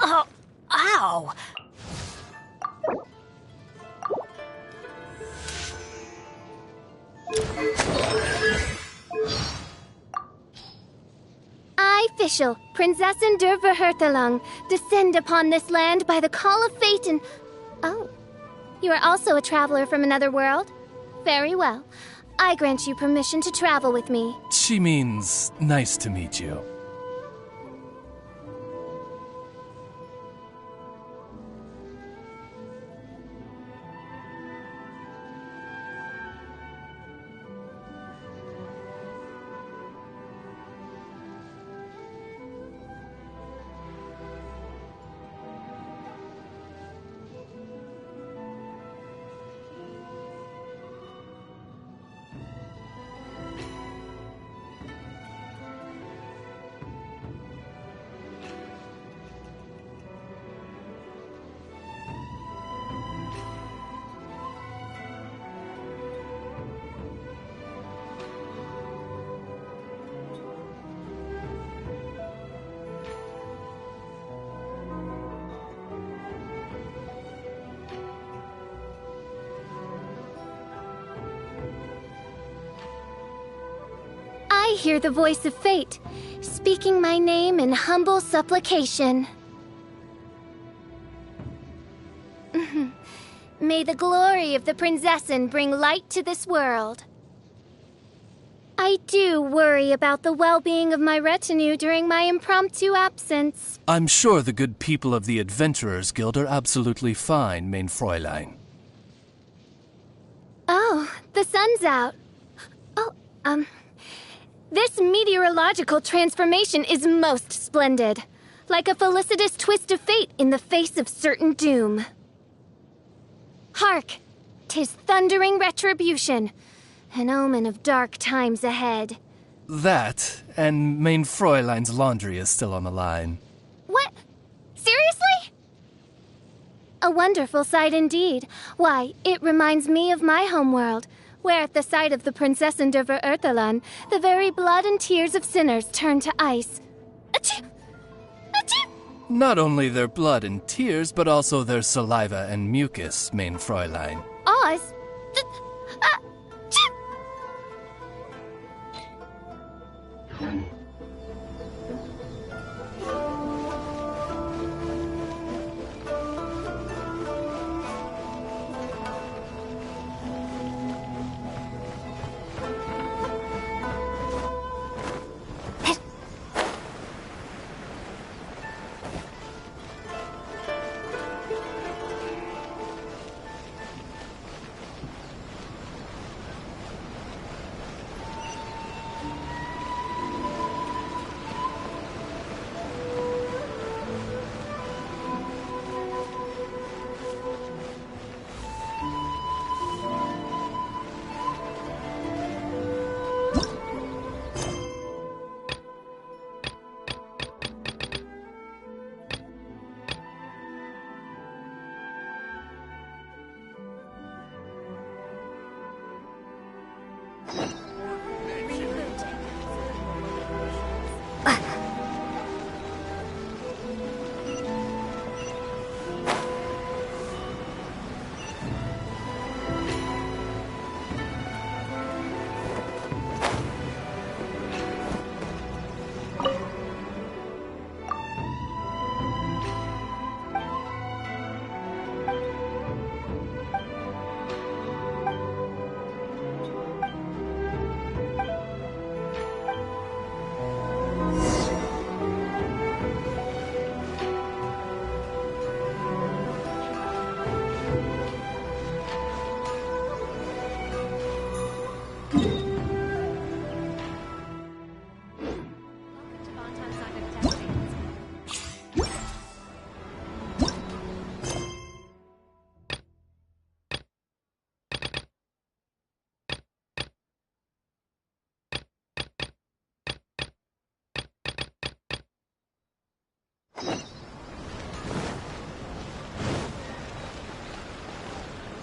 Oh, ow! I, Fischl, Prinzessin der Verhurthelung, descend upon this land by the call of fate and... Oh, you are also a traveler from another world? Very well. I grant you permission to travel with me. She means nice to meet you. I hear the voice of fate, speaking my name in humble supplication. May the glory of the Prinzessin bring light to this world. I do worry about the well-being of my retinue during my impromptu absence. I'm sure the good people of the Adventurers Guild are absolutely fine, mein Fräulein. Oh, the sun's out. This meteorological transformation is most splendid. Like a felicitous twist of fate in the face of certain doom. Hark! 'Tis thundering retribution, an omen of dark times ahead. That, and mein Fräulein's laundry is still on the line. What? Seriously? A wonderful sight indeed. Why, it reminds me of my homeworld, where at the sight of the Prinzessin der Verirrthelung, the very blood and tears of sinners turn to ice. Not only their blood and tears, but also their saliva and mucus, mein Fräulein. Oz?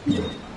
Yeah.